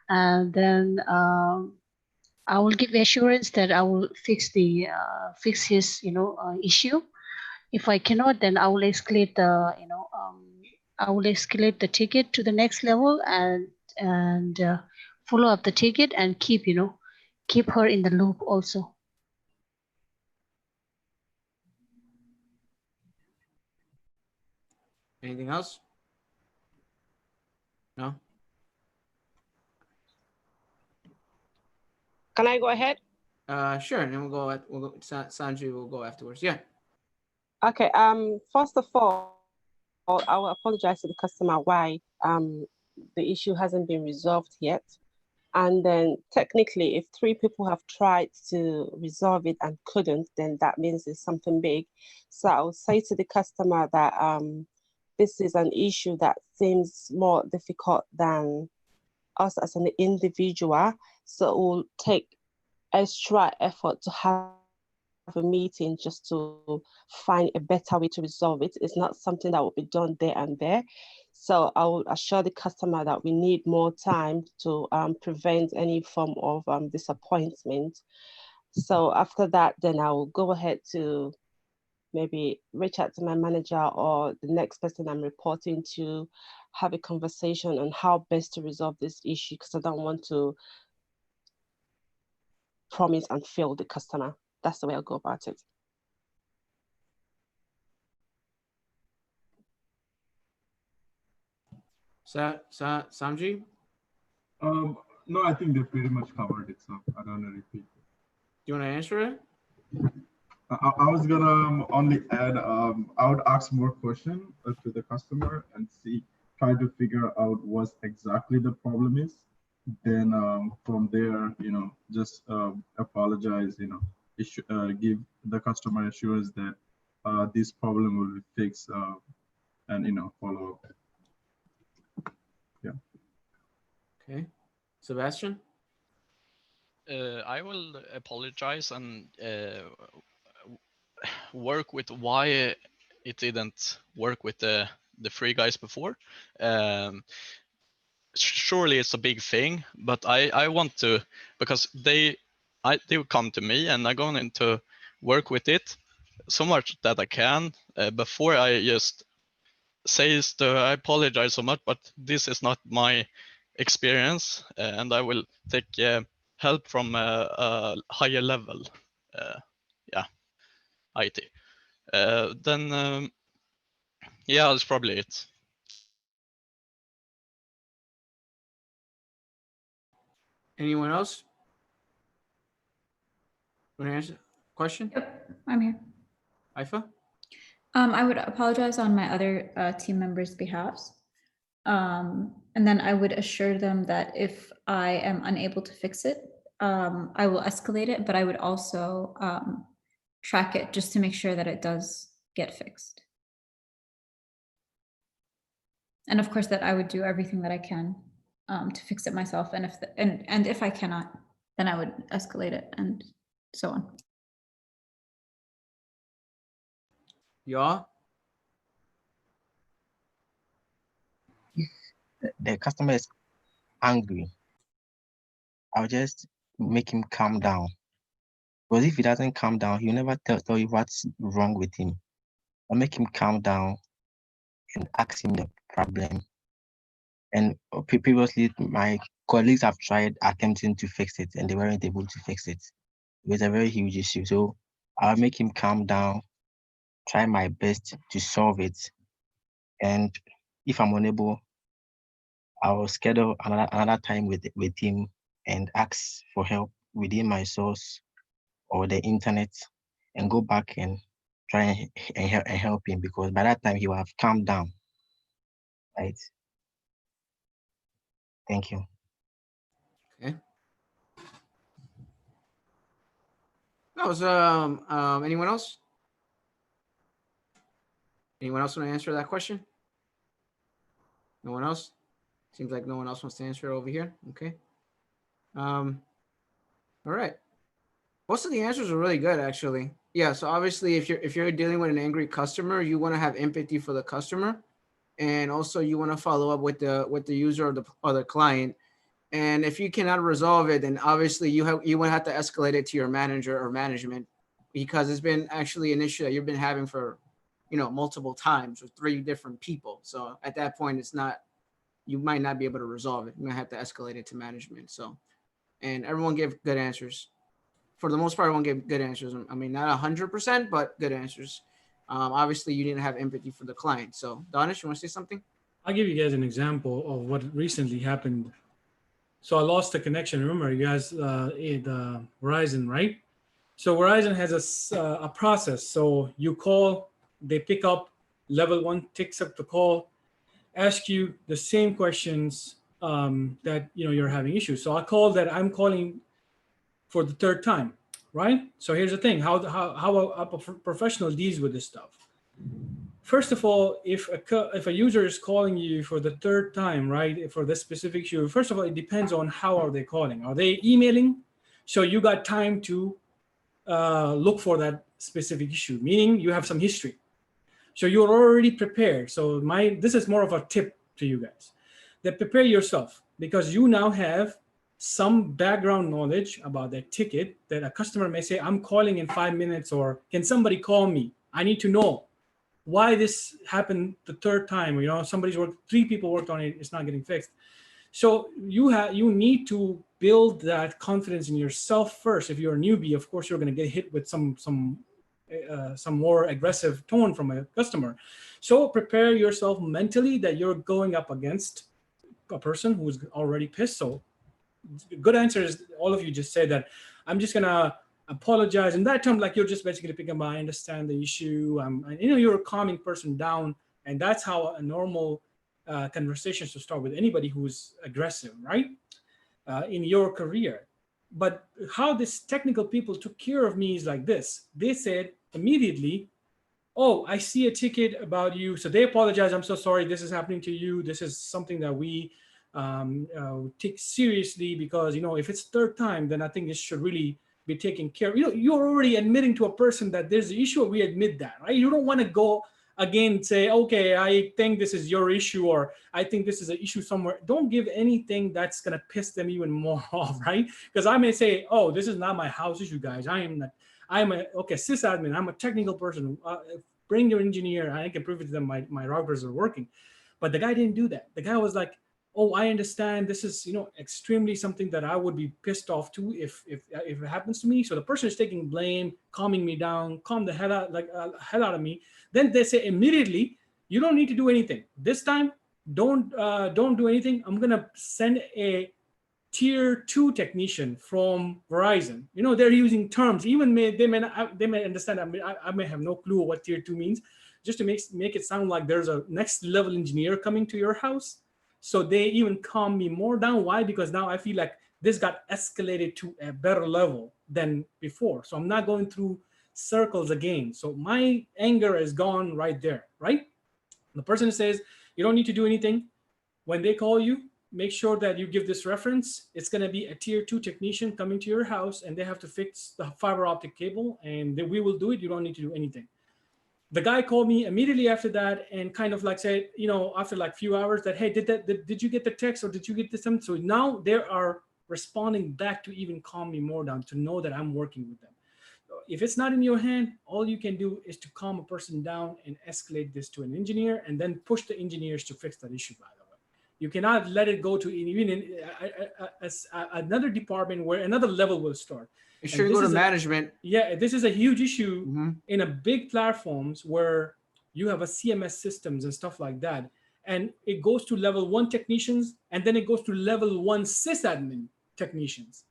and then I will give assurance that I will fix his issue. If I cannot, then I will escalate the ticket to the next level and follow up the ticket and keep her in the loop also. Anything else? No? Can I go ahead? Sure. And then we'll go. Sanjay will go afterwards. Yeah. Okay. First of all, I will apologize to the customer why the issue hasn't been resolved yet. And then technically, if 3 people have tried to resolve it and couldn't, then that means it's something big. So I will say to the customer that this is an issue that seems more difficult than us as an individual. So we'll take extra effort to have a meeting just to find a better way to resolve it. It's not something that will be done there and there. So I will assure the customer that we need more time to prevent any form of disappointment. So after that, then I will go ahead to maybe reach out to my manager or the next person I'm reporting to, have a conversation on how best to resolve this issue, because I don't want to promise and fail the customer. That's the way I'll go about it. Samji? No, I think they pretty much covered it, so I don't want to repeat. Do you want to answer it? I was gonna only add, I would ask more questions to the customer and try to figure out what exactly the problem is. Then from there, just apologize, give the customer assurance that this problem will be fixed and, follow up. Yeah. Okay. Sebastian? I will apologize and work with why it didn't work with the 3 guys before. Surely it's a big thing, but I want to, because they will come to me and I'm going to work with it so much that I can before I just say I apologize so much, but this is not my experience, and I will take help from a higher level. IT. Then yeah, that's probably it. Anyone else? Want to answer question? Yep, I'm here. Ifa? I would apologize on my other team members' behalves. And then I would assure them that if I am unable to fix it, I will escalate it, but I would also track it just to make sure that it does get fixed. And of course that I would do everything that I can to fix it myself. And if I cannot, then I would escalate it and so on. Y'all? If the customer is angry, I'll just make him calm down. Because if he doesn't calm down, he'll never tell you what's wrong with him. I'll make him calm down and ask him the problem. And previously, my colleagues have tried attempting to fix it and they weren't able to fix it. It was a very huge issue. So I'll make him calm down, try my best to solve it. And if I'm unable, I'll schedule another time with him and ask for help within my source or the internet and go back and try and help him, because by that time he will have calmed down. Right. Thank you. Okay. That was anyone else? Anyone else want to answer that question? No one else? Seems like no one else wants to answer it over here. Okay. All right. Most of the answers are really good, actually. Yeah. So obviously, if you're dealing with an angry customer, you want to have empathy for the customer, and also you want to follow up with the user or the client. And if you cannot resolve it, then obviously you would have to escalate it to your manager or management, because it's been actually an issue that you've been having for, multiple times with 3 different people. So at that point, you might not be able to resolve it. You might have to escalate it to management. So, and everyone gave good answers. For the most part, everyone gave good answers. I mean, not 100%, but good answers. Obviously, you didn't have empathy for the client. So, Danish, you want to say something? I'll give you guys an example of what recently happened. So I lost the connection. Remember, you guys, the Verizon, right? So Verizon has a process. So you call, they pick up, level 1 takes up the call, ask you the same questions that you're having issues. So I call that I'm calling for the 3rd time, right? So here's the thing: how a professional deals with this stuff. First of all, if a user is calling you for the 3rd time, right, for this specific issue, first of all, it depends on how are they calling. Are they emailing? So you got time to look for that specific issue, meaning you have some history. So you're already prepared. So this is more of a tip to you guys, that prepare yourself, because you now have some background knowledge about that ticket, that a customer may say, I'm calling in 5 minutes, or can somebody call me? I need to know why this happened the 3rd time. Somebody's worked, 3 people worked on it, it's not getting fixed. So you need to build that confidence in yourself first. If you're a newbie, of course, you're going to get hit with some more aggressive tone from a customer. So prepare yourself mentally that you're going up against a person who's already pissed. So good answer is, all of you just said that I'm just going to apologize. In that term, like, you're just basically picking up, I understand the issue. You're a calming person down. And that's how a normal conversation should start with anybody who's aggressive, right? In your career. But how these technical people took care of me is like this. They said immediately, oh, I see a ticket about you. So they apologize. I'm so sorry this is happening to you. This is something that we take seriously, because, if it's 3rd time, then I think it should really be taken care of. You're already admitting to a person that there's an issue. We admit that, right? You don't want to go again say, okay, I think this is your issue, or I think this is an issue somewhere. Don't give anything that's going to piss them even more off, right? Because I may say, oh, this is not my house issue, guys. I'm a sysadmin. I'm a technical person. Bring your engineer. I can prove it to them. My routers are working. But the guy didn't do that. The guy was like, oh, I understand. This is, extremely something that I would be pissed off to if it happens to me. So the person is taking blame, calming me down, calm the hell out of me. Then they say immediately, you don't need to do anything. This time, don't do anything. I'm gonna send a tier 2 technician from Verizon. They're using terms. Even they may understand. I may have no clue what tier 2 means, just to make it sound like there's a next level engineer coming to your house. So they even calm me more down. Why? Because now I feel like this got escalated to a better level than before. So I'm not going through circles again. So my anger is gone right there, right? The person says, You don't need to do anything. When they call you, make sure that you give this reference. It's going to be a tier 2 technician coming to your house, and they have to fix the fiber optic cable, and we will do it. You don't need to do anything. The guy called me immediately after that and kind of like said, you know, after like few hours that, hey, did you get the text, or did you get this? So now they are responding back to even calm me more down, to know that I'm working with them. If it's not in your hand, all you can do is to calm a person down and escalate this to an engineer, and then push the engineers to fix that issue, by the way. You cannot let it go to even another department where another level will start. It should go to management. Yeah, this is a huge issue in a big platforms where you have a CMS systems and stuff like that. And it goes to level 1 technicians, and then it goes to level 1 sysadmin technicians.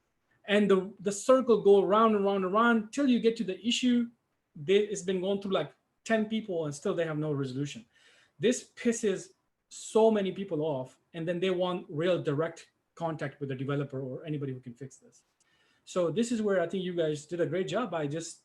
And the circle go around and around and around till you get to the issue. It's been going through like 10 people and still they have no resolution. This pisses so many people off, and then they want real direct contact with the developer or anybody who can fix this. So this is where I think you guys did a great job by just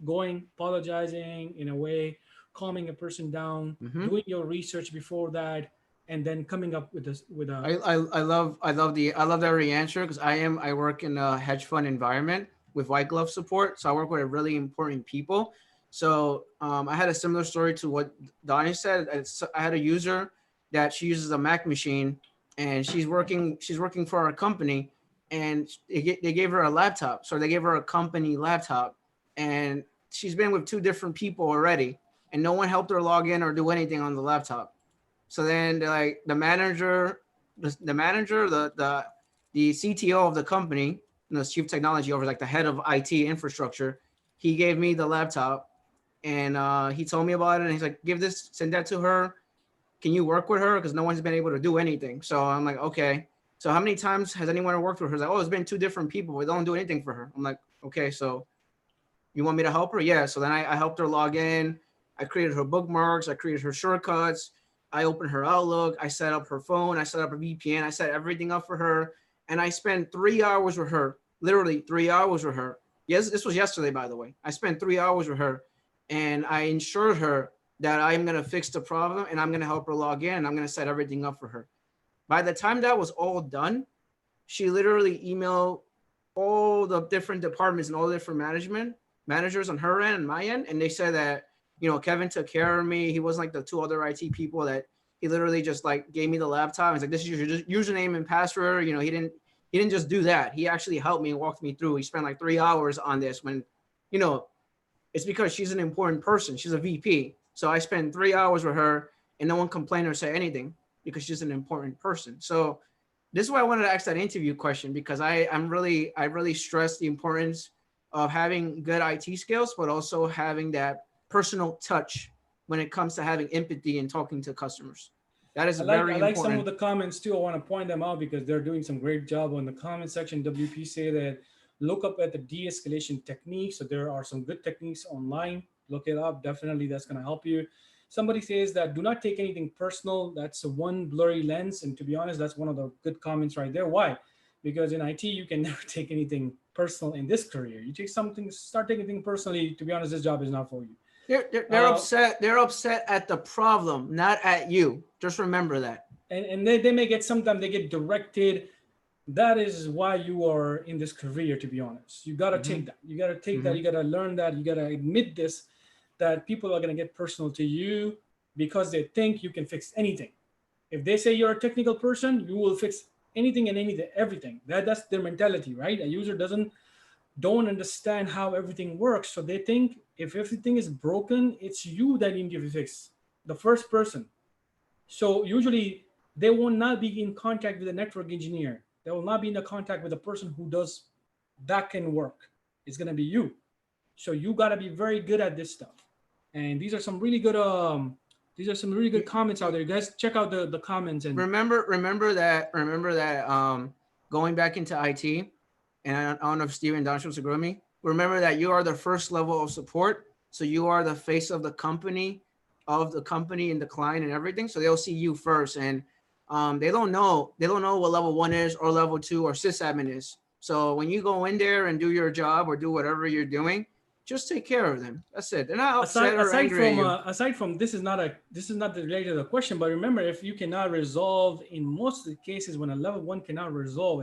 going, apologizing in a way, calming a person down, doing your research before that, and then coming up with this with a. I love that re-answer, because I work in a hedge fund environment with white glove support, so I work with really important people. So I had a similar story to what Donnie said. I had a user that she uses a Mac machine, and she's working for our company, and they gave her a laptop. So they gave her a company laptop, and she's been with 2 different people already, and no one helped her log in or do anything on the laptop. So then like the manager, the CTO of the company, the chief technology officer, like the head of IT infrastructure, he gave me the laptop, and he told me about it, and he's like, send that to her. Can you work with her? Because no one's been able to do anything. So I'm like, okay. So how many times has anyone worked with her? He's like, oh, it's been 2 different people. We don't do anything for her. I'm like, okay, so you want me to help her? Yeah. So then I helped her log in. I created her bookmarks. I created her shortcuts. I opened her Outlook. I set up her phone. I set up her VPN. I set everything up for her. And I spent 3 hours with her, literally 3 hours with her. Yes, this was yesterday, by the way. I spent 3 hours with her, and I ensured her that I'm going to fix the problem, and I'm going to help her log in, and I'm going to set everything up for her. By the time that was all done, she literally emailed all the different departments and all the different managers on her end and my end. And they said that, you know, Kevin took care of me. He wasn't like the 2 other IT people, that he literally just like gave me the laptop. He's like, this is your username and password. You know, he didn't just do that. He actually helped me and walked me through. He spent like 3 hours on this, when, you know, it's because she's an important person. She's a VP. So I spent 3 hours with her, and no one complained or said anything, because she's an important person. So this is why I wanted to ask that interview question, because I really stress the importance of having good IT skills, but also having that personal touch when it comes to having empathy and talking to customers. That is very important. I like some of the comments too. I want to point them out because they're doing some great job on the comment section. WP say that look up at the de-escalation techniques. So there are some good techniques online. Look it up. Definitely that's going to help you. Somebody says that do not take anything personal. That's a one blurry lens. And to be honest, that's one of the good comments right there. Why? Because in IT, you can never take anything personal in this career. You take something, start taking things personally. To be honest, this job is not for you. They're upset. They're upset at the problem, not at you. Just remember that. And they may get, sometimes they get directed. That is why you are in this career, to be honest. You got to take that. You got to take that. You got to learn that. You got to admit this, that people are going to get personal to you because they think you can fix anything. If they say you're a technical person, you will fix anything and everything. That's their mentality, right? A user don't understand how everything works. So they think if everything is broken, it's you that need to fix, the first person. So usually they will not be in contact with a network engineer. They will not be in the contact with the person who does back-end work. It's going to be you. So you got to be very good at this stuff. And these are some really good comments out there. You guys check out the comments and remember that going back into IT, and I don't know if Steven and Don will agree with me. Remember that you are the first level of support. So you are the face of the company and the client and everything. So they'll see you first. And they don't know what level 1 is or level 2 or sysadmin is. So when you go in there and do your job or do whatever you're doing, just take care of them. That's it. They're not upset or angry at you. Aside from this is not related to the question, but remember, if you cannot resolve, in most of the cases when a level 1 cannot resolve,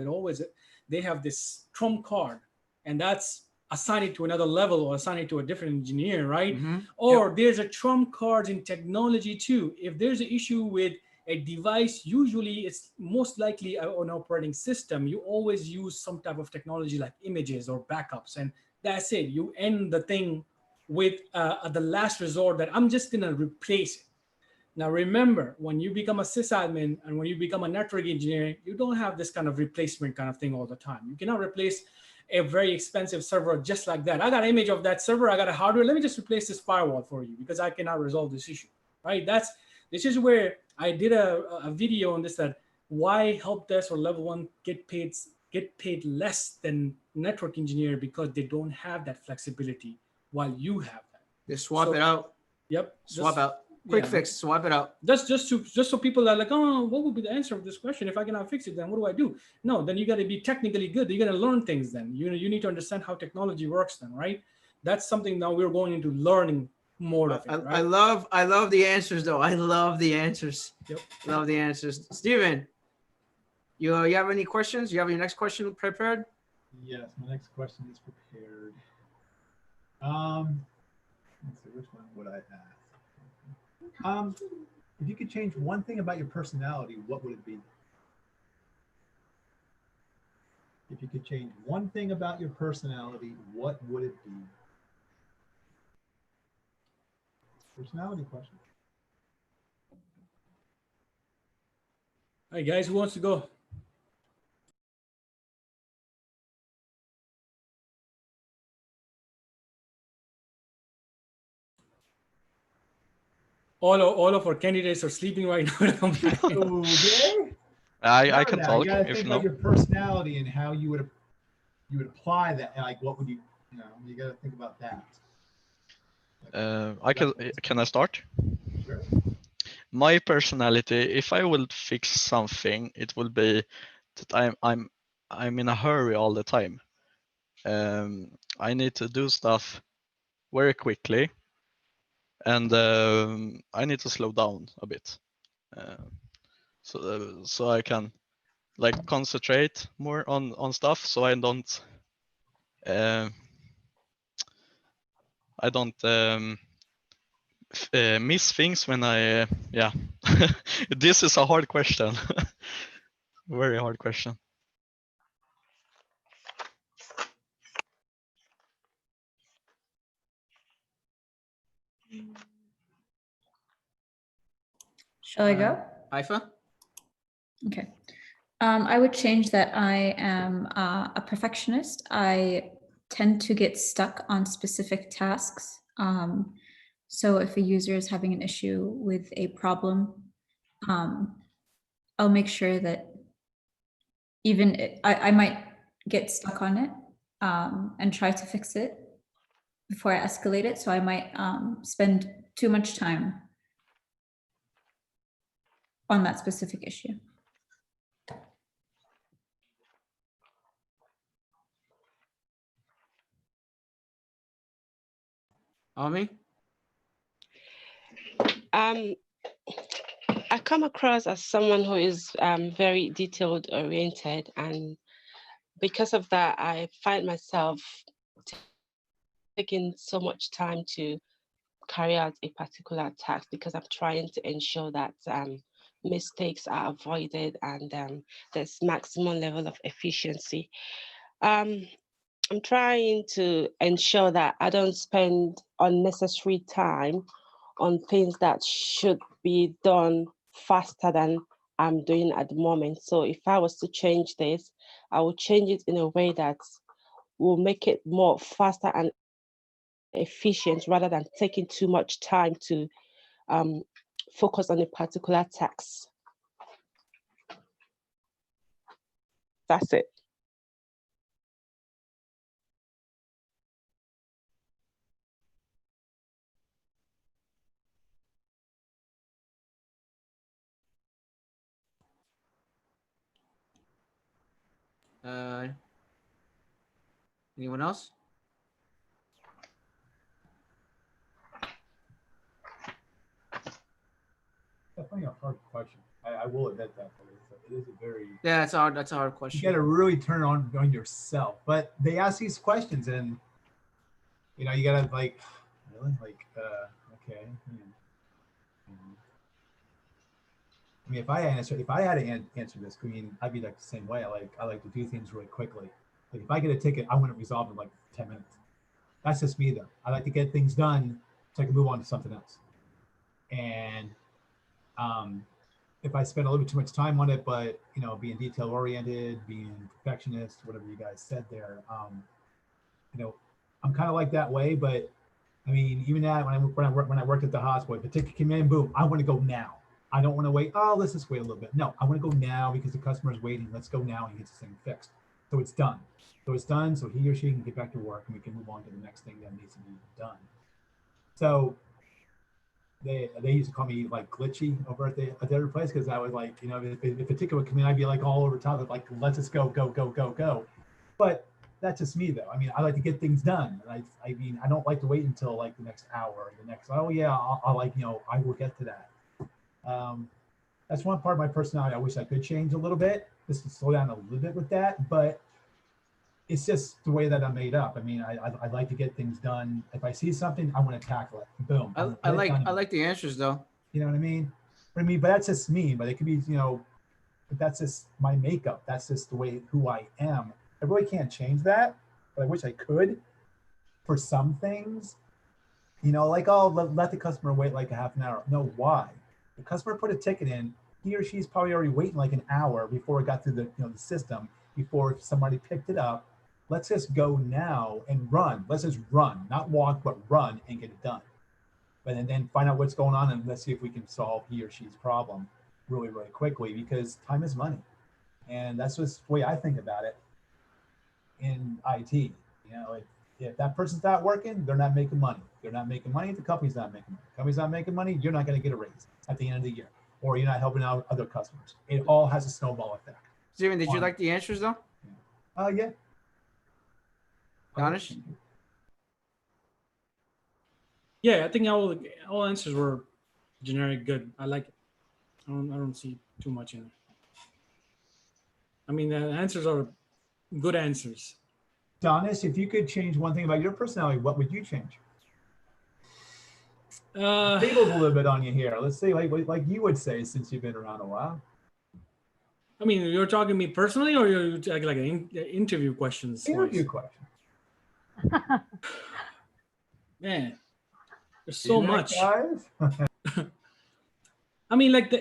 they have this trump card, and that's assign it to another level or assign it to a different engineer, right? Or there's a trump card in technology too. If there's an issue with a device, usually it's most likely an operating system. You always use some type of technology like images or backups, and that's it. You end the thing with the last resort that I'm just gonna replace it. Now remember, when you become a sysadmin and when you become a network engineer, you don't have this kind of replacement kind of thing all the time. You cannot replace a very expensive server just like that. I got an image of that server, I got a hardware, let me just replace this firewall for you because I cannot resolve this issue, right? This is where I did a video on this, that why help desk or level 1 get paid less than network engineer, because they don't have that flexibility while you have that. They swap it out. Yep. Swap out. Quick fix, swap it out. Just so people are like, oh, what would be the answer of this question? If I cannot fix it, then what do I do? No, then you got to be technically good. You got to learn things then. You need to understand how technology works then, right? That's something now we're going into learning more of it, right? I love the answers though. I love the answers. Yep. Love the answers. Steven, you have any questions? You have your next question prepared? Yes, my next question is prepared. Let's see, which one would I ask? If you could change one thing about your personality, what would it be? If you could change one thing about your personality, what would it be? Personality question. All right, guys, who wants to go? All of our candidates are sleeping right now. Okay. I can talk. You gotta if think no. about your personality and how you would apply that. Like, what would you gotta think about that. Can I start? Sure. My personality, if I will fix something, it will be that I'm in a hurry all the time. I need to do stuff very quickly, and I need to slow down a bit, so I can like concentrate more on stuff, so I don't miss things when I yeah. This is a hard question. Very hard question. Shall I go? Haifa? Okay. I would change that I am a perfectionist. I tend to get stuck on specific tasks. So if a user is having an issue with a problem, I'll make sure that I might get stuck on it and try to fix it before I escalate it. So I might spend too much time on that specific issue. Ami? I come across as someone who is very detailed oriented, and because of that, I find myself taking so much time to carry out a particular task because I'm trying to ensure that mistakes are avoided and there's maximum level of efficiency. I'm trying to ensure that I don't spend unnecessary time on things that should be done faster than I'm doing at the moment. So if I was to change this, I would change it in a way that will make it more faster and efficient rather than taking too much time to focus on a particular task. That's it. Anyone else? Definitely a hard question. I will admit that. It is a very Yeah, that's a hard you question. got to really turn on yourself. But they ask these questions, and you know you got to like really like okay. I mean, if I had to answer this, I mean, I'd be like the same way. I like to do things really quickly. Like if I get a ticket, I want it resolved in like 10 minutes. That's just me though. I like to get things done so I can move on to something else. And if I spend a little bit too much time on it, but you know, being detail oriented, being perfectionist, whatever you guys said there, you know, I'm kind of like that way. But I mean, even that when I worked at the hospital, if a ticket came in, boom, I want to go now. I don't want to wait. Oh, let's just wait a little bit. No, I want to go now because the customer is waiting. Let's go now and get this thing fixed. So it's done. So it's done. So he or she can get back to work and we can move on to the next thing that needs to be done. So they used to call me like glitchy over at the other place because I was like, you know, if a ticket would come in, I'd be like all over top of like, let's just go. But that's just me though. I mean, I like to get things done. And I mean, I don't like to wait until like the next hour or the next, oh yeah, I'll like, you know, I will get to that. That's one part of my personality I wish I could change a little bit, just to slow down a little bit with that, but it's just the way that I'm made up. I mean, I like to get things done. If I see something, I want to tackle it. Boom. I like the answers though. You know what I mean? But that's just me. But it could be, you know, but that's just my makeup. That's just the way who I am. I really can't change that, but I wish I could for some things. You know, like, oh, let the customer wait like a half an hour. No, why? The customer put a ticket in, he or she's probably already waiting like an hour before it got through the, you know, the system, before somebody picked it up. Let's just go now and run. Let's just run, not walk, but run and get it done. And then find out what's going on and let's see if we can solve he or she's problem really, really quickly because time is money. And that's just the way I think about it in IT. You know, if that person's not working, they're not making money. They're not making money, the company's not making money. The company's not making money, you're not going to get a raise at the end of the year, or you're not helping out other customers. It all has a snowball effect. Steven, did you like the answers though? Yeah. Danish? Yeah, I think all answers were generic good. I like it. I don't see too much in it. I mean, the answers are good answers. Donis, if you could change one thing about your personality, what would you change? Tables a little bit on you here. Let's say like you would say since you've been around a while. I mean, you're talking to me personally, or you're like an interview questions? Interview question. Man, there's so much. Guys? I mean, like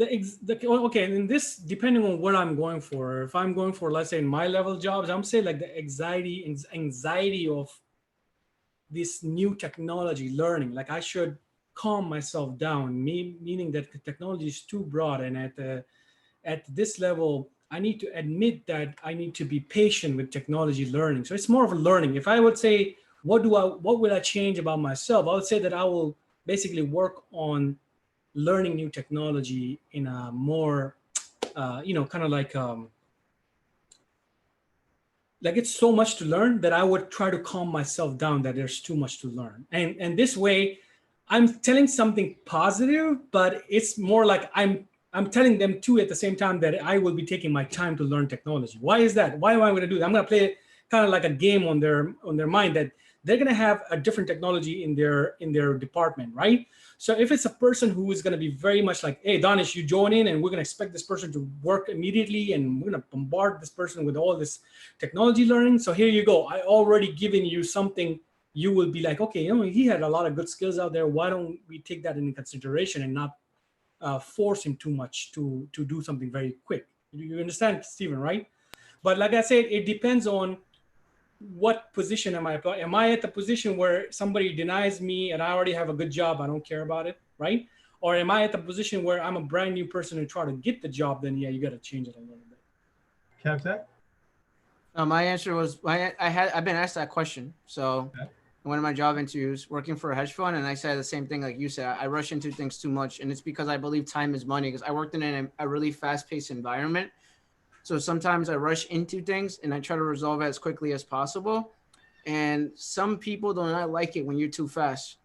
okay, and this depending on what I'm going for. If I'm going for, let's say, in my level jobs, I'm saying like the anxiety of this new technology learning. Like I should calm myself down, meaning that the technology is too broad, and at this level, I need to admit that I need to be patient with technology learning. So it's more of a learning. If I would say, what will I change about myself? I would say that I will basically work on learning new technology in a more, kind of like it's so much to learn that I would try to calm myself down that there's too much to learn. And this way, I'm telling something positive, but it's more like I'm telling them too at the same time that I will be taking my time to learn technology. Why is that? Why am I going to do that? I'm going to play it kind of like a game on their mind that they're going to have a different technology in their department, right? So if it's a person who is going to be very much like, hey, Danish, you join in and we're going to expect this person to work immediately and we're going to bombard this person with all this technology learning. So here you go. I already given you something. You will be like, okay, he had a lot of good skills out there. Why don't we take that into consideration and not force him too much to do something very quick? You understand, Stephen, right? But like I said, it depends on what position am I applying. Am I at the position where somebody denies me and I already have a good job, I don't care about it, right? Or am I at the position where I'm a brand new person and try to get the job? Then yeah, you got to change it a little bit. Kevtech? My answer was I've been asked that question. So in one of my job interviews, working for a hedge fund, and I said the same thing like you said. I rush into things too much, and it's because I believe time is money. Because I worked in a really fast-paced environment, so sometimes I rush into things and I try to resolve it as quickly as possible. And some people do not like it when you're too fast.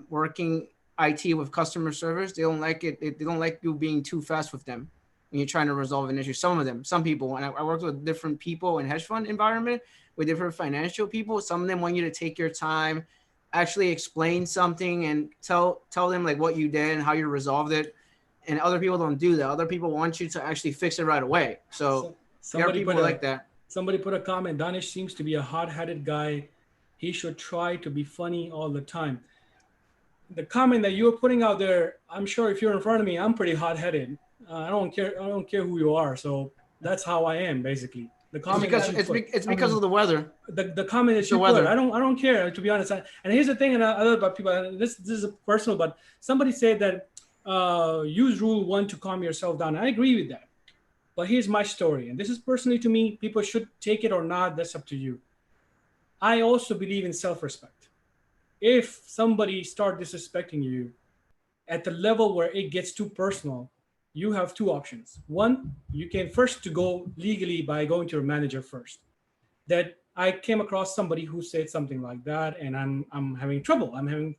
Working IT with customer service. They don't like it. They don't like you being too fast with them when you're trying to resolve an issue. Some people, and I worked with different people in hedge fund environment with different financial people. Some of them want you to take your time, actually explain something and tell them like what you did and how you resolved it. And other people don't do that. Other people want you to actually fix it right away. So there are people like that. Somebody put a comment, Danish seems to be a hot-headed guy. He should try to be funny all the time. The comment that you're putting out there, I'm sure if you're in front of me, I'm pretty hot-headed. I don't care who you are. So that's how I am, basically. The comment it's because of the weather. The comment that you put, I don't care, to be honest. And here's the thing, and other about people, and this is personal, but somebody said that use rule 1 to calm yourself down. I agree with that. But here's my story, and this is personally to me. People should take it or not. That's up to you. I also believe in self-respect. If somebody start disrespecting you at the level where it gets too personal, you have 2 options. 1, you can first to go legally by going to your manager first. That I came across somebody who said something like that, and I'm having trouble. I'm having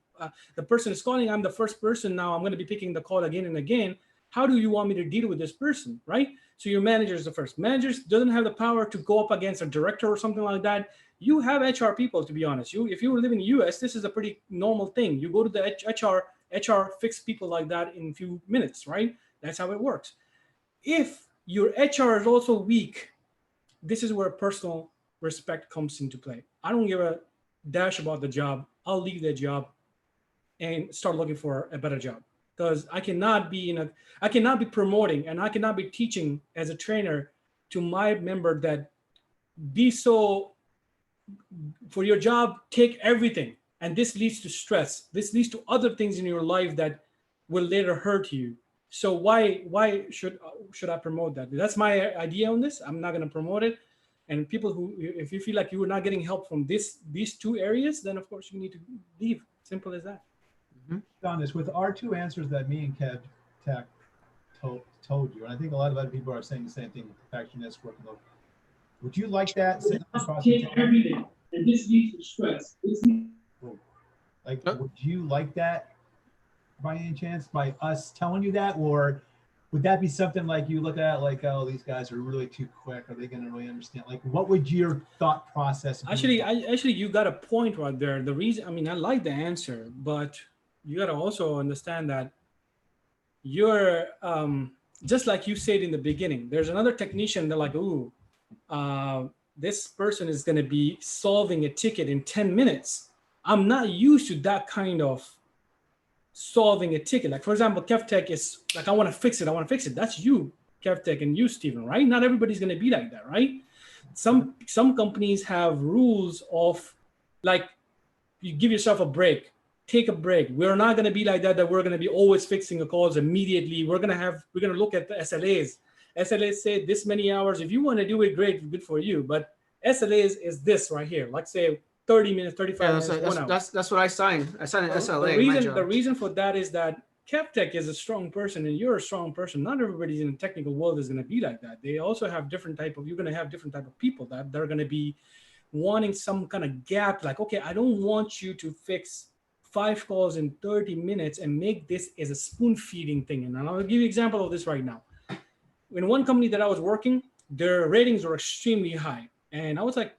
the person is calling. I'm the first person now. I'm going to be picking the call again and again. How do you want me to deal with this person, right? So your manager is the first. Managers doesn't have the power to go up against a director or something like that. You have HR people, to be honest. If you live in the US, this is a pretty normal thing. You go to the HR fix people like that in a few minutes, right? That's how it works. If your HR is also weak, this is where personal respect comes into play. I don't give a dash about the job. I'll leave that job and start looking for a better job. Because I cannot be promoting and I cannot be teaching as a trainer to my member that be so for your job, take everything. And this leads to stress. This leads to other things in your life that will later hurt you. So why should I promote that? That's my idea on this. I'm not going to promote it. And people who, if you feel like you are not getting help from these 2 areas, then of course you need to leave. Simple as that. On this, with our 2 answers that me and Kevtech told you, and I think a lot of other people are saying the same thing, perfectionist, working low. Would you like that? Everything, and this leads to stress. Would you like that by any chance, by us telling you that, or would that be something like you look at like, oh, these guys are really too quick? Are they going to really understand? Like, what would your thought process be? Actually, you got a point right there. The reason, I mean, I like the answer, but you got to also understand that you're just like you said in the beginning. There's another technician. They're like, ooh, this person is going to be solving a ticket in 10 minutes. I'm not used to that kind of solving a ticket. Like, for example, Kevtech is like, I want to fix it. That's you, Kevtech, and you, Stephen, right? Not everybody's going to be like that, right? Some companies have rules of like, you give yourself a break. Take a break. We're not going to be like that we're going to be always fixing the calls immediately. We're going to look at the SLAs. SLAs say this many hours. If you want to do it, great, good for you. But SLAs is this right here. Like say 30 minutes, 35 minutes, 1 hour. That's what I signed. I signed an SLA. The reason for that is that Kevtech is a strong person and you're a strong person. Not everybody in the technical world is going to be like that. They also have you're going to have different type of people that they're going to be wanting some kind of gap. Like, okay, I don't want you to fix 5 calls in 30 minutes and make this as a spoon feeding thing. And I'll give you an example of this right now. In one company that I was working, their ratings were extremely high. And I was like,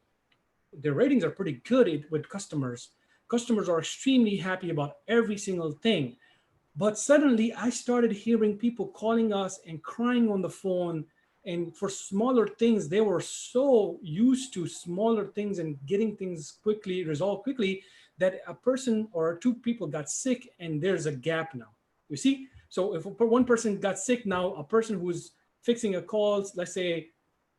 their ratings are pretty good with customers. Customers are extremely happy about every single thing. But suddenly I started hearing people calling us and crying on the phone. And for smaller things, they were so used to smaller things and getting things quickly, resolved quickly, that a person or 2 people got sick and there's a gap now. You see? So if one person got sick now, a person who's fixing a calls, let's say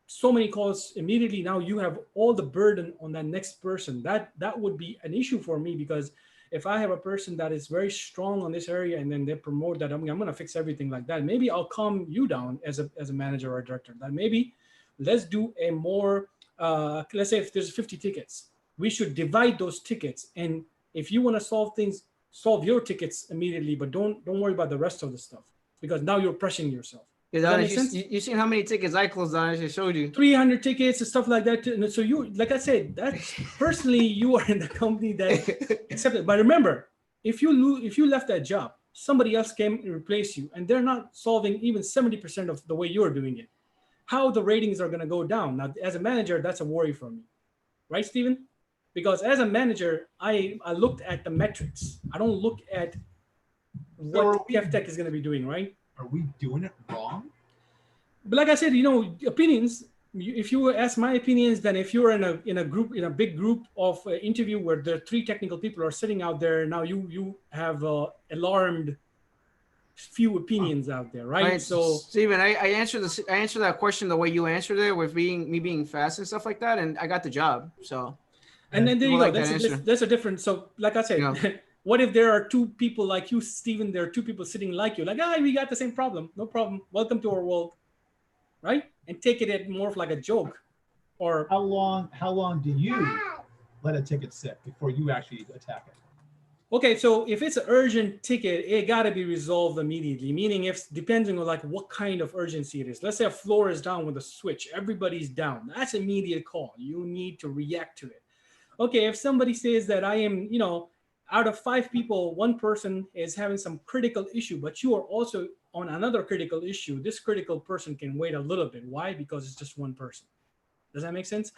so many calls immediately, now you have all the burden on that next person. That would be an issue for me, because if I have a person that is very strong on this area and then they promote that, I'm going to fix everything like that, maybe I'll calm you down as a manager or a director. That maybe let's do a more, let's say if there's 50 tickets, we should divide those tickets. And if you want to solve things, solve your tickets immediately, but don't worry about the rest of the stuff, because now you're pressuring yourself. Yeah, you seen how many tickets I closed on? I just showed you 300 tickets and stuff like that. And so you, like I said, that personally, you are in the company that accepted. But remember, if you left that job, somebody else came and replaced you, and they're not solving even 70% of the way you're doing it, how the ratings are going to go down. Now, as a manager, that's a worry for me, right, Stephen? Because as a manager, I looked at the metrics. I don't look at what Kevtech is going to be doing, right? Are we doing it wrong? But like I said, opinions. If you ask my opinions, then if you're in a big group of interview where the 3 technical people are sitting out there, now you have alarmed few opinions out there, right? So Steven, I answered that question the way you answered it, with me being fast and stuff like that, and I got the job. So, and then there you go. Like That's a different. So, like I said, what if there are 2 people like you, Steven? There are 2 people sitting like you, like, we got the same problem. No problem. Welcome to our world, right? And take it at more of like a joke. Or how long do you let a ticket sit before you actually attack it? Okay, so if it's an urgent ticket, it got to be resolved immediately. Meaning, if depending on like what kind of urgency it is. Let's say a floor is down with a switch, everybody's down. That's immediate call. You need to react to it. Okay, if somebody says that I am, out of 5 people, 1 person is having some critical issue, but you are also on another critical issue, this critical person can wait a little bit. Why? Because it's just 1 person. Does that make sense?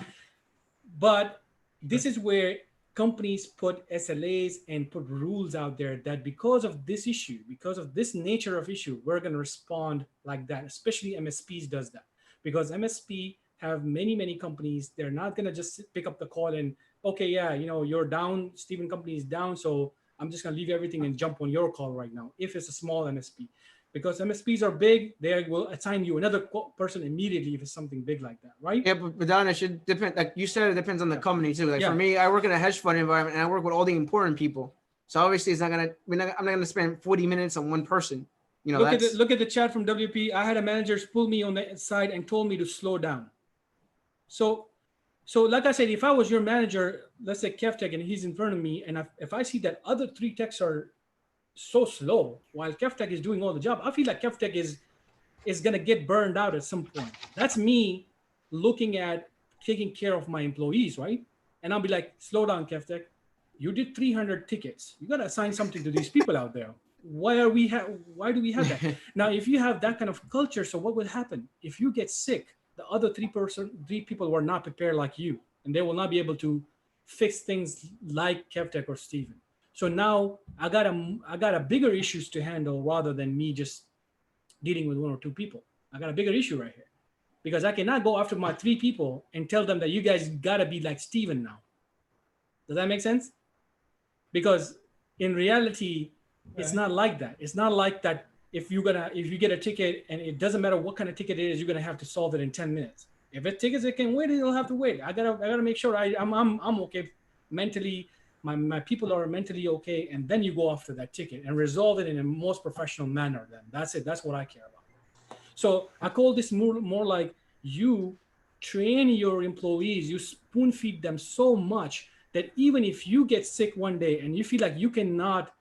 But this is where companies put SLAs and put rules out there that because of this issue, because of this nature of issue, we're going to respond like that. Especially MSPs does that, because MSP have many companies. They're not going to just pick up the call and, okay, yeah, you're down, Stephen company is down, so I'm just going to leave everything and jump on your call right now. If it's a small MSP, because MSPs are big, they will assign you another person immediately if it's something big like that, right? Yeah, but Don, it should depend. Like you said, it depends on the company too. Like for me, I work in a hedge fund environment, and I work with all the important people. So obviously, it's not gonna. I'm not gonna spend 40 minutes on 1 person. Look at the chat from WP. I had a manager pull me on the side and told me to slow down. So like I said, if I was your manager, let's say Kevtech, and he's in front of me, and if I see that other 3 techs are so slow while Kevtech is doing all the job, I feel like Kevtech is going to get burned out at some point. That's me looking at taking care of my employees, right? And I'll be like, slow down, Kevtech. You did 300 tickets. You got to assign something to these people out there. Why do we have that? Now, if you have that kind of culture, so what will happen? If you get sick, the other 3 people were not prepared like you, and they will not be able to fix things like Kevtech or Steven. So now I got a bigger issues to handle rather than me just dealing with 1 or 2 people. I got a bigger issue right here, because I cannot go after my 3 people and tell them that you guys gotta be like Steven now. Does that make sense? Because in reality, it's not like that. It's not like that. If you get a ticket and it doesn't matter what kind of ticket it is, you're gonna have to solve it in 10 minutes. If it tickets it can wait, it'll have to wait. I gotta make sure I'm okay mentally. My people are mentally okay, and then you go after that ticket and resolve it in a most professional manner. Then that's it. That's what I care about. So I call this more like you train your employees, you spoon feed them so much that even if you get sick one day and you feel like you cannot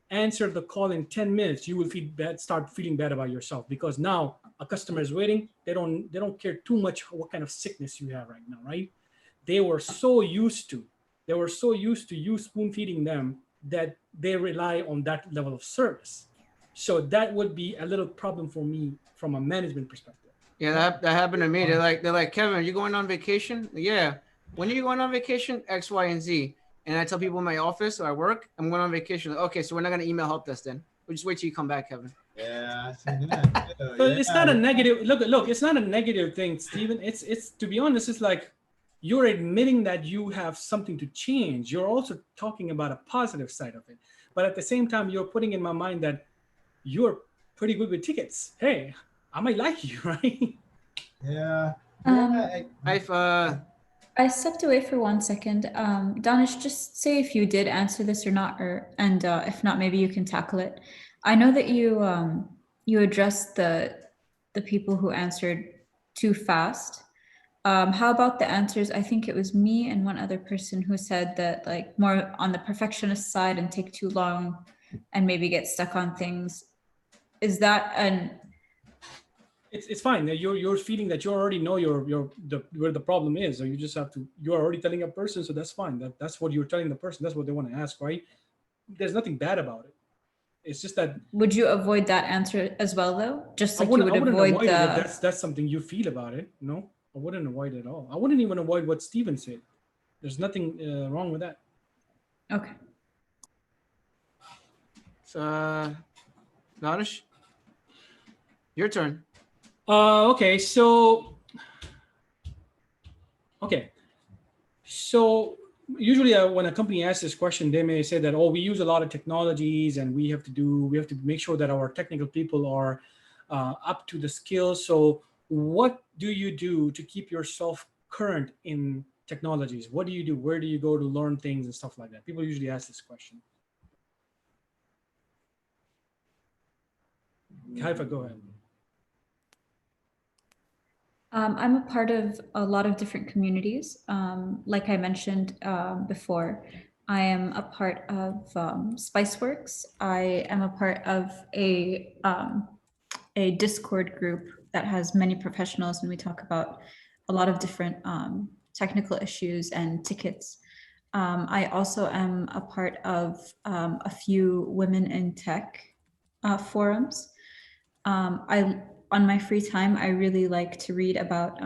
answer the call in 10 minutes, you will start feeling bad about yourself, because now a customer is waiting. They don't care too much what kind of sickness you have right now, right? They were so used to you spoon feeding them that they rely on that level of service. So that would be a little problem for me from a management perspective. Yeah, that happened to me. They're like, Kevin, are you going on vacation? Yeah. When are you going on vacation? X, Y, and Z. And I tell people in my office or I work, I'm going on vacation. Okay, so we're not going to email help desk then. We'll just wait till you come back, Kevin. Yeah. But it's not a negative. Look, it's not a negative thing, Stephen. It's to be honest, it's like you're admitting that you have something to change. You're also talking about a positive side of it. But at the same time, you're putting in my mind that you're pretty good with tickets. Hey, I might like you, right? Yeah. I stepped away for 1 second. Danish, just say if you did answer this or not, and if not, maybe you can tackle it. I know that you addressed the people who answered too fast. How about the answers? I think it was me and 1 other person who said that, like, more on the perfectionist side and take too long and maybe get stuck on things. Is that It's fine. You're feeling that you already know where the problem is, or you just have to. You're already telling a person, so that's fine. That's what you're telling the person. That's what they want to ask, right? there's nothing bad about it. It's just that Would you avoid that answer as well, though? Just I like you would wouldn't avoid avoid it if the. that's something you feel about it. No, I wouldn't avoid it at all. I wouldn't even avoid what Steven said. There's nothing wrong with that. Okay. So, Danish, your turn. Okay, so usually when a company asks this question, they may say that, oh, we use a lot of technologies and we have to make sure that our technical people are up to the skills. So what do you do to keep yourself current in technologies? What do you do? Where do you go to learn things and stuff like that? People usually ask this question. Haifa, go ahead. I'm a part of a lot of different communities. Like I mentioned before, I am a part of Spiceworks. I am a part of a Discord group that has many professionals, and we talk about a lot of different technical issues and tickets. I also am a part of a few women in tech forums. On my free time, I really like to read about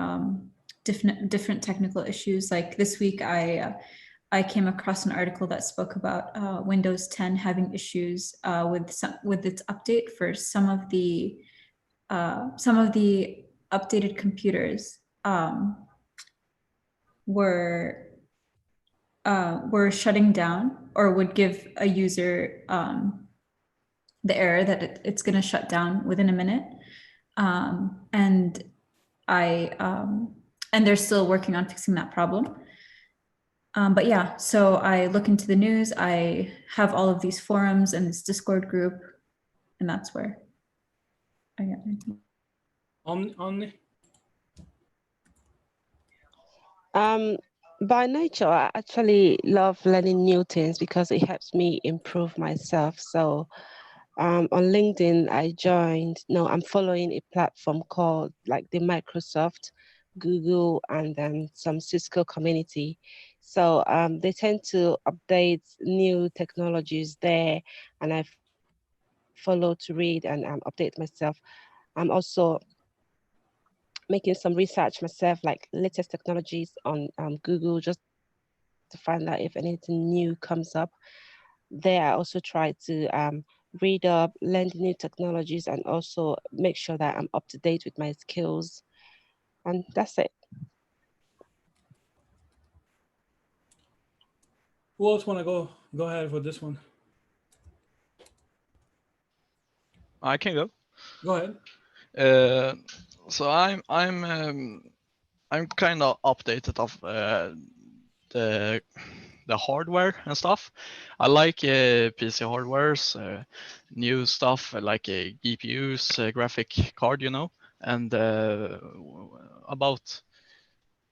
different technical issues. Like this week, I came across an article that spoke about Windows 10 having issues with its update for some of the updated computers were shutting down or would give a user the error that it's going to shut down within a minute. And they're still working on fixing that problem. But yeah, so I look into the news. I have all of these forums and this Discord group, and that's where I get my. Omni? By nature, I actually love learning new things because it helps me improve myself. So on LinkedIn, I'm following a platform called like the Microsoft, Google, and then some Cisco community. So they tend to update new technologies there, and I follow to read and update myself. I'm also making some research myself, like latest technologies on Google, just to find out if anything new comes up. There, I also try to read up, learn the new technologies, and also make sure that I'm up to date with my skills. And that's it. Who else want to go ahead for this one? I can go. Go ahead. So I'm kind of updated of the hardware and stuff. I like PC hardwares, new stuff like GPUs, graphic card, and about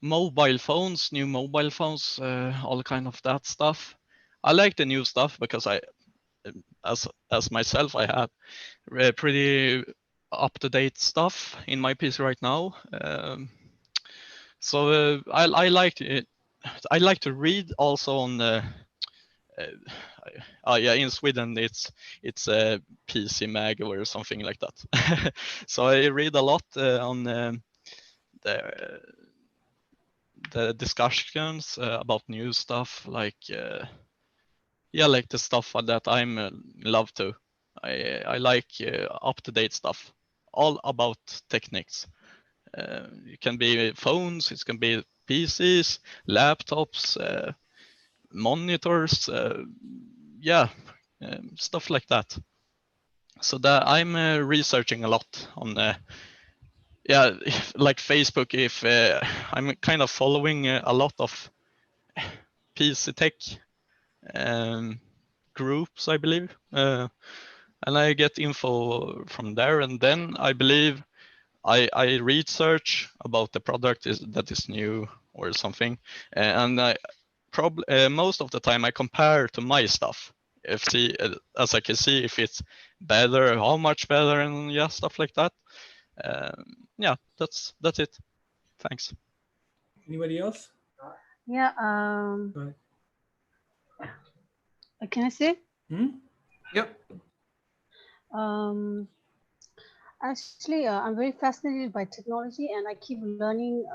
mobile phones, new mobile phones, all kind of that stuff. I like the new stuff because as myself, I have pretty up-to-date stuff in my PC right now. So I like it. I like to read also on the. In Sweden it's a PC mag or something like that. So I read a lot on the discussions about new stuff, like like the stuff that I'm love to. I like up-to-date stuff, all about techniques. It can be phones, it can be PCs, laptops, monitors, stuff like that. So that I'm researching a lot on like Facebook. If I'm kind of following a lot of PC tech groups, I believe, and I get info from there, and then I believe I research about the product that is new or something, and I most of the time I compare to my stuff, as I can see if it's better, how much better, and stuff like that. That's it. Thanks. Anybody else? Yeah. Can I say? Yep. Actually, I'm very fascinated by technology, and I keep learning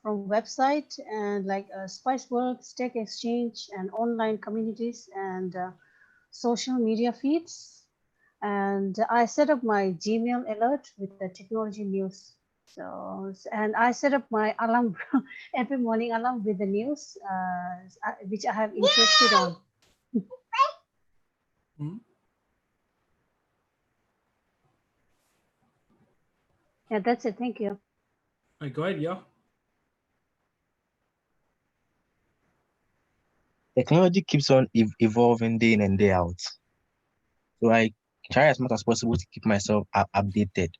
from website and like Spiceworks, Tech Exchange, and online communities and social media feeds. And I set up my Gmail alert with the technology news. So, and I set up my alarm every morning alarm with the news, which I have interested on. Yeah, that's it. Thank you. All right, go ahead, yeah. Technology keeps on evolving day in and day out. So I try as much as possible to keep myself updated.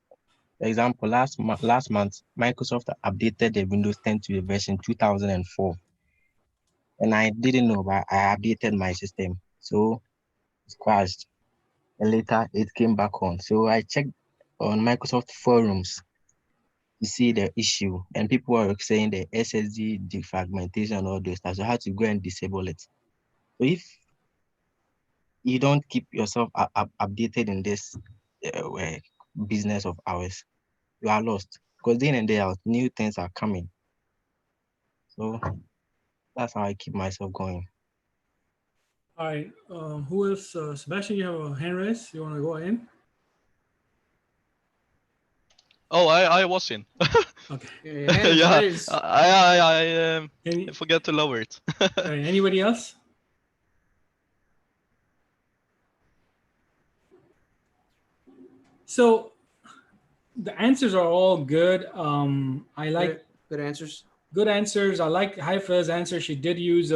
For example, last month, Microsoft updated the Windows 10 to version 2004. And I didn't know, but I updated my system. So it crashed. And later it came back on. So I checked on Microsoft forums to see the issue. And people were saying the SSD defragmentation and all those stuff. So I had to go and disable it. So if you don't keep yourself updated in this business of ours, you are lost. Because day in and day out, new things are coming. So that's how I keep myself going. All right. Who else? Sebastian, you have a hand raise. You want to go in? Oh, I was in. Okay. Yeah, I forgot to lower it. Anybody else? So the answers are all good. I like good answers. Good answers. I like Haifa's answer. She did use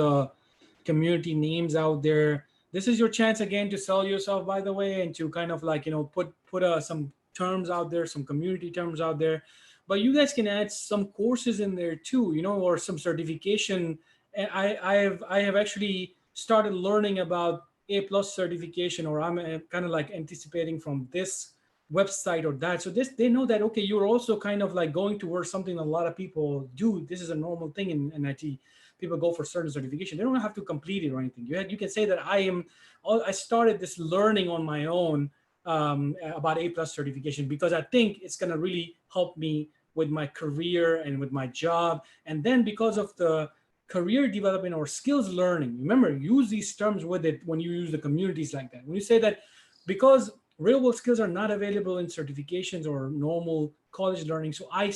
community names out there. This is your chance again to sell yourself, by the way, and to kind of like put some terms out there, some community terms out there. But you guys can add some courses in there too, or some certification. And I have actually started learning about A+ certification, or I'm kind of like anticipating from this website or that. So they know that, okay, you're also kind of like going towards something a lot of people do. This is a normal thing in IT. People go for certain certification. They don't have to complete it or anything. You can say that I started this learning on my own about A+ certification, because I think it's going to really help me with my career and with my job. And then because of the career development or skills learning, remember, use these terms with it when you use the communities like that. When you say that, because real world skills are not available in certifications or normal college learning. So I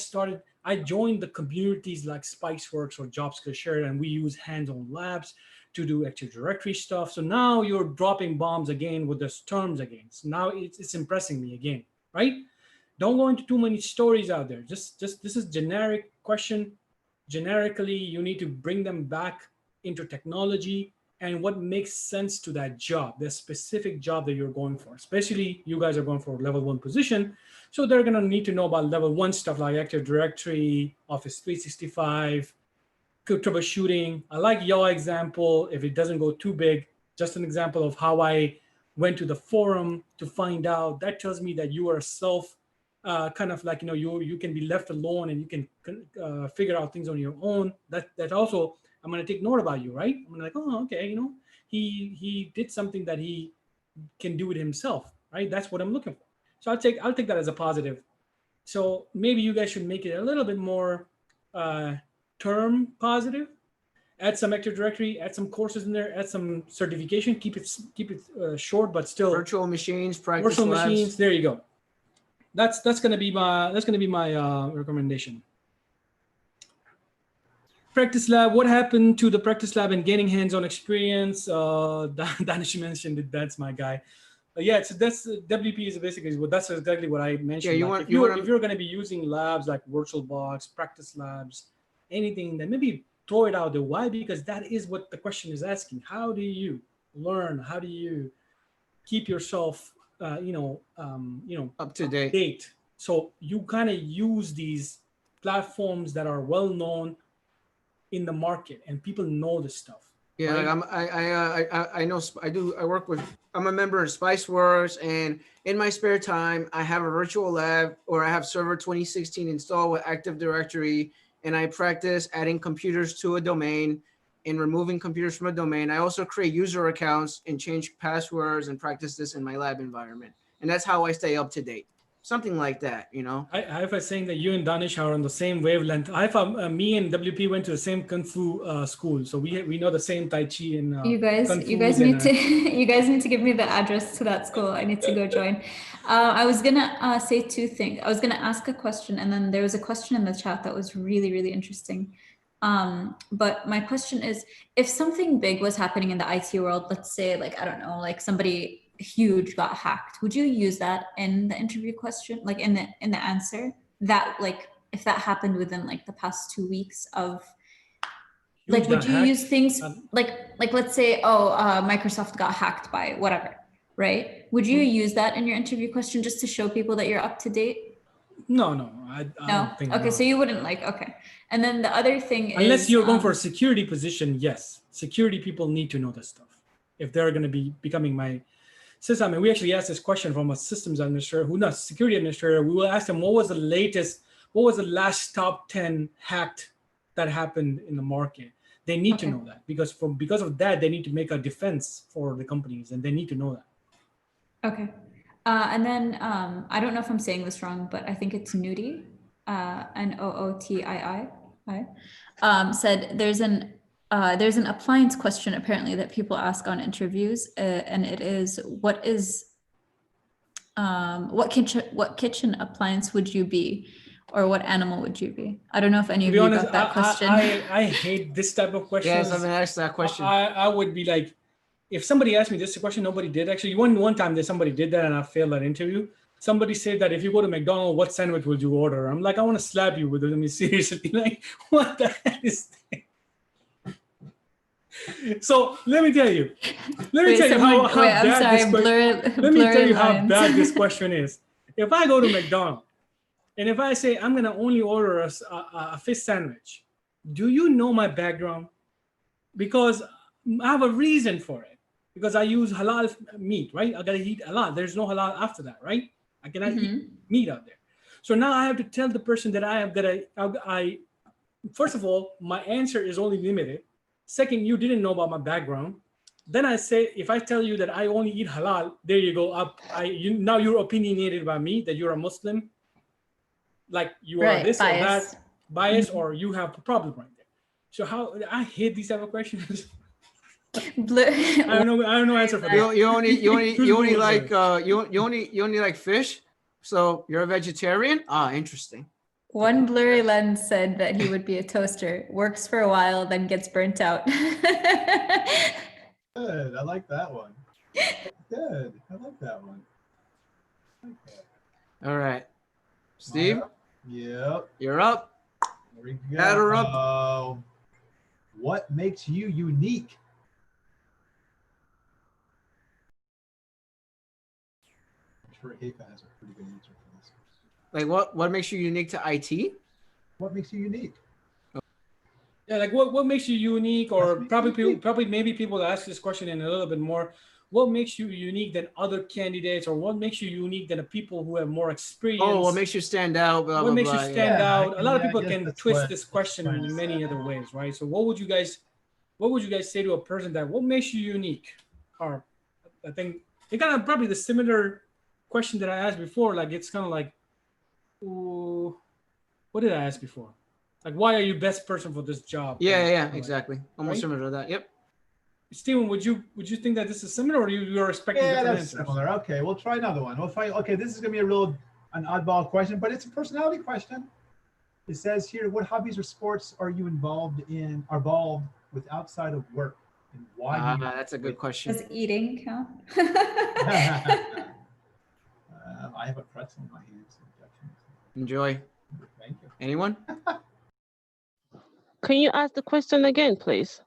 joined the communities like Spiceworks or JobSkillShare, and we use hands-on labs to do Active Directory stuff. So now you're dropping bombs again with those terms again. So now it's impressing me again, right? Don't go into too many stories out there. Just this is generic question. Generically, you need to bring them back into technology and what makes sense to that job, the specific job that you're going for. Especially you guys are going for level 1 position. So they're going to need to know about level 1 stuff like Active Directory, Office 365, troubleshooting. I like your example. If it doesn't go too big, just an example of how I went to the forum to find out. That tells me that you are self kind of like, you can be left alone and you can figure out things on your own. That also, I'm going to take note about you, right? I'm like, oh, okay, he did something that he can do it himself, right? That's what I'm looking for. So I'll take that as a positive. So maybe you guys should make it a little bit more term positive. Add some Active Directory, add some courses in there, add some certification. Keep it short, but still virtual machines, practice virtual labs. machines. There you go. That's gonna be my recommendation. Practice lab. What happened to the practice lab and gaining hands-on experience? Danish mentioned it. That's my guy. Yeah, so that's WP is basically that's exactly what I mentioned. Yeah, if you're going to be using labs like VirtualBox, practice labs, anything, then maybe throw it out there. Why? Because that is what the question is asking. How do you learn? How do you keep yourself, up to date? So you kind of use these platforms that are well known in the market, and people know this stuff. Yeah, right? I know. I'm a member of Spiceworks, and in my spare time, I have a virtual lab, or I have Server 2016 installed with Active Directory, and I practice adding computers to a domain. in removing computers from a domain. I also create user accounts and change passwords and practice this in my lab environment. And that's how I stay up to date. Something like that, you know. I was saying that you and Danish are on the same wavelength. Me and WP went to the same kung fu school, so we know the same Tai Chi and you guys need to you guys need to give me the address to that school. I need to go join. I was gonna say two things. I was gonna ask a question, and then there was a question in the chat that was really, really interesting. But my question is, if something big was happening in the IT world, let's say, like, I don't know, like somebody huge got hacked, would you use that in the interview question, like in the answer, that, like, if that happened within like the past 2 weeks of, like, would you use things like let's say, Microsoft got hacked by whatever, right? Would you use that in your interview question just to show people that you're up to date? No, I don't think. Okay, no. so you wouldn't, like, okay. And then the other thing unless is, you're going for a security position, yes, security people need to know this stuff if they're going to be becoming my system. And we actually asked this question from a systems administrator, who not security administrator. We will ask them, what was the last top 10 hacked that happened in the market? They need to know that, because of that, they need to make a defense for the companies, and they need to know that. Okay. And then I don't know if I'm saying this wrong, but I think it's Nooti, Nootii, said there's an appliance question apparently that people ask on interviews, and it is, what kitchen appliance would you be, or what animal would you be? I don't know if any of you got that question. I hate this type of question. Yes, I've been asked that question. I would be like, if somebody asked me this question, nobody did actually. One time that somebody did that and I failed that interview. Somebody said that if you go to McDonald's, what sandwich would you order? I'm like, I want to slap you with it. I mean, seriously, like, what the hell is that? So let me tell you. Let me tell you how bad this question is. If I go to McDonald's and if I say I'm gonna only order a fish sandwich, do you know my background? Because I have a reason for it. Because I use halal meat, right? I gotta eat halal. There's no halal after that, right? I cannot eat meat out there. So now I have to tell the person that I first of all, my answer is only limited. Second, you didn't know about my background. Then I say, if I tell you that I only eat halal, there you go. Now you're opinionated about me, that you're a Muslim, like you are this or that, bias, or you have a problem right there. So I hate these type of questions. I don't know answer for that. You only like fish, so you're a vegetarian? Interesting. One blurry lens said that he would be a toaster, works for a while, then gets burnt out. Good, I like that one. Good, I like that one. Okay. All right, Steve. Yep. You're up. There we go. Batter up. What makes you unique? I'm sure Haifa has a pretty good answer for this. Like what makes you unique to IT? What makes you unique? Yeah, like what makes you unique, or probably maybe people ask this question in a little bit more. What makes you unique than other candidates, or what makes you unique than the people who have more experience? Oh, what makes you stand out? Blah, what blah, makes blah, you stand out? A lot of people I can twist this question in many other ways, right? So what would you guys say to a person that what makes you unique? Or I think it kind of probably the similar question that I asked before. Like it's kind of like, ooh, what did I ask before? Like, why are you best person for this job? Yeah, exactly. Almost similar to that. Yep. Steven, would you think that this is similar, or you're expecting different that's answers? similar. Okay, we'll try another one. We'll try. Okay, this is gonna be an oddball question, but it's a personality question. It says here, what hobbies or sports are you involved with outside of work, and why? That's a good question. Does eating count? I have a pretzel in my hands. Enjoy. Thank you. Anyone? Can you ask the question again, please?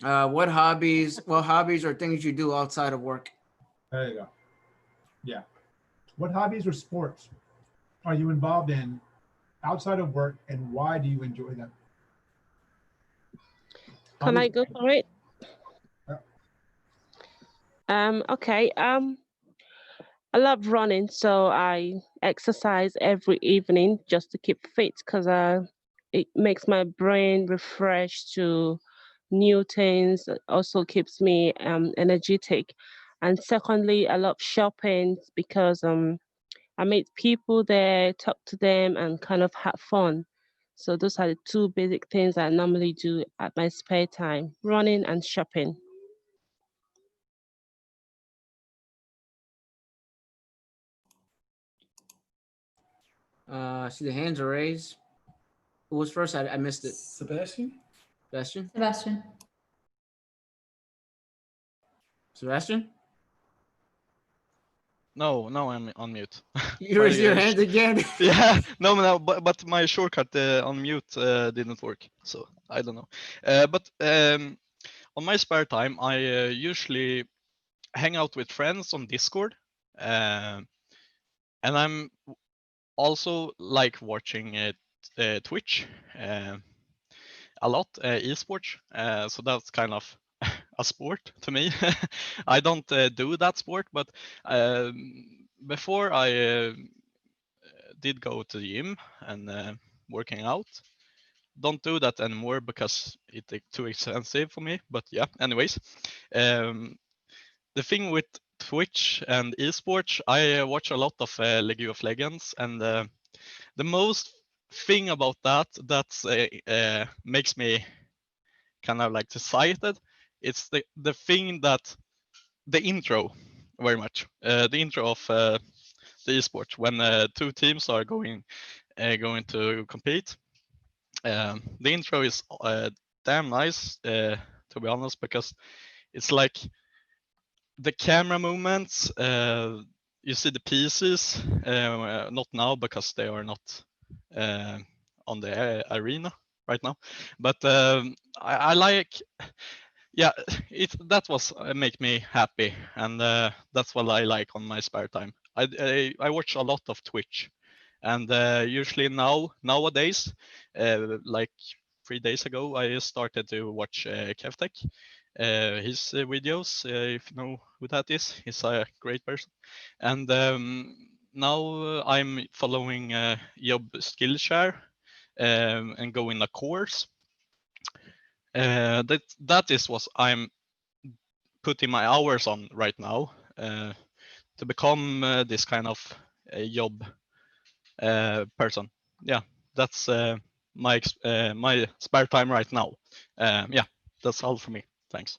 What hobbies or things you do outside of work? There you go. Yeah. What hobbies or sports are you involved in outside of work, and why do you enjoy them? Can I go for it? Yeah. Okay. I love running, so I exercise every evening just to keep fit, because it makes my brain refresh to new things. It also keeps me energetic. And secondly, I love shopping because I meet people there, talk to them, and kind of have fun. So those are the two basic things I normally do at my spare time: running and shopping. I see the hands are raised. Who was first? I missed it. Sebastian? Sebastian? Sebastian. Sebastian? No, now I'm on mute. You raised your hand again. Yeah, no, but my shortcut on mute didn't work, so I don't know. But on my spare time, I usually hang out with friends on Discord, and I'm also like watching Twitch a lot, esports. So that's kind of a sport to me. I don't do that sport, but before I did go to the gym and working out. Don't do that anymore because it's too expensive for me. But yeah, anyways, the thing with Twitch and esports, I watch a lot of League of Legends, and the most thing about that makes me kind of like excited. It's the thing that the intro very much. The intro of the esports when two teams are going to compete. The intro is damn nice, to be honest, because it's like the camera movements. You see the pieces, not now because they are not on the arena right now. But I like, yeah, that was make me happy, and that's what I like on my spare time. I watch a lot of Twitch, and usually nowadays, like 3 days ago, I started to watch Kevtech. His videos, if you know who that is, he's a great person. And now I'm following Job Skillshare and going a course. That is what I'm putting my hours on right now to become this kind of job person. Yeah, that's my spare time right now. Yeah, that's all for me. Thanks.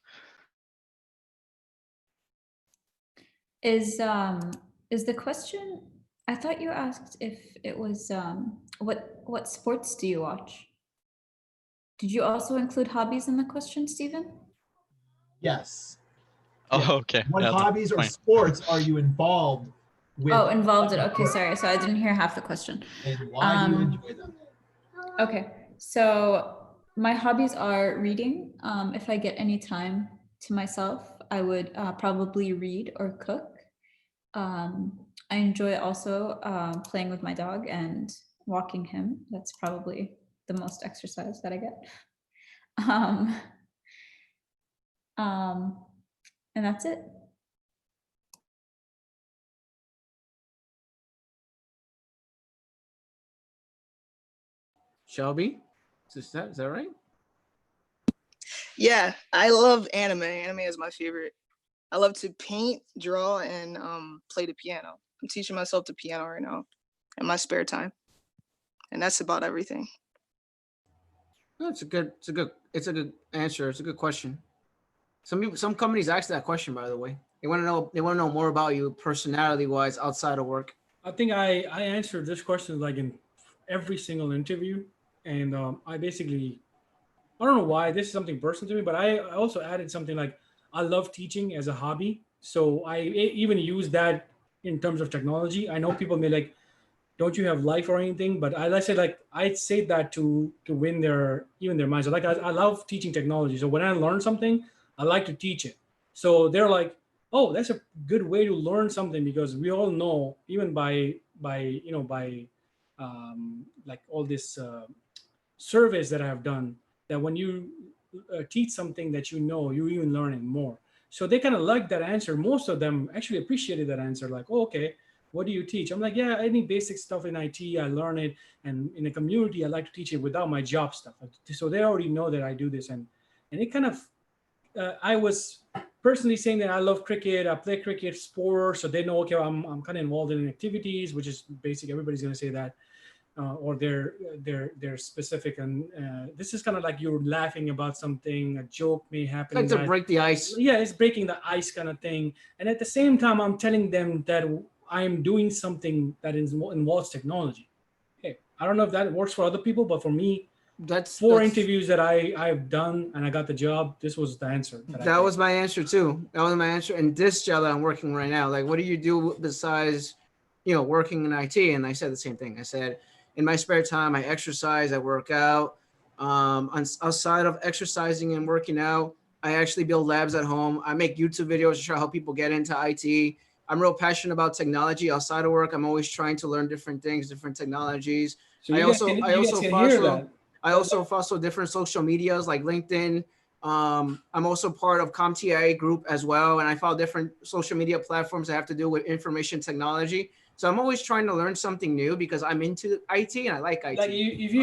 Is the question? I thought you asked if it was what sports do you watch? Did you also include hobbies in the question, Stephen? Yes. Oh, Yeah. okay. What Yeah, hobbies or fine. sports are you involved with? Oh, involved in. Okay, sorry. So I didn't hear half the question. And why do you enjoy them? Okay, so my hobbies are reading. If I get any time to myself, I would probably read or cook. I enjoy also playing with my dog and walking him. That's probably the most exercise that I get. And that's it. Shelby, is that right? Yeah, I love anime. Anime is my favorite. I love to paint, draw, and play the piano. I'm teaching myself the piano right now in my spare time, and that's about everything. No, it's a good answer. It's a good question. Some companies ask that question, by the way. They want to know more about you personality wise outside of work. I think I answered this question like in every single interview, and I basically, I don't know why this is something personal to me, but I also added something like I love teaching as a hobby, so I even use that in terms of technology. I know people may like, don't you have life or anything? But I said like I say that to win their minds. Like I love teaching technology, so when I learn something, I like to teach it. So they're like, oh, that's a good way to learn something, because we all know, even by like all this surveys that I have done, that when you teach something that you know, you even learning more. So they kind of like that answer. Most of them actually appreciated that answer. Like, oh, okay, what do you teach? I'm like, yeah, any basic stuff in IT, I learn it. And in a community, I like to teach it without my job stuff. So they already know that I do this. And it kind of, I was personally saying that I love cricket. I play cricket sports. So they know, okay, I'm kind of involved in activities, which is basic. Everybody's going to say that. Or they're specific, and this is kind of like you're laughing about something, a joke may happen. Like to break the ice. Yeah, it's breaking the ice kind of thing. And at the same time, I'm telling them that I'm doing something that involves technology. Hey, I don't know if that works for other people, but for me, that's four interviews that I've done and I got the job. This was the answer. That was my answer too. That was my answer. And this job that I'm working right now, like, what do you do besides, working in IT? And I said the same thing. I said, in my spare time, I exercise, I work out. Outside of exercising and working out, I actually build labs at home. I make YouTube videos to try to help people get into IT. I'm real passionate about technology. Outside of work, I'm always trying to learn different things, different technologies. So I also follow different social medias like LinkedIn. I'm also part of CompTIA group as well, and I follow different social media platforms that have to do with information technology. So I'm always trying to learn something new because I'm into IT and I like IT. Like if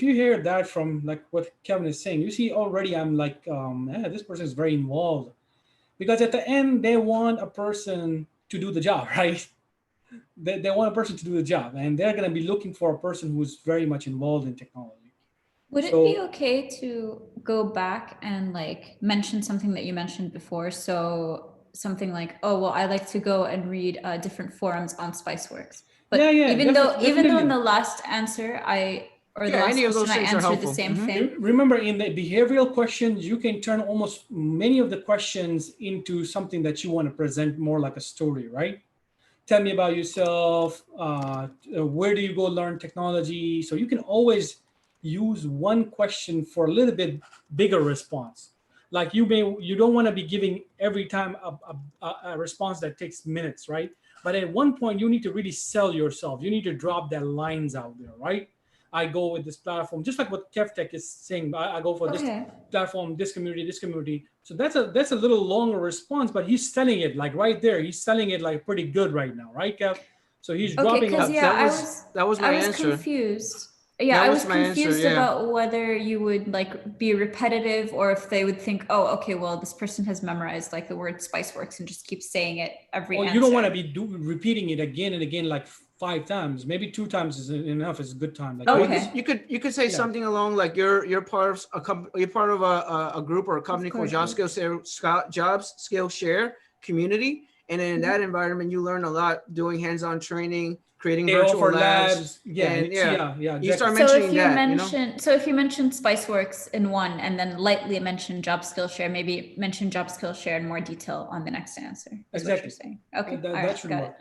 you hear that from like what Kevin is saying, you see already I'm like, this person is very involved, because at the end they want a person to do the job, right? They want a person to do the job, and they're going to be looking for a person who's very much involved in technology. Would it be okay to go back and like mention something that you mentioned before? So something like, oh, well, I like to go and read different forums on Spiceworks. But even though in the last answer, the last question I answered the same thing. Remember, in the behavioral questions, you can turn almost many of the questions into something that you want to present more like a story, right? Tell me about yourself. Where do you go learn technology? So you can always use one question for a little bit bigger response. Like you don't want to be giving every time a response that takes minutes, right? But at one point you need to really sell yourself. You need to drop that lines out there, right? I go with this platform, just like what Kevtech is saying. I go for this platform, this community. So that's a little longer response, but he's selling it like right there. He's selling it like pretty good right now, right, Kev? So he's dropping. That was my answer. Confused. Yeah, I was confused about whether you would like be repetitive or if they would think, oh, okay, well, this person has memorized like the word Spiceworks and just keep saying it every answer. You don't want to be repeating it again and again like 5 times. Maybe 2 times is enough. It's a good time. Like, okay. You could say something along like you're part of a group or a company called Jobs Skillshare community, and in that environment you learn a lot doing hands-on training, creating virtual labs. You start mentioning that. So if you mention Spiceworks in one and then lightly mention Job Skillshare, maybe mention Job Skillshare in more detail on the next answer. Is what you're saying. Okay, that should work.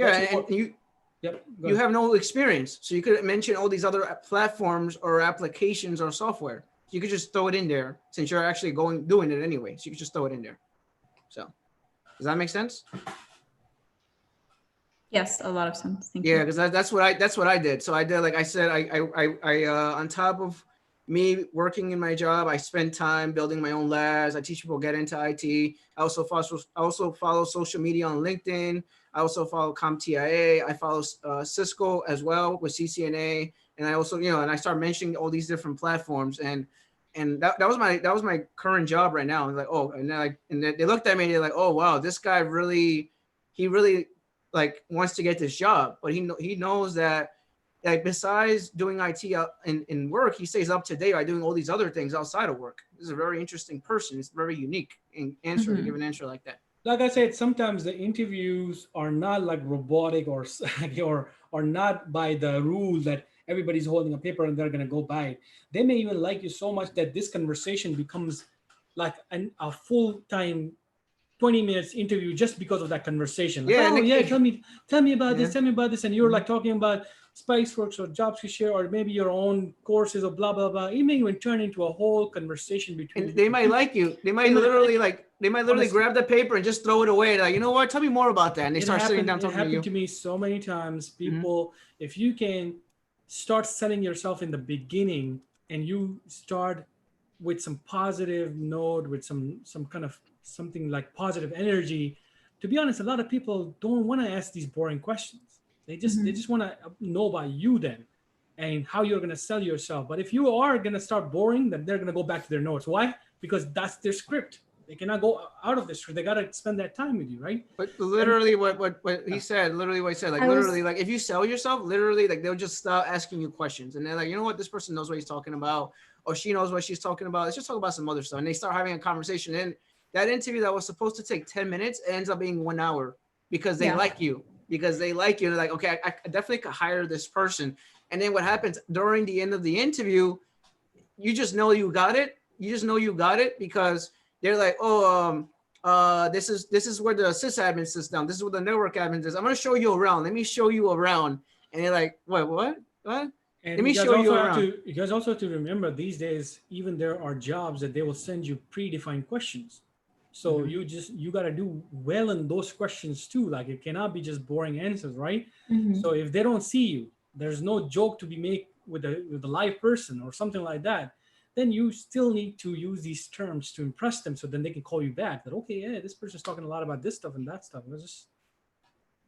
You have no experience, so you could mention all these other platforms or applications or software. You could just throw it in there since you're actually doing it anyway. So you could just throw it in there. So, does that make sense? Yes, a lot of sense. Thank you. Yeah, because that's what I did. So I did, like I said, I on top of me working in my job, I spend time building my own labs. I teach people get into IT. I also follow social media on LinkedIn. I also follow CompTIA. I follow Cisco as well with CCNA, and I also and I start mentioning all these different platforms, and that was my current job right now. I was like, and they looked at me and they're like, oh wow, this guy really like wants to get this job, but he knows that like besides doing IT in work, he stays up to date by doing all these other things outside of work. This is a very interesting person. It's very unique in answer to give an answer like that. Like I said, sometimes the interviews are not like robotic or not by the rule that everybody's holding a paper and they're going to go by it. They may even like you so much that this conversation becomes like a full-time 20 minutes interview just because of that conversation. Like, tell me about this, and you're like talking about Spiceworks or Jobs Skillshare or maybe your own courses or blah blah blah. It may even turn into a whole conversation between. And they might like you. They might literally grab the paper and just throw it away. Like, you know what? Tell me more about that. And they start sitting down talking to you. It happened to me so many times. People, if you can start selling yourself in the beginning and you start with some positive note, with some kind of something like positive energy, to be honest, a lot of people don't want to ask these boring questions. They just want to know about you then and how you're going to sell yourself. But if you are going to start boring, then they're going to go back to their notes. Why? Because that's their script. They cannot go out of the script. They got to spend that time with you, right? But literally what he said, literally what he said, like literally, like if you sell yourself, literally, like they'll just start asking you questions. And they're like, you know what, this person knows what he's talking about, or she knows what she's talking about. Let's just talk about some other stuff. And they start having a conversation. And that interview that was supposed to take 10 minutes ends up being 1 hour because they like you. Because they like you. They're like, okay, I definitely could hire this person. And then what happens during the end of the interview, you just know you got it. You just know you got it because they're like, oh, this is where the sysadmin sits down. This is where the network admin is. I'm gonna show you around. Let me show you around. And they're like, what? And Let me show you around. You guys also have to remember these days, even there are jobs that they will send you predefined questions. So you got to do well in those questions too. Like it cannot be just boring answers, right? So if they don't see you, there's no joke to be made with a live person or something like that. Then you still need to use these terms to impress them, so then they can call you back. That okay, yeah, this person's talking a lot about this stuff and that stuff. Let's just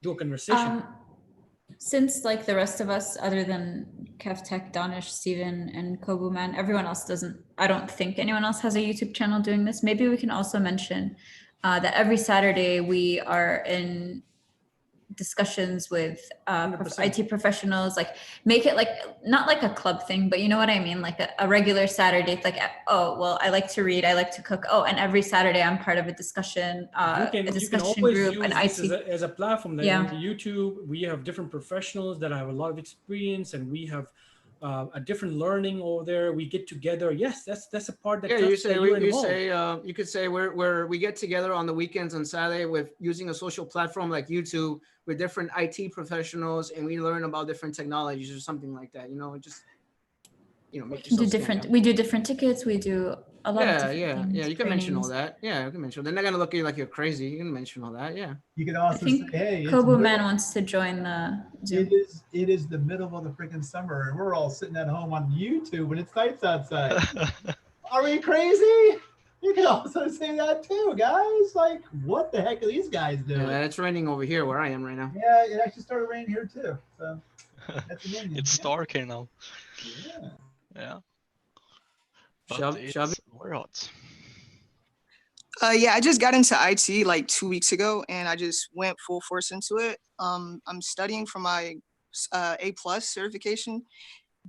do a conversation. Since like the rest of us, other than Kevtech, Danish, Steven, and Kobu Man, everyone else doesn't, I don't think anyone else has a YouTube channel doing this. Maybe we can also mention that every Saturday we are in discussions with IT professionals, like make it like, not like a club thing, but you know what I mean? Like a regular Saturday, it's like, oh, well, I like to read, I like to cook. Oh, and every Saturday I'm part of a discussion, you can always group, use an this IT. as a platform that on YouTube, we have different professionals that have a lot of experience, and we have a different learning over there. We get together. Yes, that's a part that you could say we get together on the weekends on Saturday with using a social platform like YouTube with different IT professionals, and we learn about different technologies or something like that. You know, just make yourself stand out. We do different tickets. We do a lot of different things. Yeah. You can mention all that. Yeah, you can mention. They're not gonna look at you like you're crazy. You can mention all that. Yeah. You can also say, hey, Kobu Man wants to join the Zoom. It is the middle of the freaking summer, and we're all sitting at home on YouTube when it's nights outside. Are we crazy? You can also say that too, guys. Like, what the heck are these guys doing? Yeah, it's raining over here where I am right now. Yeah, it actually started raining here too. So that's amazing. It's dark here now. Yeah. But it's very hot. Yeah, I just got into IT like 2 weeks ago, and I just went full force into it. I'm studying for my A+ certification,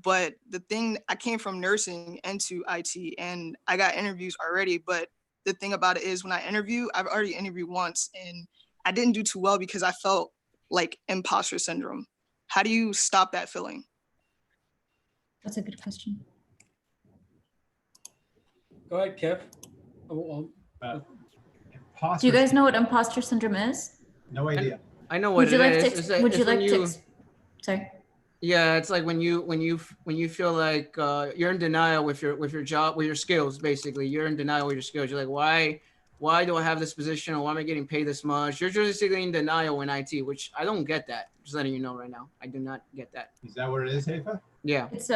but the thing, I came from nursing into IT, and I got interviews already. But the thing about it is, when I interview, I've already interviewed once, and I didn't do too well because I felt like imposter syndrome. How do you stop that feeling? That's a good question. Go ahead, Kev. Do you guys know what imposter syndrome is? No idea. I know what it is. Would you like to? Sorry. Yeah, it's like when you feel like you're in denial with your job, with your skills. Basically, you're in denial with your skills. You're like, why do I have this position, or why am I getting paid this much? You're basically in denial in IT, which I don't get that. Just letting you know right now, I do not get that. Is that what it is, Haifa? Yeah. It's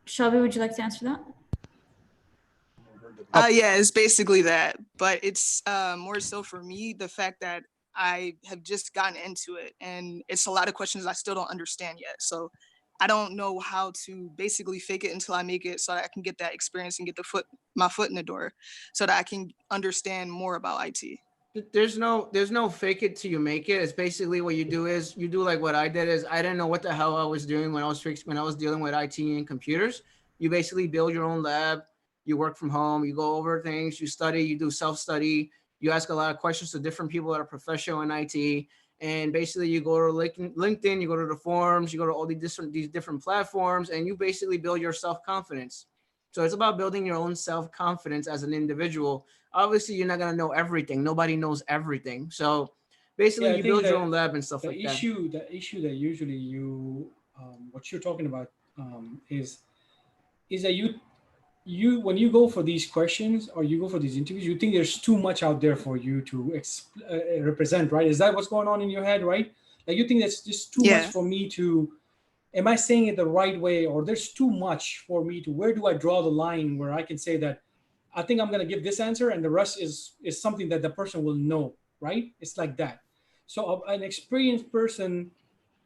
Shelby, would you like to answer that? Yeah, it's basically that, but it's more so for me, the fact that I have just gotten into it, and it's a lot of questions I still don't understand yet. So I don't know how to basically fake it until I make it, so that I can get that experience and get my foot in the door, so that I can understand more about IT. There's no fake it till you make it. It's basically what you do is you do like what I did is I didn't know what the hell I was doing when I was dealing with IT and computers. You basically build your own lab. You work from home, you go over things, you study, you do self-study, you ask a lot of questions to different people that are professional in IT. And basically you go to LinkedIn, you go to the forums, you go to all these different platforms, and you basically build your self-confidence. So it's about building your own self-confidence as an individual. Obviously, you're not going to know everything. Nobody knows everything. So basically you build your own lab and stuff like that. The issue that usually what you're talking about is that you when you go for these questions or you go for these interviews, you think there's too much out there for you to represent, right? Is that what's going on in your head, right? Like you think that's just too much for me to, am I saying it the right way? Or there's too much for me to, where do I draw the line where I can say that I think I'm going to give this answer and the rest is something that the person will know, right? It's like that. So an experienced person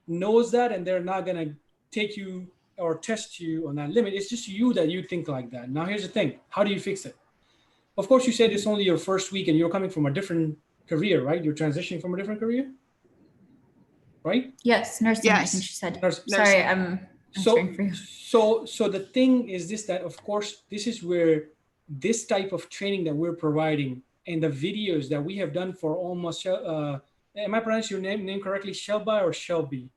knows that, and they're not gonna take you or test you on that limit. It's just you that you think like that. Now here's the thing: how do you fix it? Of course, you said it's only your first week, and you're coming from a different career, right? You're transitioning from a different career, right? Yes, nursing. I think Yes. she said. Nursing. Sorry, I'm answering for you. So the thing is this, that of course, this is where this type of training that we're providing and the videos that we have done for almost, am I pronouncing your name correctly? Shelby or Shelby?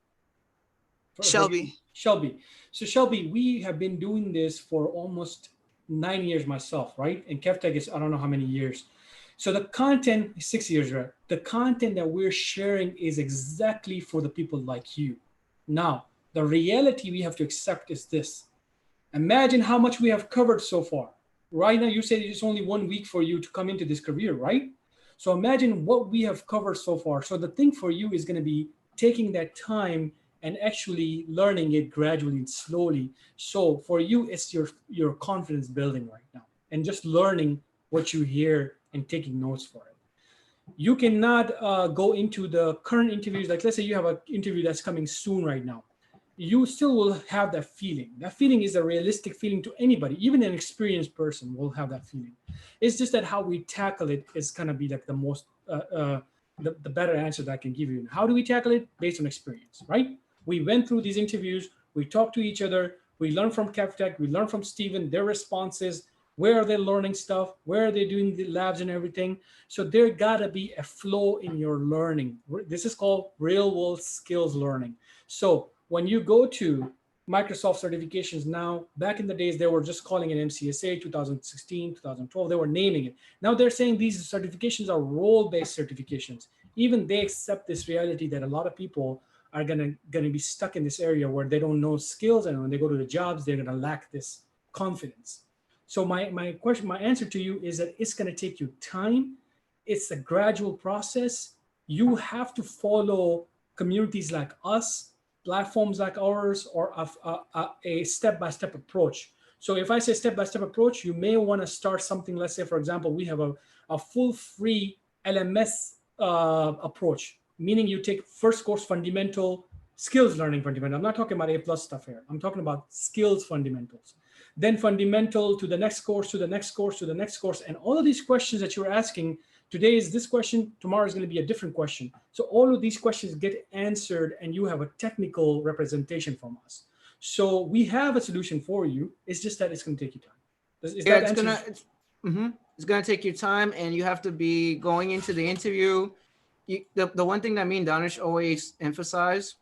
Shelby. Shelby. So Shelby, we have been doing this for almost 9 years myself, right? And Kevtech is, I don't know how many years. So the content is 6 years, right? The content that we're sharing is exactly for the people like you. Now, the reality we have to accept is this. Imagine how much we have covered so far. Right now, you said it's only 1 week for you to come into this career, right? So imagine what we have covered so far. So the thing for you is going to be taking that time and actually learning it gradually and slowly. So for you, it's your confidence building right now and just learning what you hear and taking notes for it. You cannot go into the current interviews. Like let's say you have an interview that's coming soon right now. You still will have that feeling. That feeling is a realistic feeling to anybody, even an experienced person will have that feeling. It's just that how we tackle it is gonna be like the most, the better answer that I can give you. How do we tackle it? Based on experience, right? We went through these interviews, we talked to each other, we learned from Kevtech, we learned from Steven, their responses, where are they learning stuff, where are they doing the labs and everything. So there gotta be a flow in your learning. This is called real world skills learning. So when you go to Microsoft certifications now, back in the days, they were just calling it MCSA 2016, 2012, they were naming it. Now they're saying these certifications are role-based certifications. Even they accept this reality that a lot of people are gonna be stuck in this area where they don't know skills, and when they go to the jobs, they're gonna lack this confidence. So my answer to you is that it's gonna take you time. It's a gradual process. You have to follow communities like us, platforms like ours, or a step-by-step approach. So if I say step-by-step approach, you may want to start something. Let's say, for example, we have a full free LMS approach, meaning you take first course fundamental, skills learning fundamental. I'm not talking about A+ stuff here. I'm talking about skills fundamentals. Then fundamental to the next course, to the next course, to the next course. And all of these questions that you're asking, today is this question, tomorrow is going to be a different question. So all of these questions get answered and you have a technical representation from us. So we have a solution for you. It's just that it's going to take you time. It's gonna take you time, and you have to be going into the interview. The one thing that me and Danish always emphasize,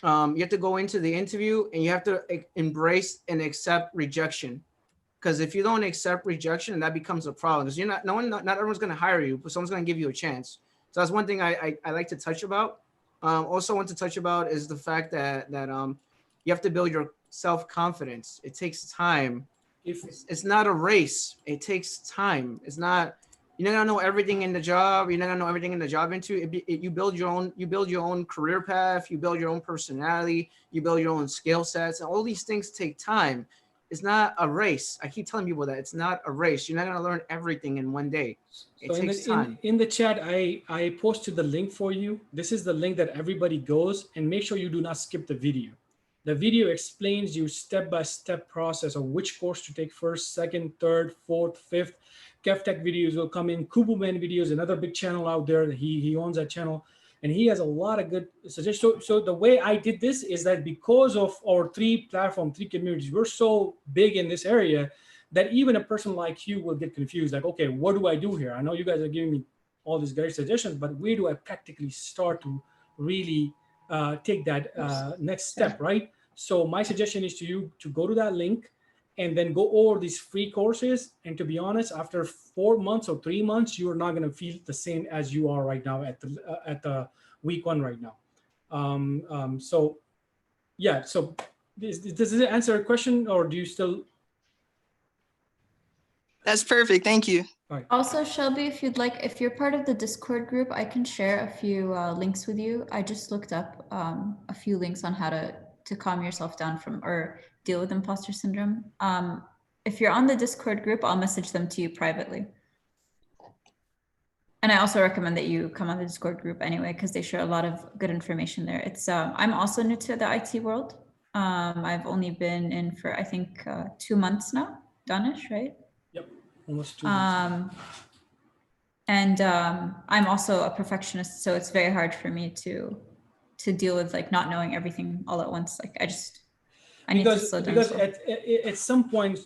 you have to go into the interview and you have to embrace and accept rejection. Because if you don't accept rejection, that becomes a problem. Because not everyone's going to hire you, but someone's going to give you a chance. So that's one thing I like to touch about. Also want to touch about is the fact that you have to build your self-confidence. It takes time. It's not a race. It takes time. It's not, you're not gonna know everything in the job. You're not gonna know everything in the job you build your own career path. You build your own personality. You build your own skill sets. And all these things take time. It's not a race. I keep telling people that it's not a race. You're not going to learn everything in one day. It takes time. In the chat, I posted the link for you. This is the link that everybody goes, and make sure you do not skip the video. The video explains you step-by-step process of which course to take first, second, third, fourth, fifth. Kevtech videos will come in. Kubuman videos, another big channel out there. He owns that channel. And he has a lot of good suggestions. So the way I did this is that because of our three communities, we're so big in this area that even a person like you will get confused. Like, okay, what do I do here? I know you guys are giving me all these great suggestions, but where do I practically start to really take that next step, right? So my suggestion is to you to go to that link and then go over these free courses. And to be honest, after 4 months or 3 months, you're not going to feel the same as you are right now at the week 1 right now. So yeah, so does it answer a question, or do you still? That's perfect. Thank you. Right. Also, Shelby, if you'd like, if you're part of the Discord group, I can share a few links with you. I just looked up a few links on how to calm yourself down from or deal with imposter syndrome. If you're on the Discord group, I'll message them to you privately. And I also recommend that you come on the Discord group anyway, because they share a lot of good information there. It's I'm also new to the IT world. I've only been in for I think 2 months now. Danish, right? Yep, almost 2 months. And I'm also a perfectionist, so it's very hard for me to deal with like not knowing everything all at once. Like I need to slow down. Because at some point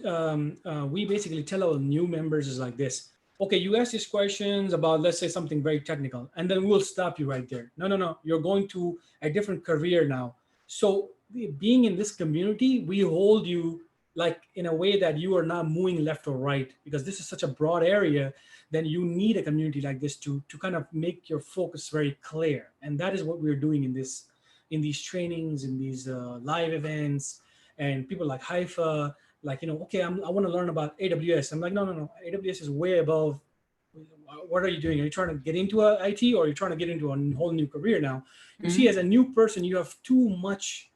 we basically tell our new members is like this. Okay, you ask these questions about, let's say, something very technical, and then we'll stop you right there. No, you're going to a different career now. So being in this community, we hold you like in a way that you are not moving left or right, because this is such a broad area. Then you need a community like this to kind of make your focus very clear. And that is what we're doing in these trainings, in these live events. And people like Haifa, like, okay, I want to learn about AWS. I'm like, no. AWS is way above. What are you doing? Are you trying to get into IT, or are you trying to get into a whole new career now? You see, as a new person, you have too much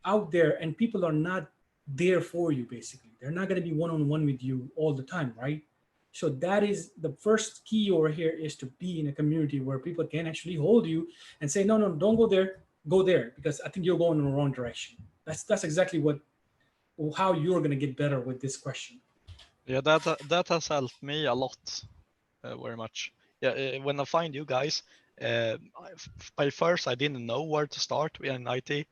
out there, and people are not there for you, basically. They're not going to be one-on-one with you all the time, right? So that is the first key over here, is to be in a community where people can actually hold you and say, no, don't go there, go there, because I think you're going in the wrong direction. That's exactly how you're going to get better with this question. Yeah, that has helped me a lot, very much. Yeah, when I find you guys, by first I didn't know where to start in IT.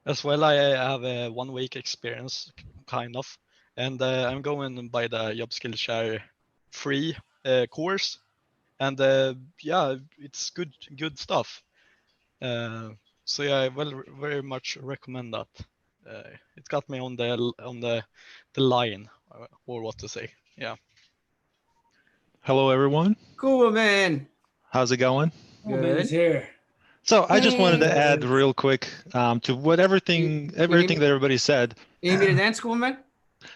As well, I have a 1 week experience, kind of, and I'm going by the Job Skillshare free course, and yeah, it's good stuff. So yeah, I will very much recommend that. It got me on the line, or what to say. Yeah. Hello, everyone. Cool, man. How's it going? Good. Man is here. So I just wanted to add real quick to what everything that everybody said. You need me to dance, Cool, man?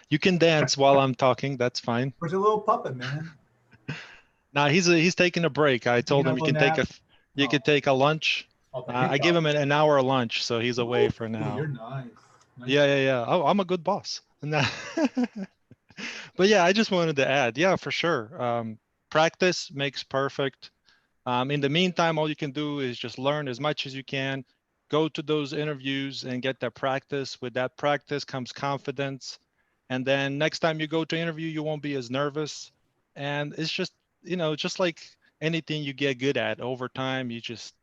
You can dance while I'm talking. That's fine. Where's your little puppet, man? Nah, he's taking a break. I told him you can take a lunch. I give him an hour lunch, so he's away for now. You're nice. Yeah. Oh, I'm a good boss. But yeah, I just wanted to add, yeah, for sure. Practice makes perfect. In the meantime, all you can do is just learn as much as you can. Go to those interviews and get that practice. With that practice comes confidence. And then next time you go to interview, you won't be as nervous. And it's just, just like anything you get good at over time, it just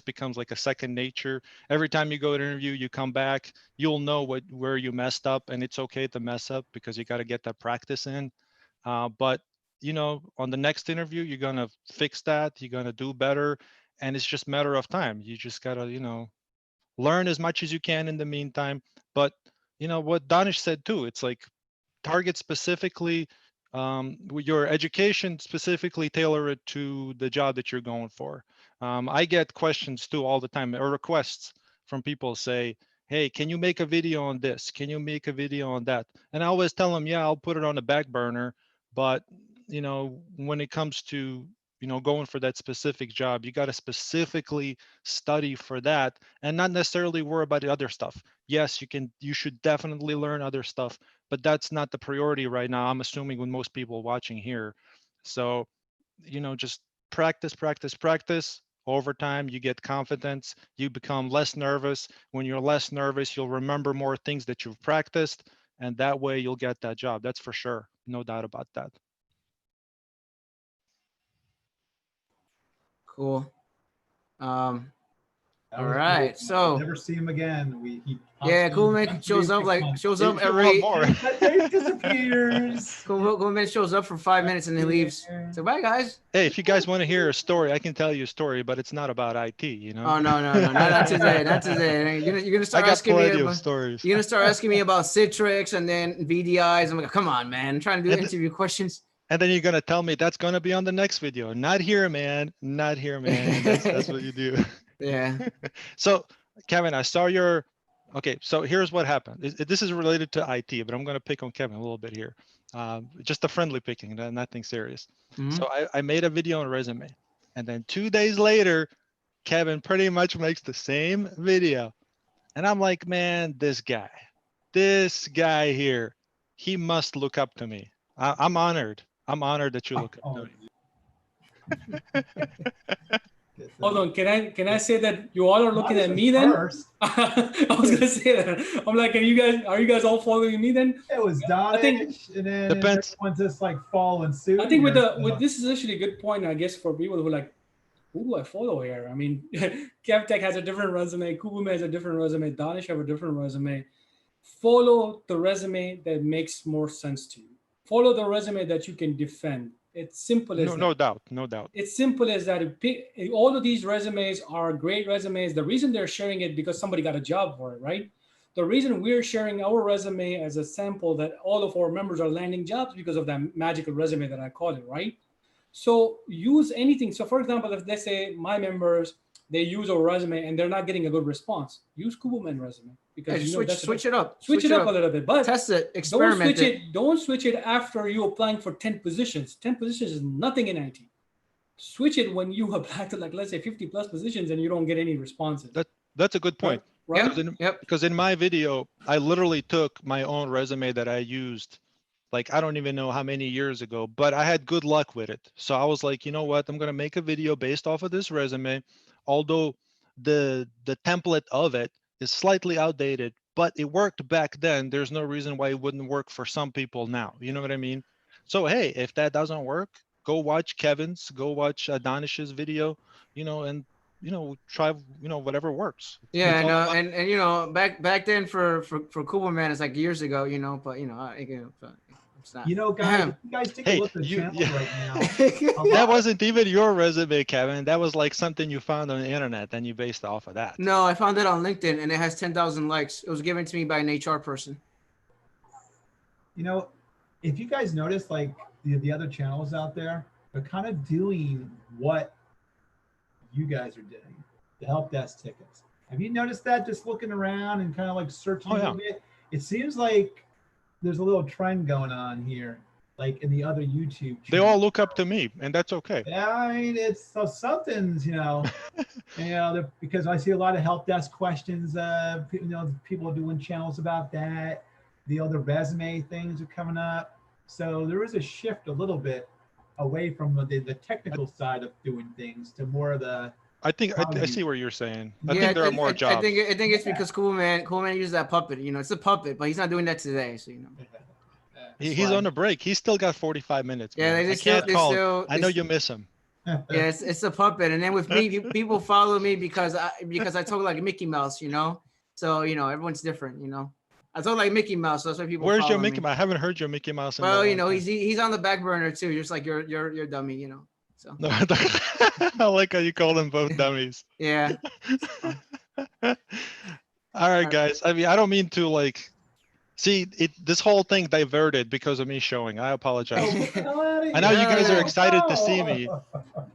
becomes like a second nature. Every time you go to interview, you come back, you'll know where you messed up, and it's okay to mess up because you got to get that practice in. But on the next interview, you're gonna fix that. You're gonna do better, and it's just a matter of time. You just gotta, learn as much as you can in the meantime. But what Danish said too, it's like target specifically with your education, specifically tailor it to the job that you're going for. I get questions too all the time, or requests from people say, hey, can you make a video on this? Can you make a video on that? And I always tell them, yeah, I'll put it on the back burner. But when it comes to going for that specific job, you got to specifically study for that and not necessarily worry about the other stuff. Yes, you should definitely learn other stuff, but that's not the priority right now, I'm assuming, with most people watching here. So just practice. Over time, you get confidence, you become less nervous. When you're less nervous, you'll remember more things that you've practiced, and that way you'll get that job. That's for sure, no doubt about that. Cool. All right, so never see him again. Cool man shows up every. Disappears. Cool man shows up for 5 minutes and then leaves. So bye, guys. Hey, if you guys want to hear a story, I can tell you a story, but it's not about IT. Oh no, not today, not today. You're gonna start asking me about stories. You're gonna start asking me about Citrix and then VDIs. I'm like, come on, man. I'm trying to do interview questions. And then you're gonna tell me that's gonna be on the next video. Not here, man. Not here, man. That's what you do. Yeah. So, Kevin, I saw your. Okay, so here's what happened. This is related to IT, but I'm gonna pick on Kevin a little bit here. Just a friendly picking, nothing serious. Mm-hmm. So I made a video on resume, and then 2 days later, Kevin pretty much makes the same video, and I'm like, man, this guy here, he must look up to me. I'm honored. I'm honored that you look up to me. Hold on, can I say that you all are looking at me then? I was gonna say that. I'm like, are you guys all following me then? It was Donish, and then Depends. everyone's just like following suit. I think with this is actually a good point, I guess, for people who are like, who do I follow here? I mean, Kevtech has a different resume, Kubume has a different resume, Danish have a different resume. Follow the resume that makes more sense to you. Follow the resume that you can defend. It's simple as that. No doubt, no doubt. It's simple as that. All of these resumes are great resumes. The reason they're sharing it because somebody got a job for it, right? The reason we're sharing our resume as a sample that all of our members are landing jobs because of that magical resume that I call it, right? So use anything. So for example, if they say my members, they use our resume and they're not getting a good response, use Kubumen resume because switch it up. Switch it up a little bit, but test it, experiment Don't switch it after you applying for 10 positions. 10 positions is nothing in IT. Switch it when you apply to like, let's say 50 plus positions and you don't get any responses. That's a good point. Right? Because in my video, I literally took my own resume that I used, like, I don't even know how many years ago, but I had good luck with it. So I was like, you know what, I'm going to make a video based off of this resume. Although the template of it is slightly outdated, but it worked back then. There's no reason why it wouldn't work for some people now. You know what I mean? So, hey, if that doesn't work, go watch Kevin's, go watch Adanish's video, and, try, whatever works. Yeah, and back then for Kuberman, it's like years ago, but it's not. Guys, if you guys take a look at the channel right now. That wasn't even your resume, Kevin. That was like something you found on the internet, and you based off of that. No, I found it on LinkedIn, and it has 10,000 likes. It was given to me by an HR person. If you guys notice, like the other channels out there, they're kind of doing what you guys are doing, the help desk tickets. Have you noticed that? Just looking around and kind of like searching a little bit, it seems like there's a little trend going on here, like in the other YouTube channels. They all look up to me, and that's okay. Yeah, I mean, it's something's, because I see a lot of help desk questions. People are doing channels about that. The other resume things are coming up. So there is a shift a little bit away from the technical side of doing things to more of the. I think I see what you're saying. I think there are more jobs. I think it's because Coolman uses that puppet. It's a puppet, but he's not doing that today. So he's on a break. He's still got 45 minutes. Yeah, I can't call. I know you miss him. Yeah, it's a puppet, and then with me, people follow me because I talk like Mickey Mouse. So everyone's different. I talk like Mickey Mouse. So that's why people. Where's your follow Mickey me. Mouse? I haven't heard your Mickey Mouse. Well, he's on the back burner too, just like you're dummy. So. No, I like how you call them both dummies. Yeah. All right, guys. I mean, I don't mean to see it. This whole thing diverted because of me showing. I apologize. I know you guys are excited to see me,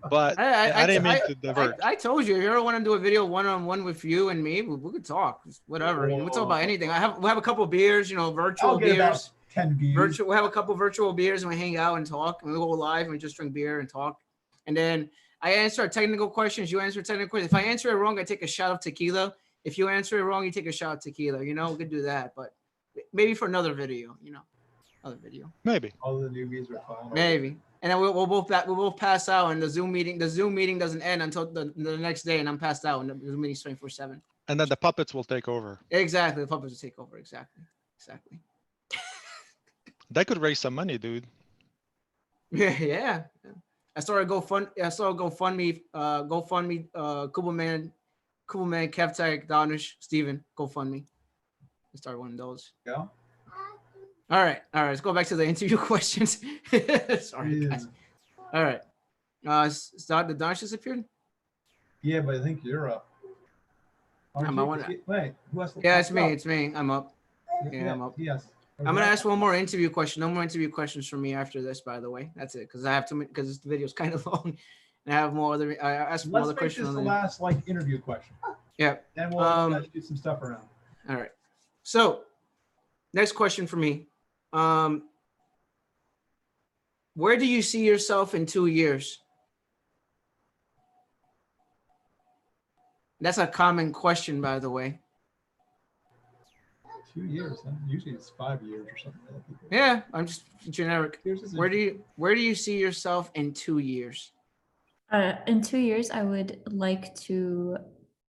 but I didn't mean to divert. I told you, if you ever want to do a video one-on-one with you and me, we could talk. Whatever. We'll talk about anything. We'll have a couple of beers, virtual beers. 10 beers. We'll have a couple of virtual beers and we hang out and talk. And we go live and we just drink beer and talk. And then I answer technical questions. You answer technical questions. If I answer it wrong, I take a shot of tequila. If you answer it wrong, you take a shot of tequila. We could do that, but maybe for another video. Another video. Maybe. All the newbies are following. Maybe. And then we'll both pass out, and the Zoom meeting doesn't end until the next day, and I'm passed out, and the Zoom meeting's 24/7. And then the puppets will take over. Exactly, the puppets will take over. Exactly. That could raise some money, dude. Yeah. I started GoFundMe, Kuberman, Kevtech, Danish, Steven, GoFundMe. I started one of those. Yeah. All right. Let's go back to the interview questions. Sorry, guys. All right. The Danish disappeared? Yeah, but I think you're up. Wait, who else? Yeah, it's me. I'm up. Yeah, I'm up. Yes. I'm gonna ask one more interview question. No more interview questions from me after this, by the way. That's it, because I have to, because the video is kind of long, and I have more other. I asked more other questions. Let's make this the last interview question. Yeah. Then we'll do some stuff around. All right. So, next question for me. Where do you see yourself in 2 years? That's a common question, by the way. 2 years, huh? Usually it's 5 years or something. Yeah, I'm just generic. Where do you see yourself in 2 years? In 2 years, I would like to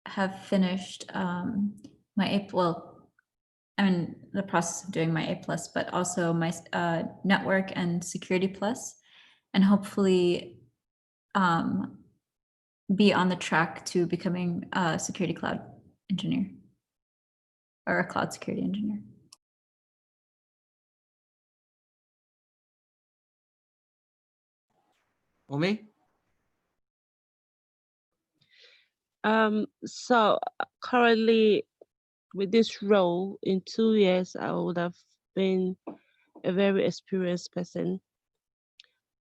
have finished my well, I'm in the process of doing my A plus, but also my network and security plus, and hopefully be on the track to becoming a security cloud engineer or a cloud security engineer. Omi? So currently with this role, in 2 years, I would have been a very experienced person,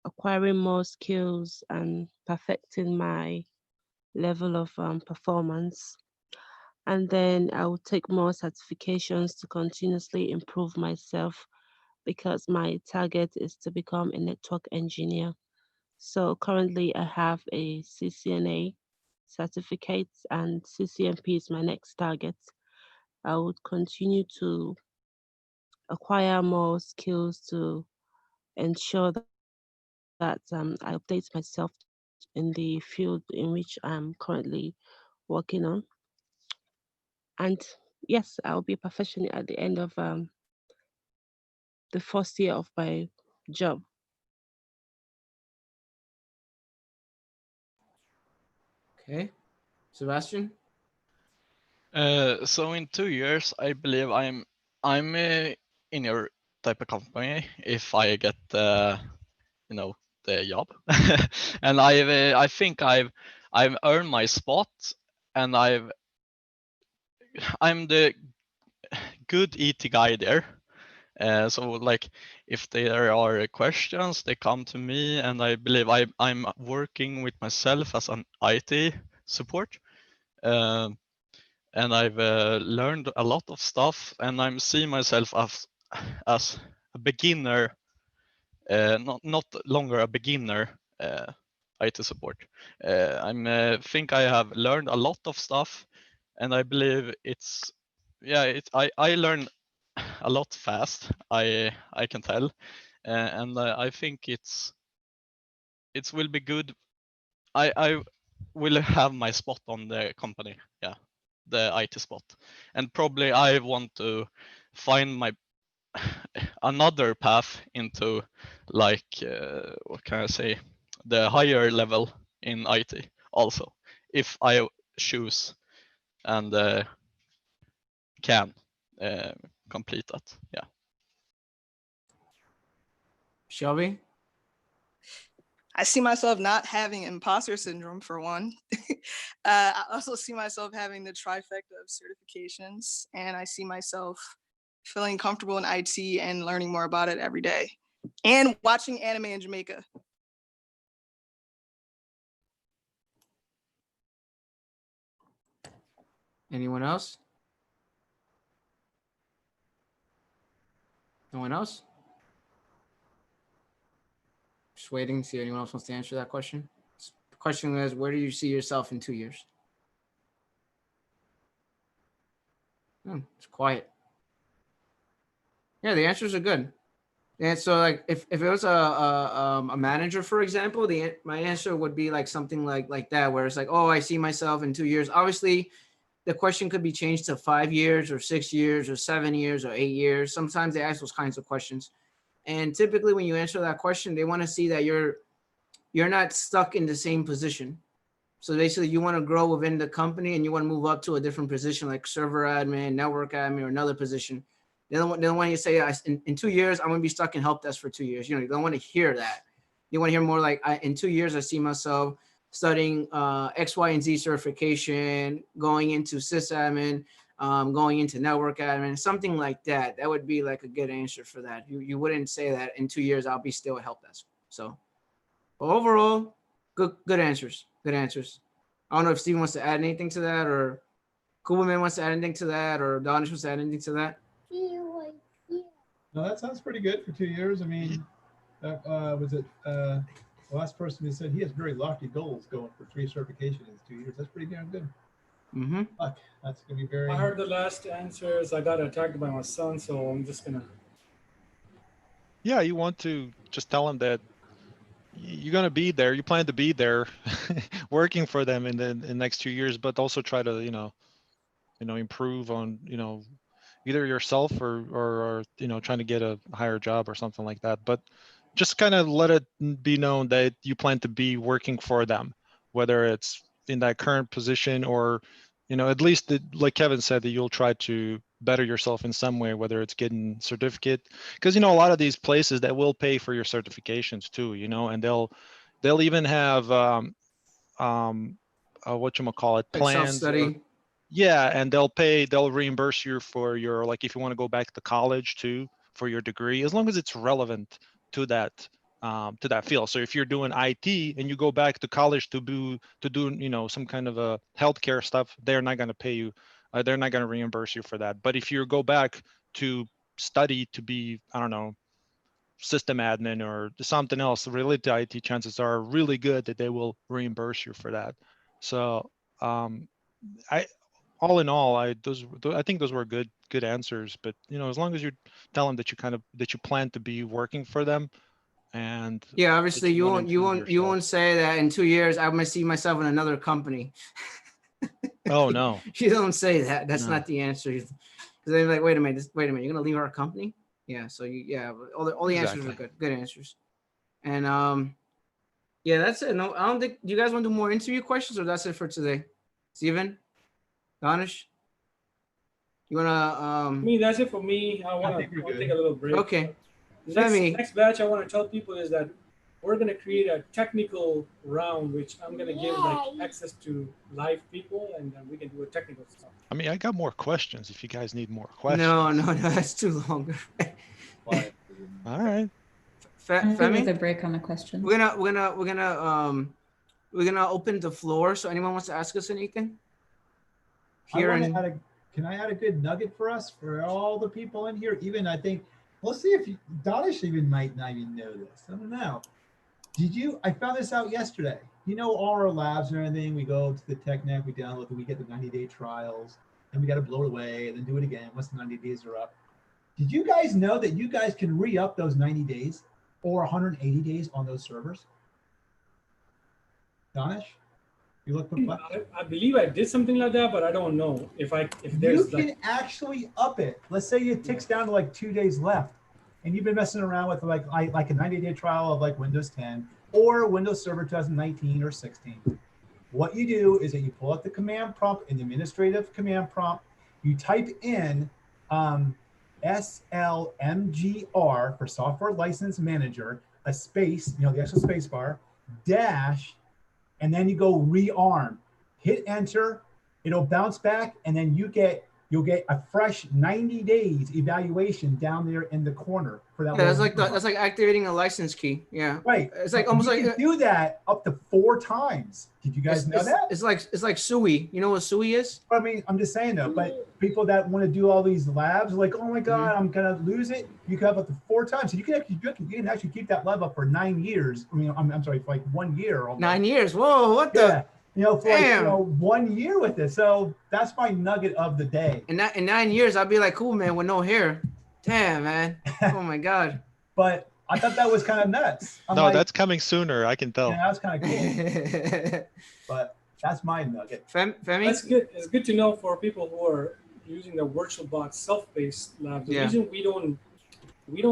acquiring more skills and perfecting my level of performance. And then I will take more certifications to continuously improve myself because my target is to become a network engineer. So currently I have a CCNA certificate and CCNP is my next target. I would continue to acquire more skills to ensure that I update myself in the field in which I'm currently working on. And yes, I'll be a professional at the end of the first year of my job. Okay. Sebastian? So in 2 years, I believe I'm in your type of company if I get the job, and I think I've earned my spot, and I'm the good ET guy there. So like if there are questions, they come to me, and I believe I'm working with myself as an IT support. And I've learned a lot of stuff, and I'm seeing myself as a beginner, not longer a beginner IT support. I think I have learned a lot of stuff, and I believe I learn a lot fast. I can tell, and I think it will be good. I will have my spot on the company. Yeah, the IT spot, and probably I want to find my another path into like what can I say, the higher level in IT also, if I choose and can complete that. Yeah. Shelby? I see myself not having imposter syndrome for one. I also see myself having the trifecta of certifications, and I see myself feeling comfortable in IT and learning more about it every day, and watching anime in Jamaica. Anyone else? No one else? Just waiting to see if anyone else wants to answer that question. The question is, where do you see yourself in 2 years? It's quiet. Yeah, the answers are good. And so, like, if it was a manager, for example, my answer would be like something like that, where it's like, oh, I see myself in 2 years. Obviously, the question could be changed to 5 years or 6 years or 7 years or 8 years. Sometimes they ask those kinds of questions. And typically when you answer that question, they want to see that you're not stuck in the same position. So basically you want to grow within the company and you want to move up to a different position like server admin, network admin, or another position. They don't want you to say in 2 years, I'm going to be stuck in help desk for 2 years. You know, you don't want to hear that. You want to hear more like in 2 years, I see myself studying X, Y, and Z certification, going into sysadmin, going into network admin, something like that. That would be like a good answer for that. You wouldn't say that in 2 years, I'll be still a help desk. So but overall, good answers. Good answers. I don't know if Steven wants to add anything to that, or Coolman wants to add anything to that, or Donish wants to add anything to that. No, that sounds pretty good for 2 years. I mean, was it the last person who said he has very lofty goals going for 3 certifications in 2 years? That's pretty damn good. Mm-hmm. That's gonna be very. I heard the last answers. I got attacked by my son, so I'm just gonna. Yeah, you want to just tell him that you're going to be there. You plan to be there working for them in the next 2 years, but also try to, improve on, either yourself or trying to get a higher job or something like that. But just kind of let it be known that you plan to be working for them, whether it's in that current position or, at least like Kevin said, that you'll try to better yourself in some way, whether it's getting certificate, because, a lot of these places that will pay for your certifications too, and they'll even have, whatchamacallit, Like plans or, self-study. yeah, and they'll reimburse you for your, like, if you want to go back to college too for your degree, as long as it's relevant to that field. So if you're doing IT and you go back to college to do some kind of a healthcare stuff, they're not going to pay you. They're not going to reimburse you for that. But if you go back to study to be, I don't know, system admin or something else related to IT, chances are really good that they will reimburse you for that. So I all in all, I think those were good answers. But as long as you tell them that you plan to be working for them, and Yeah, obviously that you wanna won't you improve won't you yourself. won't say that in 2 years I'm gonna see myself in another company. Oh no. You don't say that. That's No. not the answer. Because they're like, wait a minute, you're gonna leave our company? Yeah. So all the answers are Exactly. good answers. And yeah, that's it. No, I don't think. Do you guys want to do more interview questions, or that's it for today? Steven, Danish, you wanna I mean, that's it for me. I want think we're to good. take a little break. Okay. Next Femi. batch I want to tell people is that we're going to create a technical round, which I'm going to give like access to live people, and then we can do a technical stuff. I mean, I got more questions if you guys need more questions. No, that's too long. All right. I'm good with Femi, a break on the questions. we're gonna open the floor. So anyone wants to ask us anything? Here and Can I add a good nugget for us, for all the people in here? Even I think, we'll see if Donish even might not even know this. I don't know. I found this out yesterday. All our labs and everything, we go to the TechNet, we download them, we get the 90-day trials, and we got to blow it away and then do it again once the 90 days are up. Did you guys know that you guys can re-up those 90 days or 180 days on those servers? Donish? You look I believe I did something like that, but I don't know if there's you can actually up it. Let's say it ticks down to like 2 days left, and you've been messing around with like a 90-day trial of like Windows 10 or Windows Server 2019 or 16. What you do is that you pull up the command prompt in the administrative command prompt. You type in SLMGR for Software License Manager, a space, the actual space bar, dash, and then you go rearm. Hit enter, it'll bounce back, and then you'll get a fresh 90 days evaluation down there in the corner for that. Yeah, that's like activating a license key. Yeah. Right. It's like almost you like can do that up to 4 times. Did you guys know that? It's like SUI. You know what SUI is? I mean, I'm just saying though, but people that want to do all these labs are like, oh my God, I'm gonna lose it. You can have up to 4 times. So you can actually keep that lab up for 9 years. I mean, I'm sorry, for like 1 year. Almost. 9 years. Whoa, what the? For like, 1 year with it. So that's my nugget of the day. In 9 years, I'll be like, cool, man, with no hair. Damn, man. Oh my God. But I thought that was kind of nuts. No, that's coming sooner. I can tell. Yeah, that's kind of cool. But that's my nugget. Femi? That's good. It's good to know for people who are using the VirtualBox self-paced lab. The reason we don't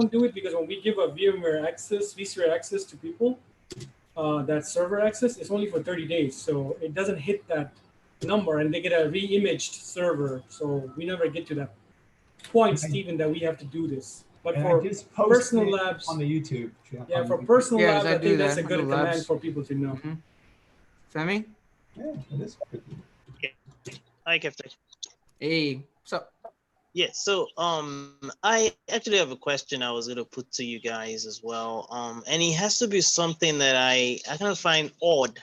do it because when we give a vSphere access to people, that server access is only for 30 days. So it doesn't hit that number and they get a re-imaged server. So we never get to that point, Stephen, that we have to do this. But for personal labs on the YouTube. Yeah, for personal labs, I think that's a good labs. command for people to know. Femi? Yeah, it is. Hi, Kevtech. Hey, what's up? Yeah, so I actually have a question I was gonna put to you guys as well. And it has to be something that I kind of find odd.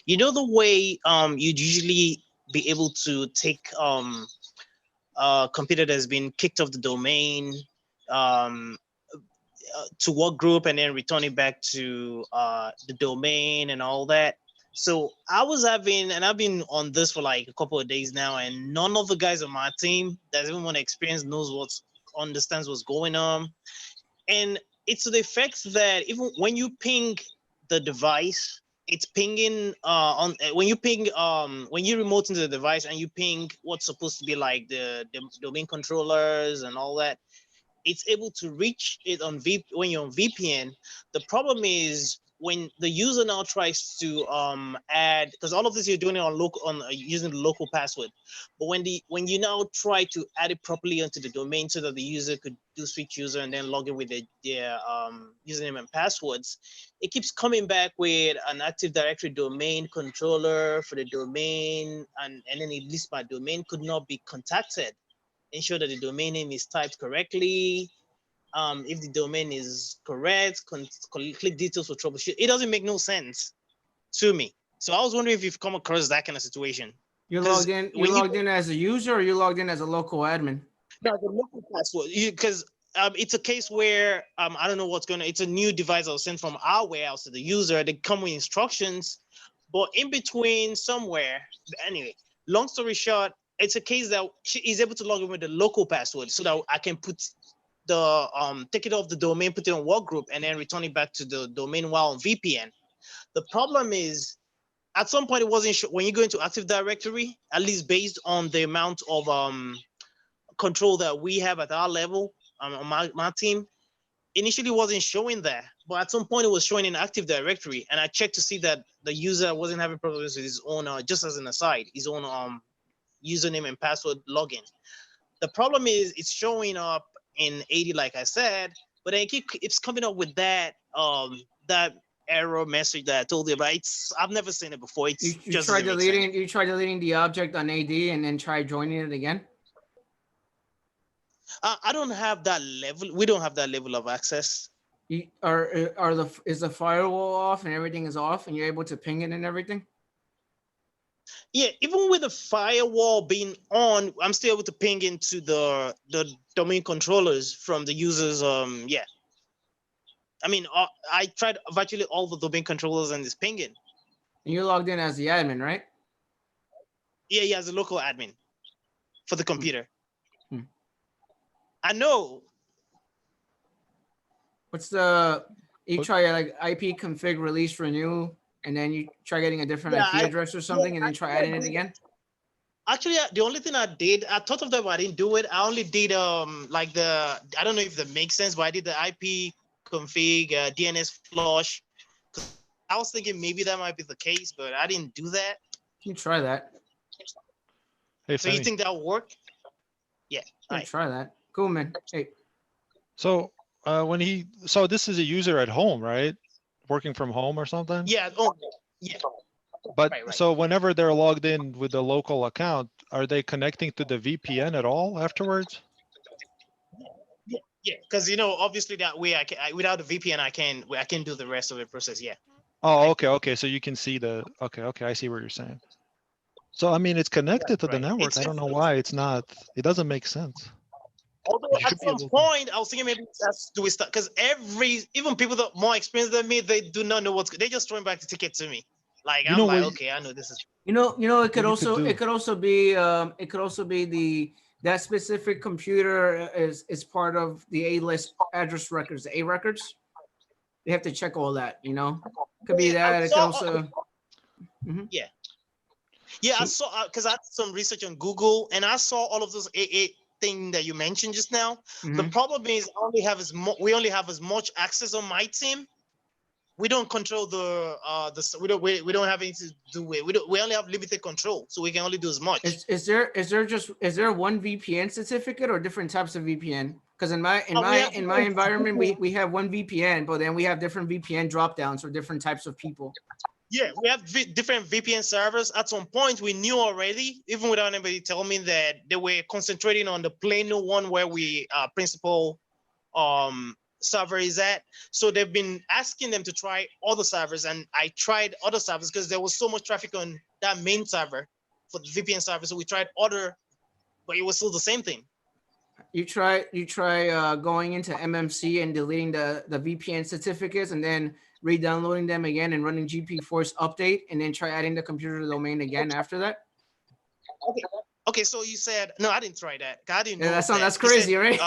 You know the way you'd usually be able to take a computer that's been kicked off the domain to work group and then return it back to the domain and all that. So I've been on this for like a couple of days now, and none of the guys on my team that even want to experience understands what's going on. And it's to the effect that even when you ping the device, it's pinging on when you ping when you remote into the device and you ping what's supposed to be like the domain controllers and all that, it's able to reach it on when you're on VPN. The problem is when the user now tries to add, because all of this you're doing it on local using the local password, but when you now try to add it properly onto the domain so that the user could do switch user and then log in with their username and passwords, it keeps coming back with an Active Directory domain controller for the domain, and then it lists my domain could not be contacted. Ensure that the domain name is typed correctly. If the domain is correct, click details for troubleshoot. It doesn't make no sense to me. So I was wondering if you've come across that kind of situation. You logged in. You logged in as a user, or you logged in as a local admin? No, the local password. Because it's a case where I don't know what's going on. It's a new device that was sent from our warehouse to the user. They come with instructions, but in between somewhere. Anyway, long story short, it's a case that she is able to log in with the local password so that I can put the take it off the domain, put it on workgroup, and then return it back to the domain while on VPN. The problem is, at some point, it wasn't when you go into Active Directory, at least based on the amount of control that we have at our level on my team, initially wasn't showing there, but at some point it was showing in Active Directory, and I checked to see that the user wasn't having problems with his own, just as an aside, his own username and password login. The problem is it's showing up in 80, like I said, but then it's coming up with that that error message that I told you about. I've never seen it before. It's you tried deleting. You tried deleting the object on AD and then try joining it again. I don't have that level. We don't have that level of access. Is the firewall off and everything is off and you're able to ping it and everything? Yeah, even with the firewall being on, I'm still able to ping into the domain controllers from the users. Yeah. I mean, I tried virtually all the domain controllers and it's pinging. And you logged in as the admin, right? Yeah, as a local admin for the computer. I know. What's you try like IP config release renew, and then you try getting a different IP address or something, and then try adding it again? Actually, the only thing I did, I thought of that, but I didn't do it. I only did like I don't know if that makes sense, but I did the IP config DNS flush. I was thinking maybe that might be the case, but I didn't do that. You try that. Hey, so you think that'll work? Yeah. Try that. Cool, man. Hey. So so this is a user at home, right? Working from home or something? Yeah. Yeah. But so whenever they're logged in with the local account, are they connecting to the VPN at all afterwards? Yeah, because obviously that way without the VPN I can do the rest of the process. Yeah. Oh, okay. So you can see okay. I see what you're saying. So I mean, it's connected to the network. I don't know why it's not. It doesn't make sense. Although at some point I was thinking maybe that's do we start because even people that are more experienced than me, they do not know they just throwing back the ticket to me. Like I'm like, okay, I know this is. It could also be that specific computer is part of the A-list address records, the A records. They have to check all that, Could be that. It could also. Yeah. Yeah, I saw because I did some research on Google and I saw all of those AA thing that you mentioned just now. The problem is we only have as much access on my team. We don't control we don't have anything to do with we only have limited control, so we can only do as much. Is there one VPN certificate or different types of VPN? Because in my environment we have one VPN, but then we have different VPN drop downs for different types of people. Yeah, we have different VPN servers. At some point, we knew already, even without anybody telling me, that they were concentrating on the Plano one where we principal server is at. So they've been asking them to try other servers, and I tried other servers because there was so much traffic on that main server for the VPN server. So we tried other, but it was still the same thing. You try going into MMC and deleting the VPN certificates and then re-downloading them again and running GP Force update and then try adding the computer domain again after that. Okay. So you said no, I didn't try that. I didn't know that's crazy, said, right?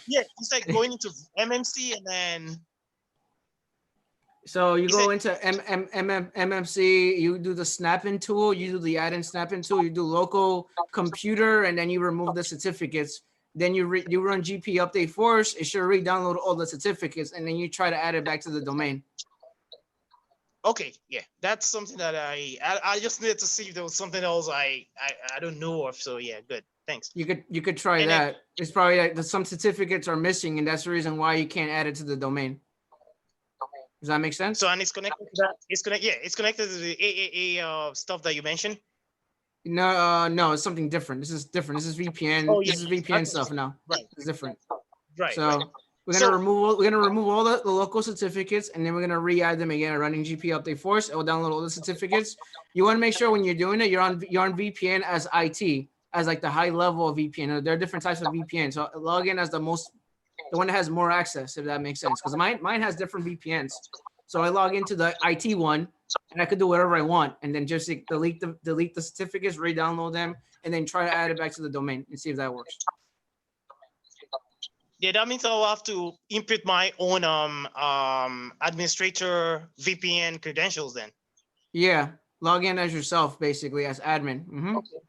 Yeah, you said going into MMC and then. So you go into MMC, you do the snap-in tool, you do the add-in snap-in tool, you do local computer, and then you remove the certificates. Then you run GP update force. It should re-download all the certificates, and then you try to add it back to the domain. Okay, yeah, that's something that I just needed to see if there was something else I don't know of. So yeah, good. Thanks. You could try And that. It's probably like some certificates are missing, and that's the reason why you can't add it to the domain. Does that make sense? So and it's connected to that. It's connected to the AAA stuff that you mentioned. No, no, it's something different. This is different. This is VPN. Oh, yeah, This is VPN stuff now. Right. It's different. Right. So right. we're gonna remove all the local certificates, and then we're gonna re-add them again. Running GP update force. It will download all the certificates. You want to make sure when you're doing it, you're on VPN as IT, as like the high level of VPN. There are different types of VPN. So log in as the one that has more access, if that makes sense. Because mine has different VPNs. So I log into the IT one, and I could do whatever I want, and then just like, delete the certificates, re-download them, and then try to add it back to the domain and see if that works. Yeah, that means I'll have to input my own administrator VPN credentials then. Yeah, log in as yourself, basically as admin,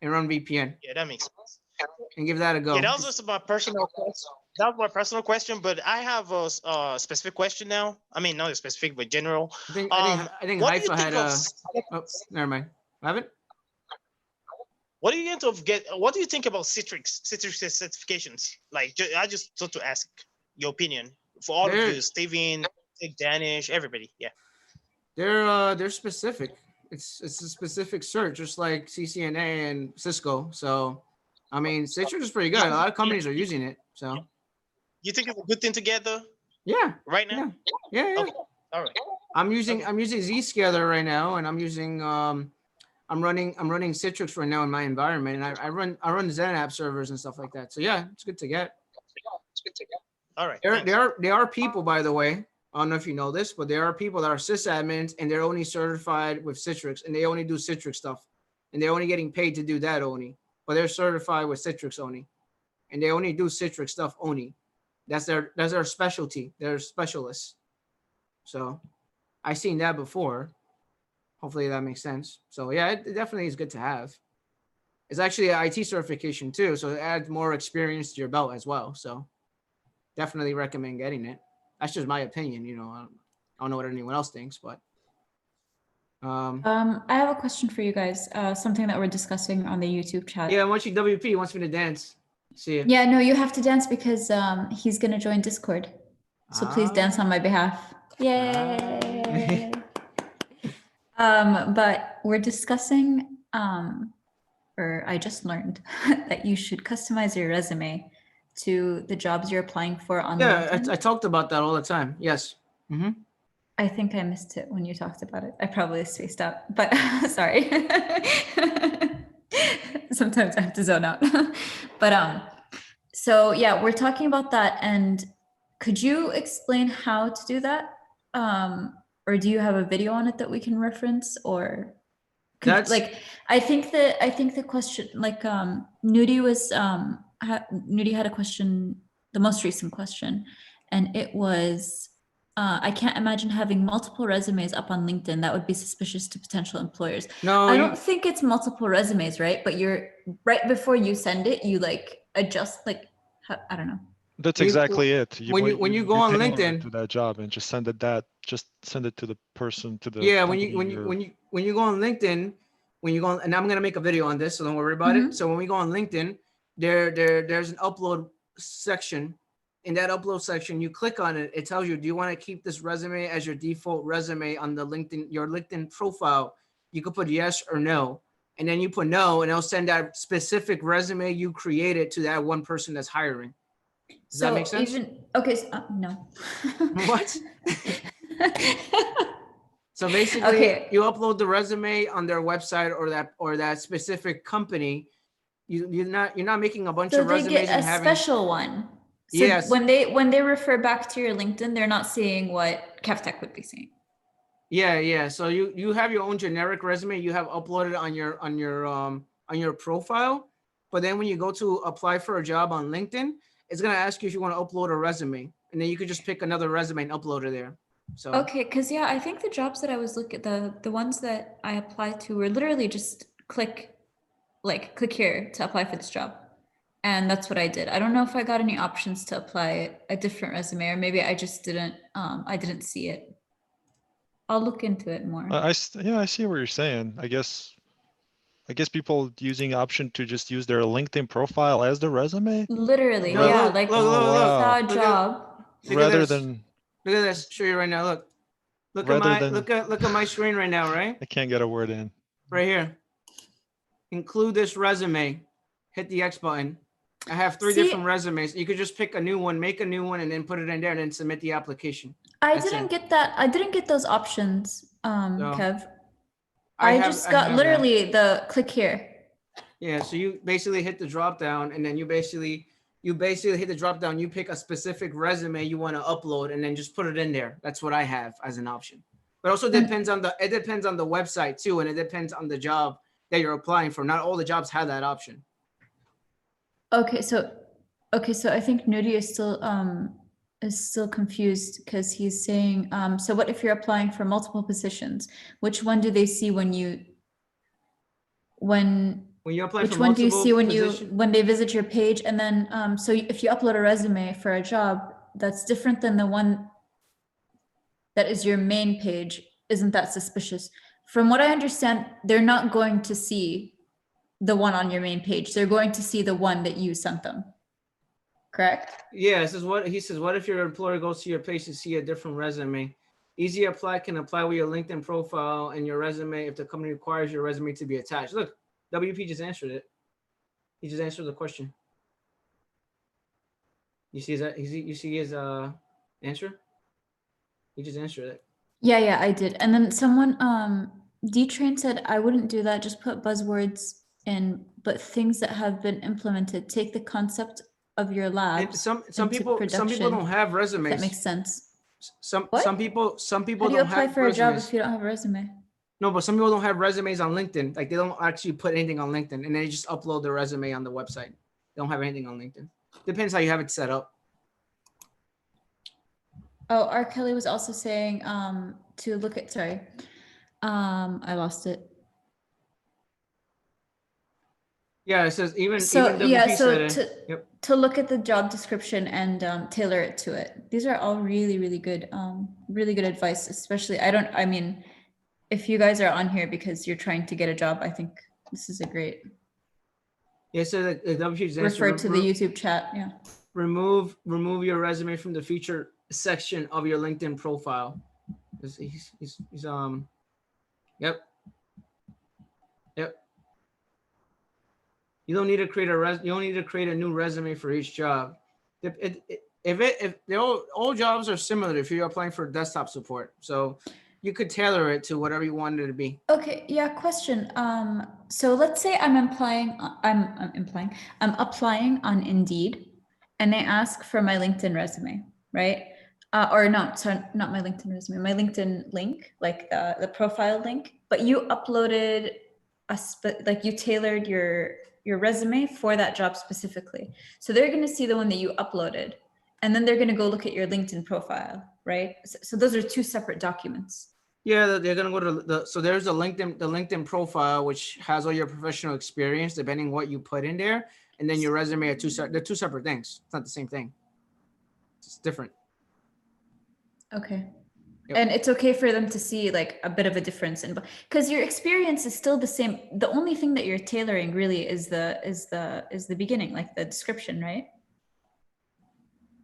and run VPN. Yeah, that makes sense. And give that a go. Yeah, that was just my personal question. That was my personal question, but I have a specific question now. I mean, not a specific, but general. I think what do you Haifa think had of? Oh, never mind. Have it? What do you What do you think about Citrix certifications? Like, I just thought to ask your opinion for all of you, Steven, Danish, everybody. Yeah. They're specific. It's a specific search, just like CCNA and Cisco. So, I mean, Citrix is pretty good. A lot of companies are using it. So, you think it's a good thing together? Yeah. Right now. Yeah. Okay. All right. I'm using Zscaler right now, and I'm using I'm running Citrix right now in my environment, and I run XenApp servers and stuff like that. So yeah, it's good to get. All right. There are people, by the way. I don't know if you know this, but there are people that are sysadmins, and they're only certified with Citrix, and they only do Citrix stuff, and they're only getting paid to do that only. But they're certified with Citrix only, and they only do Citrix stuff only. That's their specialty. They're specialists. So I've seen that before. Hopefully that makes sense. So yeah, it definitely is good to have. It's actually an IT certification too, so it adds more experience to your belt as well. So definitely recommend getting it. That's just my opinion. You know, I don't know what anyone else thinks, but. I have a question for you guys. Something that we're discussing on the YouTube chat. Yeah, once you WP wants me to dance. See ya. Yeah, no, you have to dance because he's gonna join Discord. So please dance on my behalf. Yay! But we're discussing, or I just learned that you should customize your resume to the jobs you're applying for on LinkedIn. I talked about that all the time. Yes. I think I missed it when you talked about it. I probably spaced out, but sorry. Sometimes I have to zone out. But so yeah, we're talking about that. And could you explain how to do that? Or do you have a video on it that we can reference? Or like I think the question, like Nudie was Nudie had a question, the most recent question, and it was I can't imagine having multiple resumes up on LinkedIn. That would be suspicious to potential employers. No, I don't think it's multiple resumes, right? But you're right before you send it, you like adjust, like I don't know. That's exactly it. When you go on tailor LinkedIn to that job and just send it to the person, to the when you go on LinkedIn, and I'm gonna make a video on this, so don't worry about it. So when we go on LinkedIn, there's an upload section. In that upload section, you click on it. It tells you, do you want to keep this resume as your default resume on the your LinkedIn profile? You could put yes or no, and then you put no, and it'll send that specific resume you created to that one person that's hiring. Does that make sense? No. What? So basically, you upload the resume on their website or that specific company. You're not making a bunch of resumes. So they get a special one. So yes. When they refer back to your LinkedIn, they're not seeing what Kevtech would be seeing. Yeah. So you have your own generic resume you have uploaded on your profile, but then when you go to apply for a job on LinkedIn, it's gonna ask you if you want to upload a resume, and then you could just pick another resume and upload it there. So Okay, because yeah, I think the jobs that I was looking the ones that I applied to were literally just click here to apply for this job. And that's what I did. I don't know if I got any options to apply a different resume, or maybe I just didn't I didn't see it. I'll look into it more. Yeah, I see what you're saying. I guess people using the option to just use their LinkedIn profile as the resume. Literally, look, yeah, look, like look, I look, look. saw a Look at- job. Look at Rather this. than Look at this. Show you right now. Look. Look at Rather my than- look at my screen right now, right? I can't get a word in. Right here. Include this resume. Hit the X button. I have 3 See- different resumes. You could just pick a new one, make a new one, and then put it in there and then submit the application. I That's didn't it. get that. I didn't get those options, No. Kev. I I have- just I got have that. literally the click here. Yeah, so you basically hit the drop down and then you basically hit the drop down, you pick a specific resume you want to upload and then just put it in there. That's what I have as an option. But also depends on the website too, and it depends on the job that you're applying for. Not all the jobs have that option. Okay, so I think Nudi is still confused because he's saying, so what if you're applying for multiple positions? Which one do they see when you apply which for one do you see multiple when they visit your page? And then so if you upload a resume for a job that's different than the one that is your main page, isn't that suspicious? From what I understand, they're not going to see the one on your main page. They're going to see the one that you sent them. Correct? Yeah, this is what he says. What if your employer goes to your page to see a different resume? Easy Apply can apply with your LinkedIn profile and your resume if the company requires your resume to be attached. Look, WP just answered it. He just answered the question. You see that? You see his answer? He just answered it. Yeah, I did. And then someone, D-Train said, I wouldn't do that. Just put buzzwords in, but things that have been implemented. Take the concept of your lab. Some people don't have resumes. That makes sense. Some people How do you don't apply have for a job resumes. if you don't have a resume? No, but some people don't have resumes on LinkedIn. Like they don't actually put anything on LinkedIn, and they just upload their resume on the website. They don't have anything on LinkedIn. Depends how you have it set up. Oh, R. Kelly was also saying to look at, sorry, I lost it. Yeah, it says even So WP yeah, so said it. to look at the job description and tailor it to it. These are all really good advice. Especially, I mean, if you guys are on here because you're trying to get a job, I think this is a great. Yeah, so the WP Refer to the YouTube chat. Yeah. Remove your resume from the feature section of your LinkedIn profile. He's yep. You don't need to create a new resume for each job. If they're all jobs are similar if you're applying for desktop support, so you could tailor it to whatever you want it to be. Okay, yeah, question. So let's say I'm applying on Indeed, and they ask for my LinkedIn resume, right? Or no, sorry, not my LinkedIn resume, my LinkedIn link, like the profile link. But you uploaded you tailored your resume for that job specifically. So they're going to see the one that you uploaded, and then they're going to go look at your LinkedIn profile, right? So those are 2 separate documents. Yeah, they're gonna go to so there's the LinkedIn profile, which has all your professional experience, depending what you put in there, and then your resume are they're 2 separate things. It's not the same thing. It's different. Okay. Yep. And it's okay for them to see like a bit of a difference because your experience is still the same. The only thing that you're tailoring really is the beginning, like the description, right?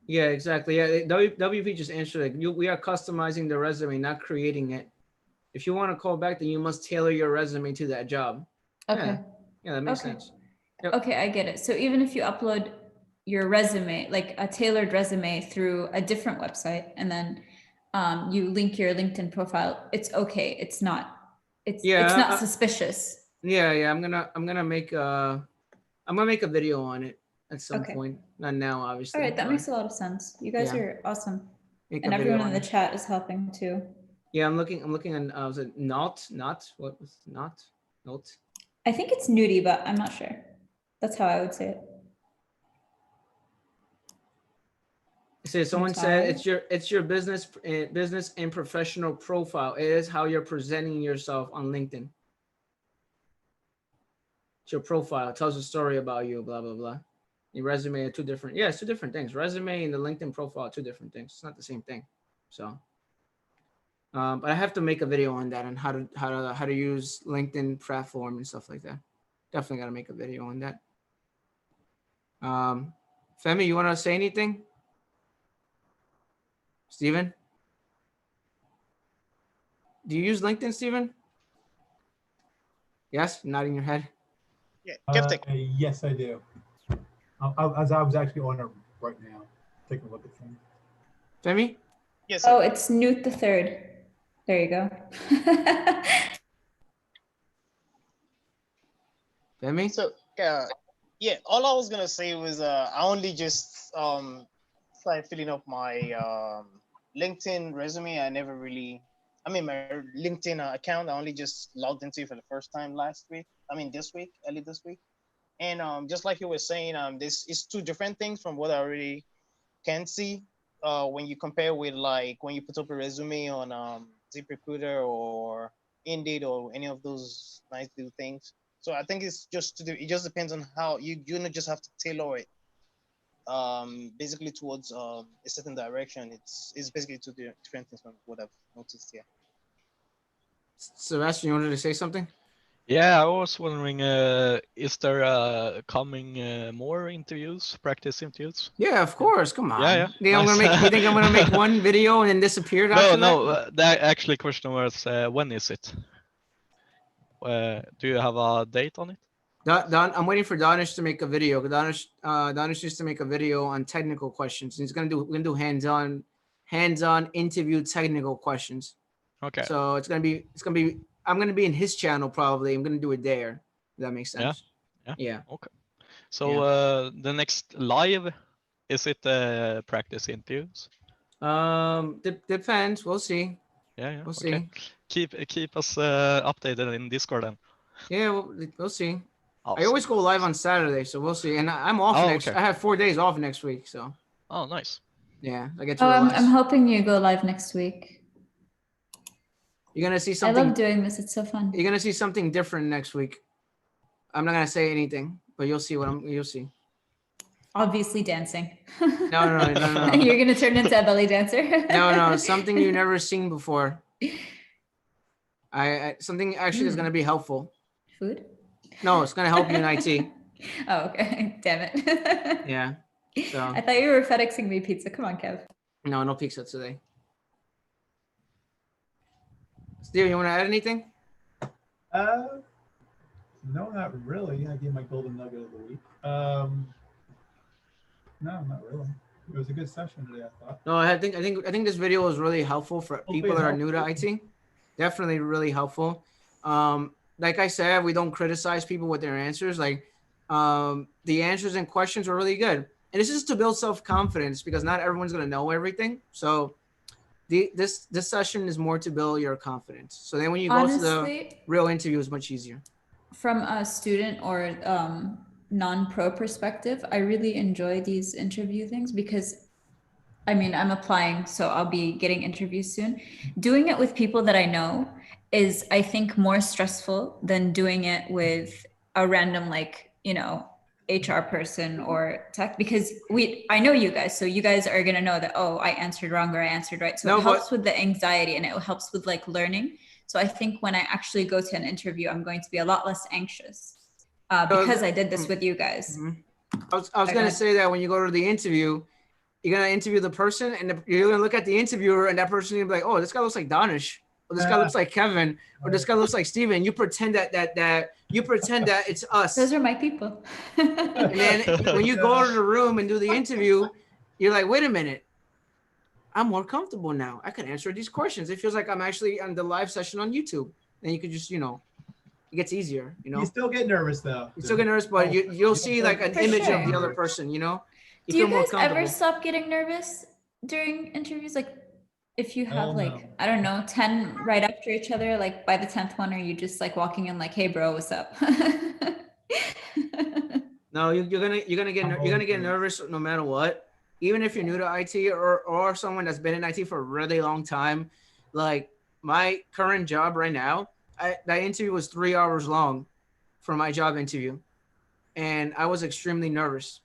Yeah, exactly. Yeah, WP just answered it. We are customizing the resume, not creating it. If you want to call back, then you must tailor your resume to that job. Okay. Yeah, that makes sense. Yep. Okay, I get it. So even if you upload your resume, like a tailored resume through a different website, and then you link your LinkedIn profile, it's okay. It's not suspicious. Yeah. I'm gonna make a video on it at some point. Not now, obviously. All right, that makes a lot of sense. You guys are awesome, and everyone in the chat is helping too. Yeah, I'm looking on. Was it not? What was not? Note. I think it's Nudie, but I'm not sure. That's how I would say it. So someone said it's your business and professional profile. It is how you're presenting yourself on LinkedIn. It's your profile. It tells a story about you, blah, blah, blah. Your resume are two different. Yeah, it's two different things. Resume and the LinkedIn profile are two different things. It's not the same thing. So, but I have to make a video on that and how to use LinkedIn platform and stuff like that. Definitely got to make a video on that. Femi, you want to say anything? Steven? Do you use LinkedIn, Steven? Yes, nodding your head. Yeah, yes, I do. As I was actually on it right now, taking a look at things. Femi? Yes. Oh, it's Newt the Third. There you go. Femi? So yeah, all I was gonna say was I only just started filling up my LinkedIn resume. I never really, I mean, my LinkedIn account. I only just logged into it for the first time this week, early this week. And just like you were saying, this is two different things from what I already can see. When you compare with like when you put up a resume on ZipRecruiter or Indeed or any of those nice little things. So I think it's just it just depends on how you just have to tailor it basically towards a certain direction. It's basically two different things from what I've noticed here. Sebastian, you wanted to say something? Yeah, I was wondering, is there coming more interviews, practice interviews? Yeah, of course. Come on. Yeah. You think I'm gonna make one video and then disappear after that? The actually question was, when is it? Do you have a date on it? I'm waiting for Danish to make a video. Danish used to make a video on technical questions. We're gonna do hands-on interview technical questions. Okay. So it's gonna be I'm gonna be in his channel probably. I'm gonna do it there. If that makes sense. Yeah. Okay. So the next live, is it practice interviews? Depends. We'll see. Yeah. We'll okay. see. Keep us updated in Discord then. Yeah, we'll see. Awesome. I always go live on Saturday, so we'll see. And I'm off next. Okay. I have 4 days off next week, so. Oh, nice. Yeah, I get to relax. I'm hoping you go live next week. You're gonna see something. I love doing this. It's so fun. You're gonna see something different next week. I'm not gonna say anything, but you'll see you'll see. Obviously dancing. No. You're gonna turn into a belly dancer. No, something you've never seen before. Something actually is gonna be helpful. Food? No, it's gonna help you in IT. Oh, okay. Damn it. Yeah. So I thought you were FedExing me pizza. Come on, Kev. No pizza today. Steve, you want to add anything? No, not really. I gave my golden nugget of the week. No, not really. It was a good session today, I thought. No, I think this video was really helpful for people that are new to IT. Definitely really helpful. Like I said, we don't criticize people with their answers. Like the answers and questions were really good. And this is to build self-confidence because not everyone's gonna know everything. So this session is more to build your confidence. So then when you go to the real interview, it's much easier. From a student or non-pro perspective, I really enjoy these interview things because I'm applying, so I'll be getting interviews soon. Doing it with people that I know is, I think, more stressful than doing it with a random, HR person or tech, because I know you guys, so you guys are going to know that, I answered wrong or I answered right. So it helps with the anxiety and it helps with learning. So I think when I actually go to an interview, I'm going to be a lot less anxious because I did this with you guys. I was going to say that when you go to the interview, you're going to interview the person and you're going to look at the interviewer and that person is going to be like, oh, this guy looks like Danish. Or this guy looks like Kevin, or this guy looks like Steven. You pretend that it's us. Those are my people. And then when you go to the room and do the interview, you're like, wait a minute. I'm more comfortable now. I can answer these questions. It feels like I'm actually on the live session on YouTube. And you could just, it gets easier, You still get nervous though. You still get nervous, but you'll see like an image of the other person, You Do you guys ever stop getting nervous during interviews? If you have I don't know, 10 right after each other, by the 10th one, are you just walking in hey bro, what's up? No, you're gonna get nervous no matter what. even if you're new to IT or someone that's been in IT for a really long time, like my current job right now, that interview was 3 hours long for my job interview. And I was extremely nervous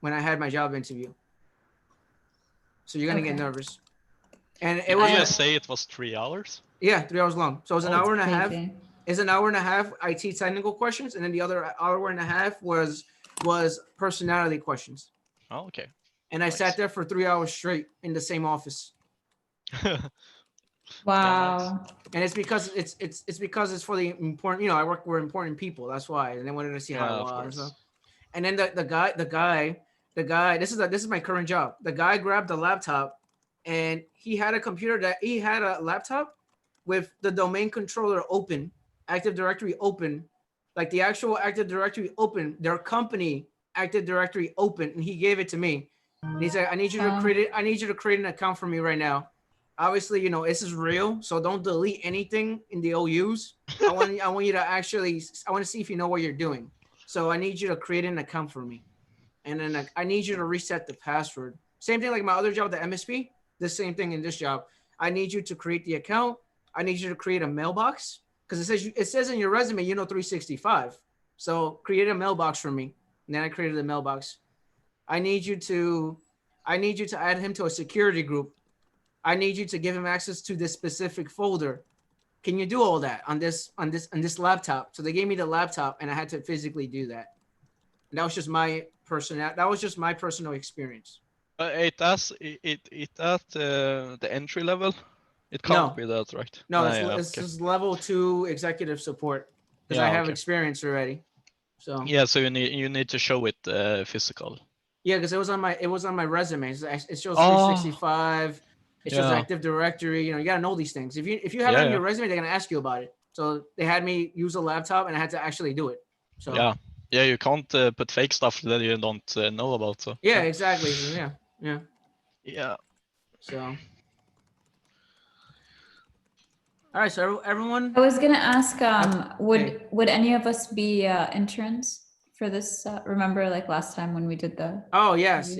when I had my job interview. So you're going to get nervous. And it Did was you say it was 3 hours? Yeah, 3 hours long. So it was an Oh, hour and a half. crazy. It's an hour and a half IT technical questions, and then the other hour and a half was personality questions. Oh, okay. And I sat there for 3 hours straight in the same office. Wow. And it's because it's for the important, you know, I work with important people. That's why. And they wanted to see how it was. So. And then the guy, this is my current job. The guy grabbed the laptop and he had a laptop with the domain controller open, Active Directory open, like the actual Active Directory open, their company Active Directory open, and he gave it to me. And he said, I need you to create an account for me right now. Obviously, you know, this is real, so don't delete anything in the OUs. I want you to I want to see if you know what you're doing. So I need you to create an account for me. And then I need you to reset the password. Same thing like my other job, the MSP, the same thing in this job. I need you to create the account. I need you to create a mailbox because it says in your resume, you know, 365. So create a mailbox for me. And then I created a mailbox. I need you to add him to a security group. I need you to give him access to this specific folder. Can you do all that on this laptop? So they gave me the laptop and I had to physically do that. And that was just my personal experience. It has the entry level. It can't be that, right? No, it's just level 2 executive support because I have experience already. So yeah, so you need to show it physical. Yeah, because it was on my resume. It shows 365. It shows Active Directory. You know, you gotta know these things. If you have it on your resume, they're gonna ask you about it. So they had me use a laptop, and I had to actually do it. So yeah, you can't put fake stuff that you don't know about. So yeah, exactly. So, yeah. So. All right, so everyone. I was gonna ask, would any of us be interns for this? Remember, like last time when we did the. Oh yes.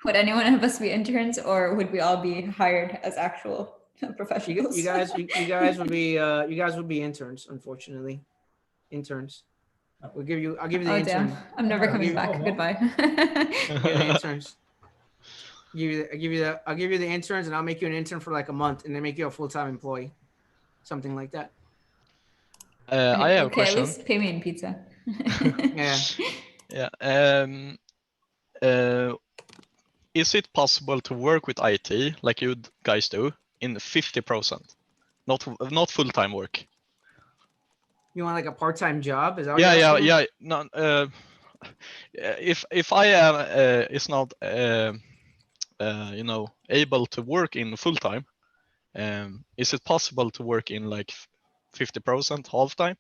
Would anyone of us be interns, or would we all be hired as actual professionals? You guys would be interns. Unfortunately, interns. I'll give you the intern. Damn. I'm never coming back. Goodbye. The interns. I'll give you the interns, and I'll make you an intern for like a month, and then make you a full-time employee, something like that. I have a question. At least pay me in pizza. Is it possible to work with IT like you guys do in 50%, not full-time work? You want like a part-time job? Is that what yeah. No, if I am is not you know, able to work in full-time, is it possible to work in like 50% half-time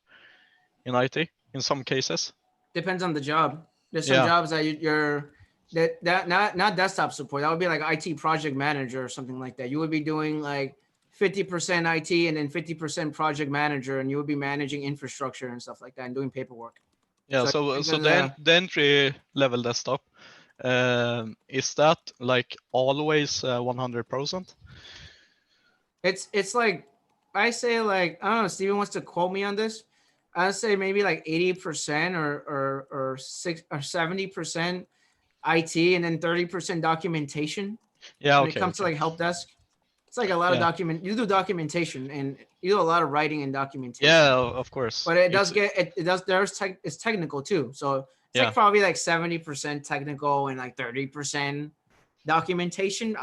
in IT in some cases? Depends on the job. There's some jobs that you're not desktop support. That would be like IT project manager or something like that. You would be doing like 50% IT and then 50% project manager, and you would be managing infrastructure and stuff like that and doing paperwork. Yeah. So the entry level desktop, is that like always 100%? It's like, I say, like, I don't know, Steven wants to quote me on this. I'd say maybe like 80% or 70% IT and then 30% documentation. Yeah. When it comes to like help desk, it's like a lot of you do documentation and you do a lot of writing and documentation. Yeah, of course. But it's technical too. So it's like probably like 70% technical and like 30% documentation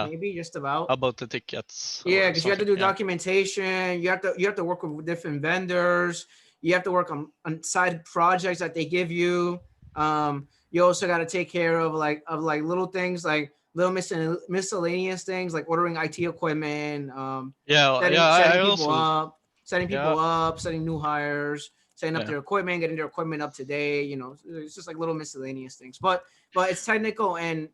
maybe just about the tickets. Yeah, because you have to do documentation. You have to work with different vendors. You have to work on side projects that they give you. You also got to take care of like little things, like little miscellaneous things, like ordering IT equipment. Setting people up, setting new hires, setting up their equipment, getting their equipment up to date. You know, it's just like little miscellaneous things. But it's technical and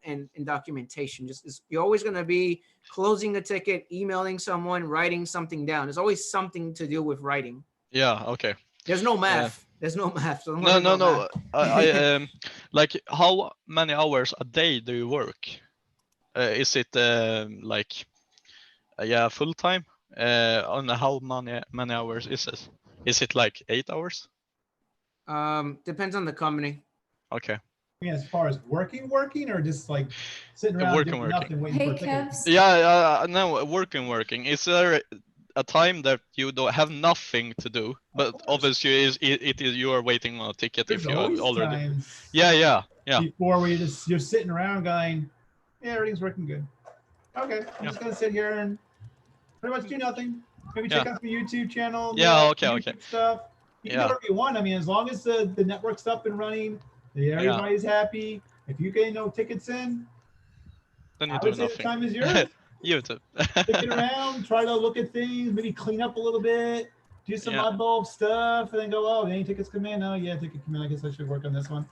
documentation. You're always going to be closing a ticket, emailing someone, writing something down. There's always something to do with writing. Yeah. Okay. There's no math. There's no math. So don't No, worry no, about no. math. Like how many hours a day do you work? Is it like yeah, full time? On how many hours is it? Is it like 8 hours? Depends on the company. Okay. I mean, as far as working, or just like sitting around Working, doing nothing, waiting Hey, for tickets. Kevs. Yeah, no, working. Is there a time that you don't have nothing to do, but obviously it is you are waiting on a ticket There's if you have always already. times Yeah. before where you're sitting around going, yeah, everything's working good. Okay, I'm just gonna sit here and pretty much do nothing. Maybe check Yeah. out the YouTube channel. Yeah, okay. YouTube stuff. You can do whatever you want. I mean, as long as the network's up and running, everybody's happy. If you get no tickets in, Then you I do would say the nothing. time is yours. YouTube. Stick around, try to look at things, maybe clean up a little bit, do some oddball stuff, and then go, oh, any tickets come in? Oh, yeah, ticket come in. I guess I should work on this one.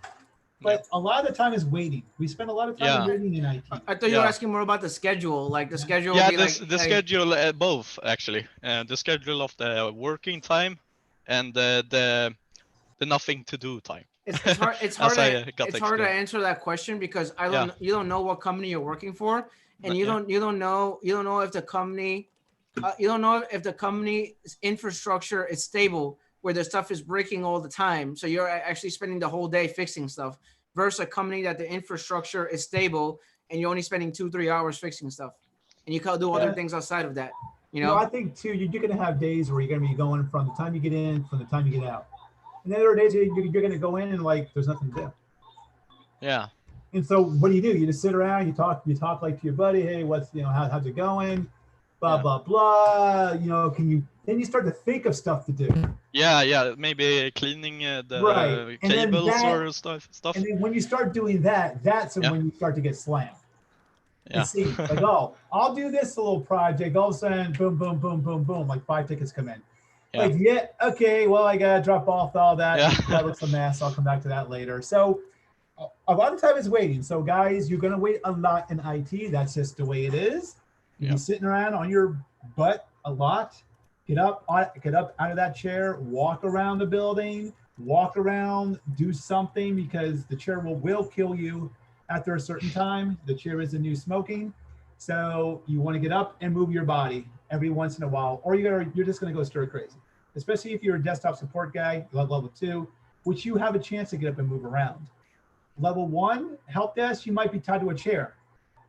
But a lot of the time is waiting. We spend a lot of time waiting in IT. I thought you were asking more about the schedule, like the schedule. Yeah, Be the schedule both actually. The schedule of the working time and the nothing to do time. It's hard. It's hard. It's hard to answer that question because you don't know what company you're working for, and you don't know if the company you don't know if the company's infrastructure is stable where the stuff is breaking all the time. So you're actually spending the whole day fixing stuff versus a company that the infrastructure is stable and you're only spending 2-3 hours fixing stuff, and you can do other things outside of that. You know, I think too, you're going to have days where you're going to be going from the time you get in, from the time you get out. And then there are days you're going to go in and like, there's nothing to do. Yeah. And so what do? You just sit around, you talk like to your buddy, hey, what's, how's it going? Blah, blah, blah. Then you start to think of stuff to do. Yeah. Maybe cleaning the cables or stuff. And then when you start doing that, that's when you start to get slammed. Yeah. See, like, oh, I'll do this little project. All of a sudden, boom, boom, boom, boom, boom, like 5 tickets come in. Like, okay, well, I gotta drop off all that. That looks a mess. I'll come back to that later. So a lot of time is waiting. So guys, you're gonna wait a lot in IT. That's just the way it is. You'll be sitting around on your butt a lot. Get up out of that chair, walk around the building, walk around, do something, because the chair will kill you after a certain time. The chair isn't new smoking. So you want to get up and move your body every once in a while, or you're just going to go stir crazy, especially if you're a desktop support guy, level 2, which you have a chance to get up and move around. Level 1, help desk, you might be tied to a chair,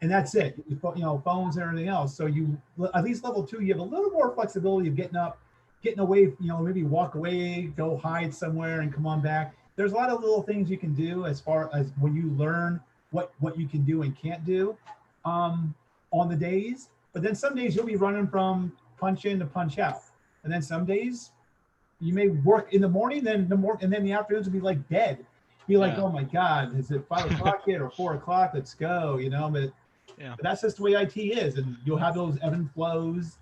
and that's it. Phones and everything else. So you, at least level 2, you have a little more flexibility of getting up, getting away, maybe walk away, go hide somewhere and come on back. There's a lot of little things you can do as far as when you learn what you can do and can't do on the days. But then some days you'll be running from punch in to punch out. And then some days you may work in the morning, and then the afternoons will be like dead. Be like, oh my God, is it 5 o'clock yet or 4 o'clock? Let's go, but that's just the way IT is. And you'll have those ebb and flows.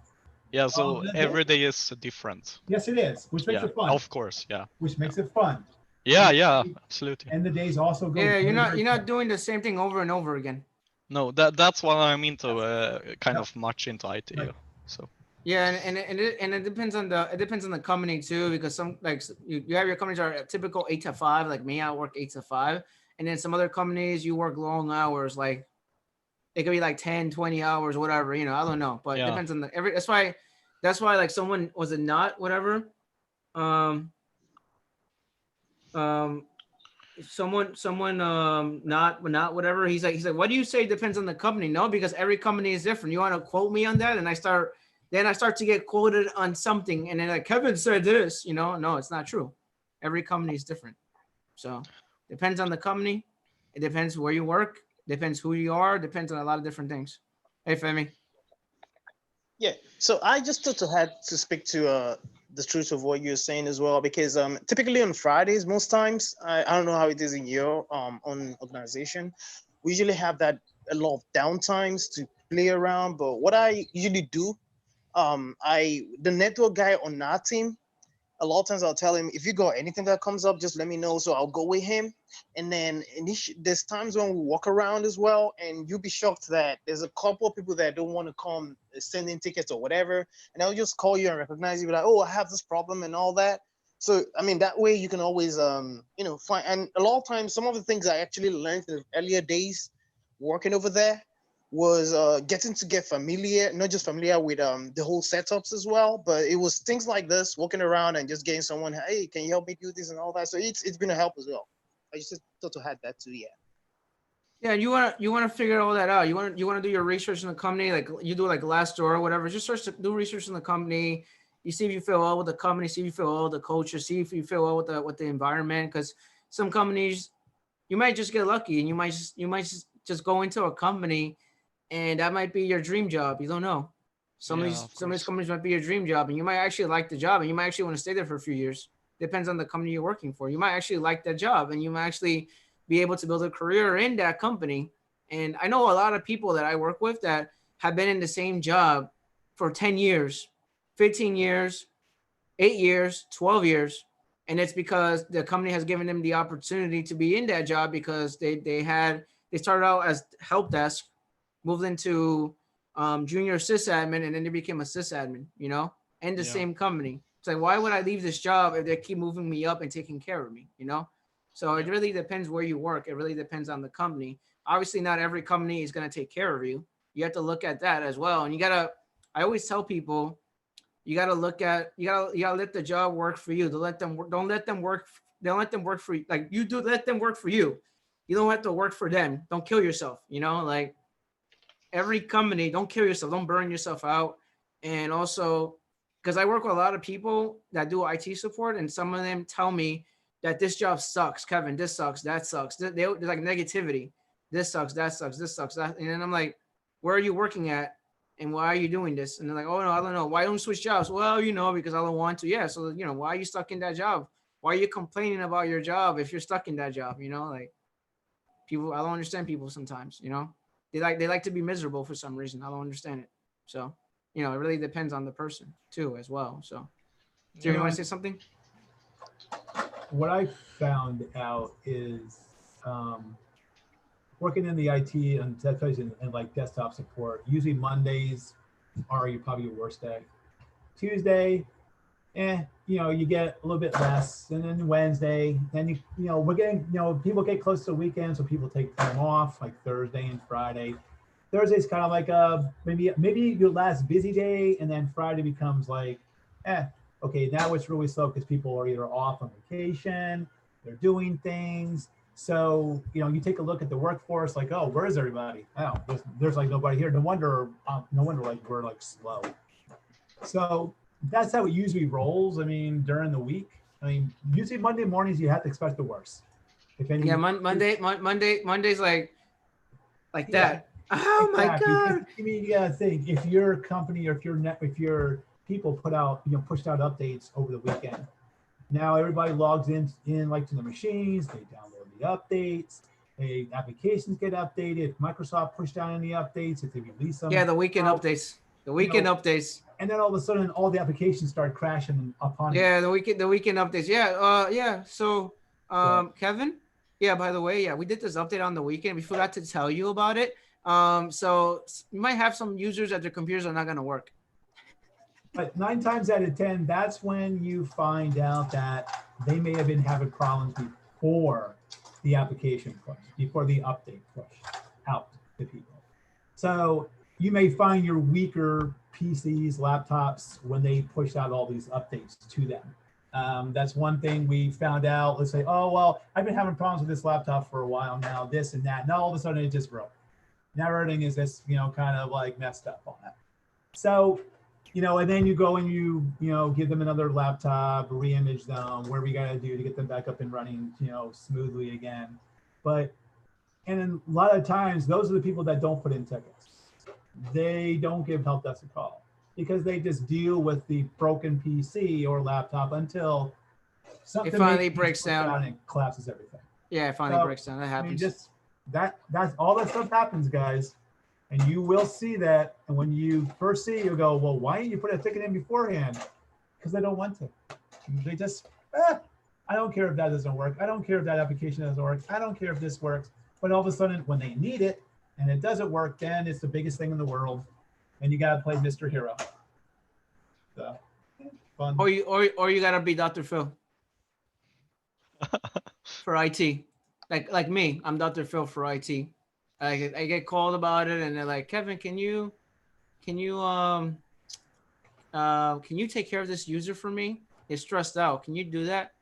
Yeah, so every day is different. Yes, it is, which makes it fun. Of course, yeah. Which makes it fun. Yeah, absolutely. And the days also go. Yeah, you're not doing the same thing over and over again. No, that's what I'm into. Kind of much into IT. Right. So. Yeah, and it depends on the company too, because some, like, you have your companies are a typical 8 to 5, like me, I work 8 to 5, and then some other companies you work long hours, like it could be like 10, 20 hours, whatever, I don't know, but it depends on that's why like someone was a not whatever, someone not whatever, he's like what do you say depends on the company? No, because every company is different. You want to quote me on that? And I start to get quoted on something, and then like Kevin said this, no, it's not true. Every company is different. So depends on the company. It depends where you work, depends who you are, depends on a lot of different things. Hey, Femi. Yeah, so I just thought to have to speak to the truth of what you're saying as well, because typically on Fridays, most times, I don't know how it is in your own organization, we usually have a lot of downtimes to play around. But what I usually do, the network guy on our team, a lot of times I'll tell him, if you got anything that comes up, just let me know. So I'll go with him. And then there's times when we walk around as well, and you'll be shocked that there's a couple of people that don't want to come send in tickets or whatever. And I'll just call you and recognize you, be like, oh, I have this problem and all that. So I mean that way you can always find, and a lot of times some of the things I actually learned in the earlier days working over there was getting to get familiar, not just familiar with the whole setups as well, but it was things like this, walking around and just getting someone, hey, can you help me do this and all that. So it's been a help as well. I just thought to have that too, yeah. Yeah, you wanna figure all that out. You wanna do your research in the company, like you do like Glassdoor or whatever. Just search, do research in the company. You see if you feel well with the company, see if you feel well with the culture, see if you feel well with the environment. Because some companies, you might just get lucky, and you might just go into a company, and that might be your dream job. You don't know. Some of these companies might be your dream job, and you might actually like the job, and you might actually want to stay there for a few years. Depends on the company you're working for. You might actually like that job, and you might actually be able to build a career in that company. And I know a lot of people that I work with that have been in the same job for 10 years, 15 years, 8 years, 12 years. And it's because the company has given them the opportunity to be in that job because they started out as help desk, moved into junior sysadmin, and then they became a sysadmin, and the same company. It's like, why would I leave this job if they keep moving me up and taking care of me, So it really depends where you work. It really depends on the company. Obviously, not every company is going to take care of you. You have to look at that as well. And I always tell people, you gotta let the job work for you. Don't let them work for you. Like you do, let them work for you. You don't have to work for them. Don't kill yourself. Like every company, don't kill yourself. Don't burn yourself out. And also, because I work with a lot of people that do IT support, and some of them tell me that this job sucks, Kevin. This sucks. That sucks. They're like negativity. This sucks. That sucks. This sucks. That. And then I'm like, where are you working at? And why are you doing this? And they're like, oh no, I don't know. Why don't you switch jobs? Well, because I don't want to. Yeah. So, why are you stuck in that job? Why are you complaining about your job if you're stuck in that job? Like people, I don't understand people sometimes, they like to be miserable for some reason. I don't understand it. So, it really depends on the person too, as well. So do you want to say something? What I found out is working in the IT and like desktop support, usually Mondays are probably your worst day. Tuesday, you get a little bit less, and then Wednesday, then we're getting, people get close to the weekend, so people take time off like Thursday and Friday. Thursday's kind of like maybe your last busy day, and then Friday becomes like, okay, now it's really slow because people are either off on vacation, they're doing things. So, you take a look at the workforce, like, oh, where is everybody? Oh, there's like nobody here. No wonder like we're like slow. So that's how it usually rolls. I mean, during the week, usually Monday mornings, you have to expect the worst. If any, Monday's like that. Oh exactly. My God. You gotta think, if your company or if your people pushed out updates over the weekend, now everybody logs in like to the machines, they download the updates, applications get updated. Microsoft pushed out any updates, if they release them. Yeah, the weekend updates. The weekend updates. And then all of a sudden, all the applications start crashing upon you. Yeah, the weekend updates. Yeah, So, Kevin. Yeah, by the way, we did this update on the weekend. We forgot to tell you about it. So you might have some users that their computers are not going to work. But 9 times out of 10, that's when you find out that they may have been having problems before the application push, before the update push out to people. So you may find your weaker PCs, laptops, when they push out all these updates to them. That's one thing we found out. Let's say, oh, well, I've been having problems with this laptop for a while now, this and that. And all of a sudden it just broke. Now everything is just, kind of like messed up on that. So, and then you go and you give them another laptop, re-image them, whatever you got to do to get them back up and running, smoothly again. And then a lot of times, those are the people that don't put in tickets. They don't give help desk a call because they just deal with the broken PC or laptop until something finally breaks down and collapses everything. Yeah, it finally breaks down. That happens. That's all that stuff happens, guys. And you will see that. And when you first see it, you'll go, well, why didn't you put a ticket in beforehand? Because they don't want to. They just, I don't care if that doesn't work. I don't care if that application doesn't work. I don't care if this works. But all of a sudden, when they need it and it doesn't work, then it's the biggest thing in the world. And you got to play Mr. Hero. So, fun. Or you got to be Dr. Phil. for IT. Like me, I'm Dr. Phil for IT. I get called about it, and they're like, Kevin, can you can you take care of this user for me? He's stressed out. Can you do that?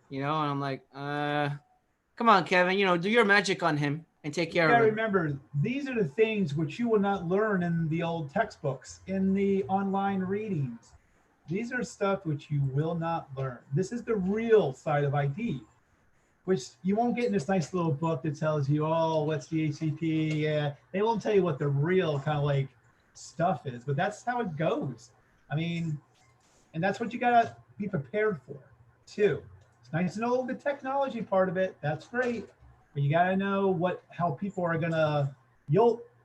You know, and I'm like, come on, Kevin, you know, do your magic on him and take You care gotta of him. remember, these are the things which you will not learn in the old textbooks, in the online readings. These are stuff which you will not learn. This is the real side of IT, which you won't get in this nice little book that tells you, oh, what's the HCP? Yeah, they won't tell you what the real kind of like stuff is, but that's how it goes. I mean, and that's what you gotta be prepared for too. It's nice to know the technology part of it. That's great, but you gotta know how people are gonna.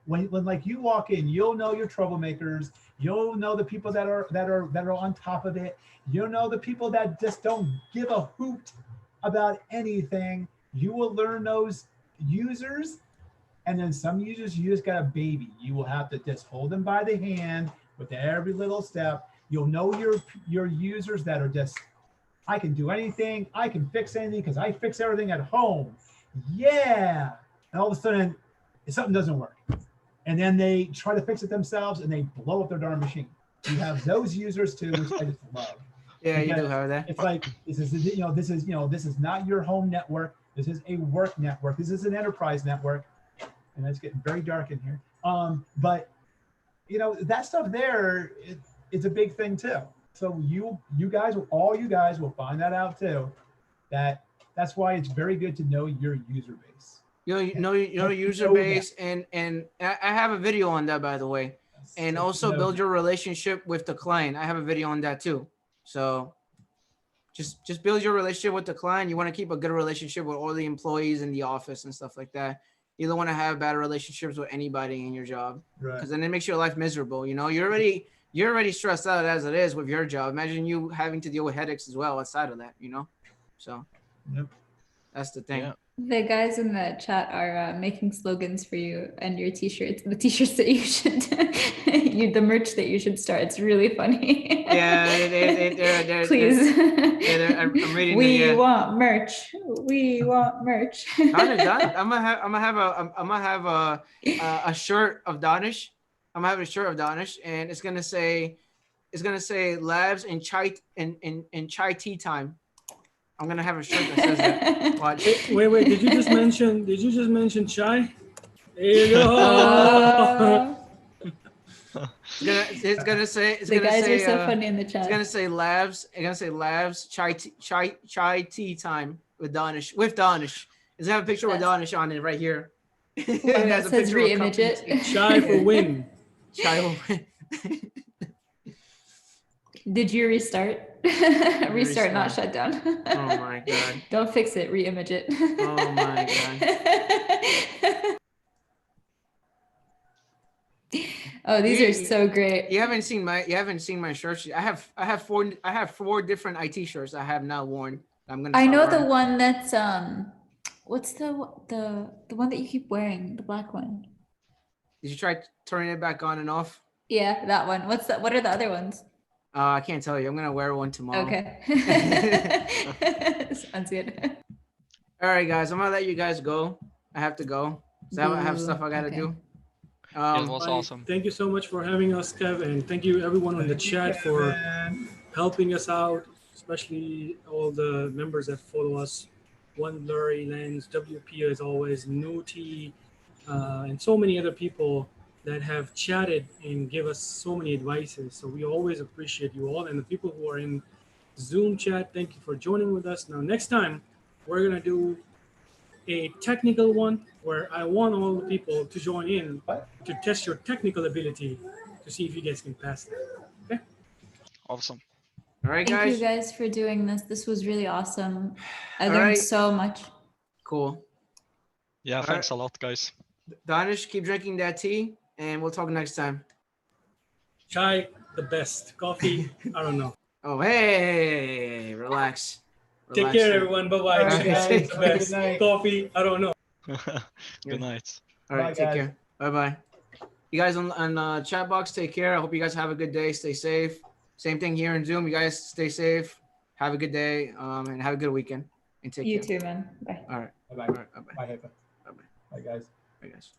When like you walk in, you'll know your troublemakers. You'll know the people that are on top of it. You'll know the people that just don't give a hoot about anything. You will learn those users, and then some users you just got a baby. You will have to just hold them by the hand with every little step. You'll know your users that are just, I can do anything, I can fix anything because I fix everything at home. Yeah. And all of a sudden, something doesn't work. And then they try to fix it themselves and they blow up their darn machine. You have those users too, which I just love. Yeah, you do have that. It's like this is not your home network. This is a work network. This is an enterprise network, and it's getting very dark in here. But you know that stuff there, it's a big thing too. So you guys will find that out too. That's why it's very good to know your user base. You know user base, and I have a video on that, by the way. And also build your relationship with the client. I have a video on that too. So just build your relationship with the client. You want to keep a good relationship with all the employees in the office and stuff like that. You don't want to have bad relationships with anybody in your job, because then it makes your life miserable. You know, you're already stressed out as it is with your job. Imagine you having to deal with headaches as well outside of that, you know? So that's the thing. Yeah. The guys in the chat are making slogans for you and your t-shirts, the t-shirts that you should, the merch that you should start. It's really funny. Yeah, please. I'm reading. We want merch. We want merch. I'm gonna have a shirt of Danish. I'm gonna have a shirt of Danish, and it's gonna say labs and chai tea time. I'm gonna have a shirt that says that. Watch. Wait. Did you just mention chai? There you go. It's gonna say. The guys are so funny in the chat. It's gonna say labs. It's gonna say labs chai tea time with Danish. With Danish. It's gonna have a picture with Danish on it right here. It says re-image it. Chai for win. Chai for win. Did you restart? Restart, not shut down. Oh my god. Don't fix it, re-image it. Oh my god. Oh, these are so great. You haven't seen my shirts. I have four different IT shirts I have not worn. I know the one that's what's the one that you keep wearing, the black one. Did you try turning it back on and off? Yeah, that one. What are the other ones? I can't tell you. I'm gonna wear one tomorrow. Okay. Sounds good. All right, guys. I'm gonna let you guys go. I have to go. So I have stuff I gotta do. It was awesome. Thank you so much for having us, Kev, and thank you everyone in the chat for helping us out, especially all the members that follow us. One Blurry Lens, WP as always, Noti, and so many other people that have chatted and give us so many advices. So we always appreciate you all. And the people who are in Zoom chat, thank you for joining with us. Now, next time, we're gonna do a technical one where I want all the people to join in to test your technical ability to see if you guys can pass that. Okay? Awesome. All right, Thank guys. you guys for doing this. This was really awesome. I learned so much. Cool. Yeah, thanks a lot, guys. Danish, keep drinking that tea, and we'll talk next time. Chai, the best. Coffee, I don't know. Oh, hey, relax. Take care, everyone. Bye-bye. Chai, the best. Coffee, I don't know. Good night. All right, take care. Bye-bye. You guys on chat box, take care. I hope you guys have a good day. Stay safe. Same thing here in Zoom. You guys stay safe. Have a good day, and have a good weekend. and take You care. too, man. Bye. All right. Bye-bye. All right. Bye-bye. Bye, Haifa. Bye-bye. Bye, guys. Bye, guys.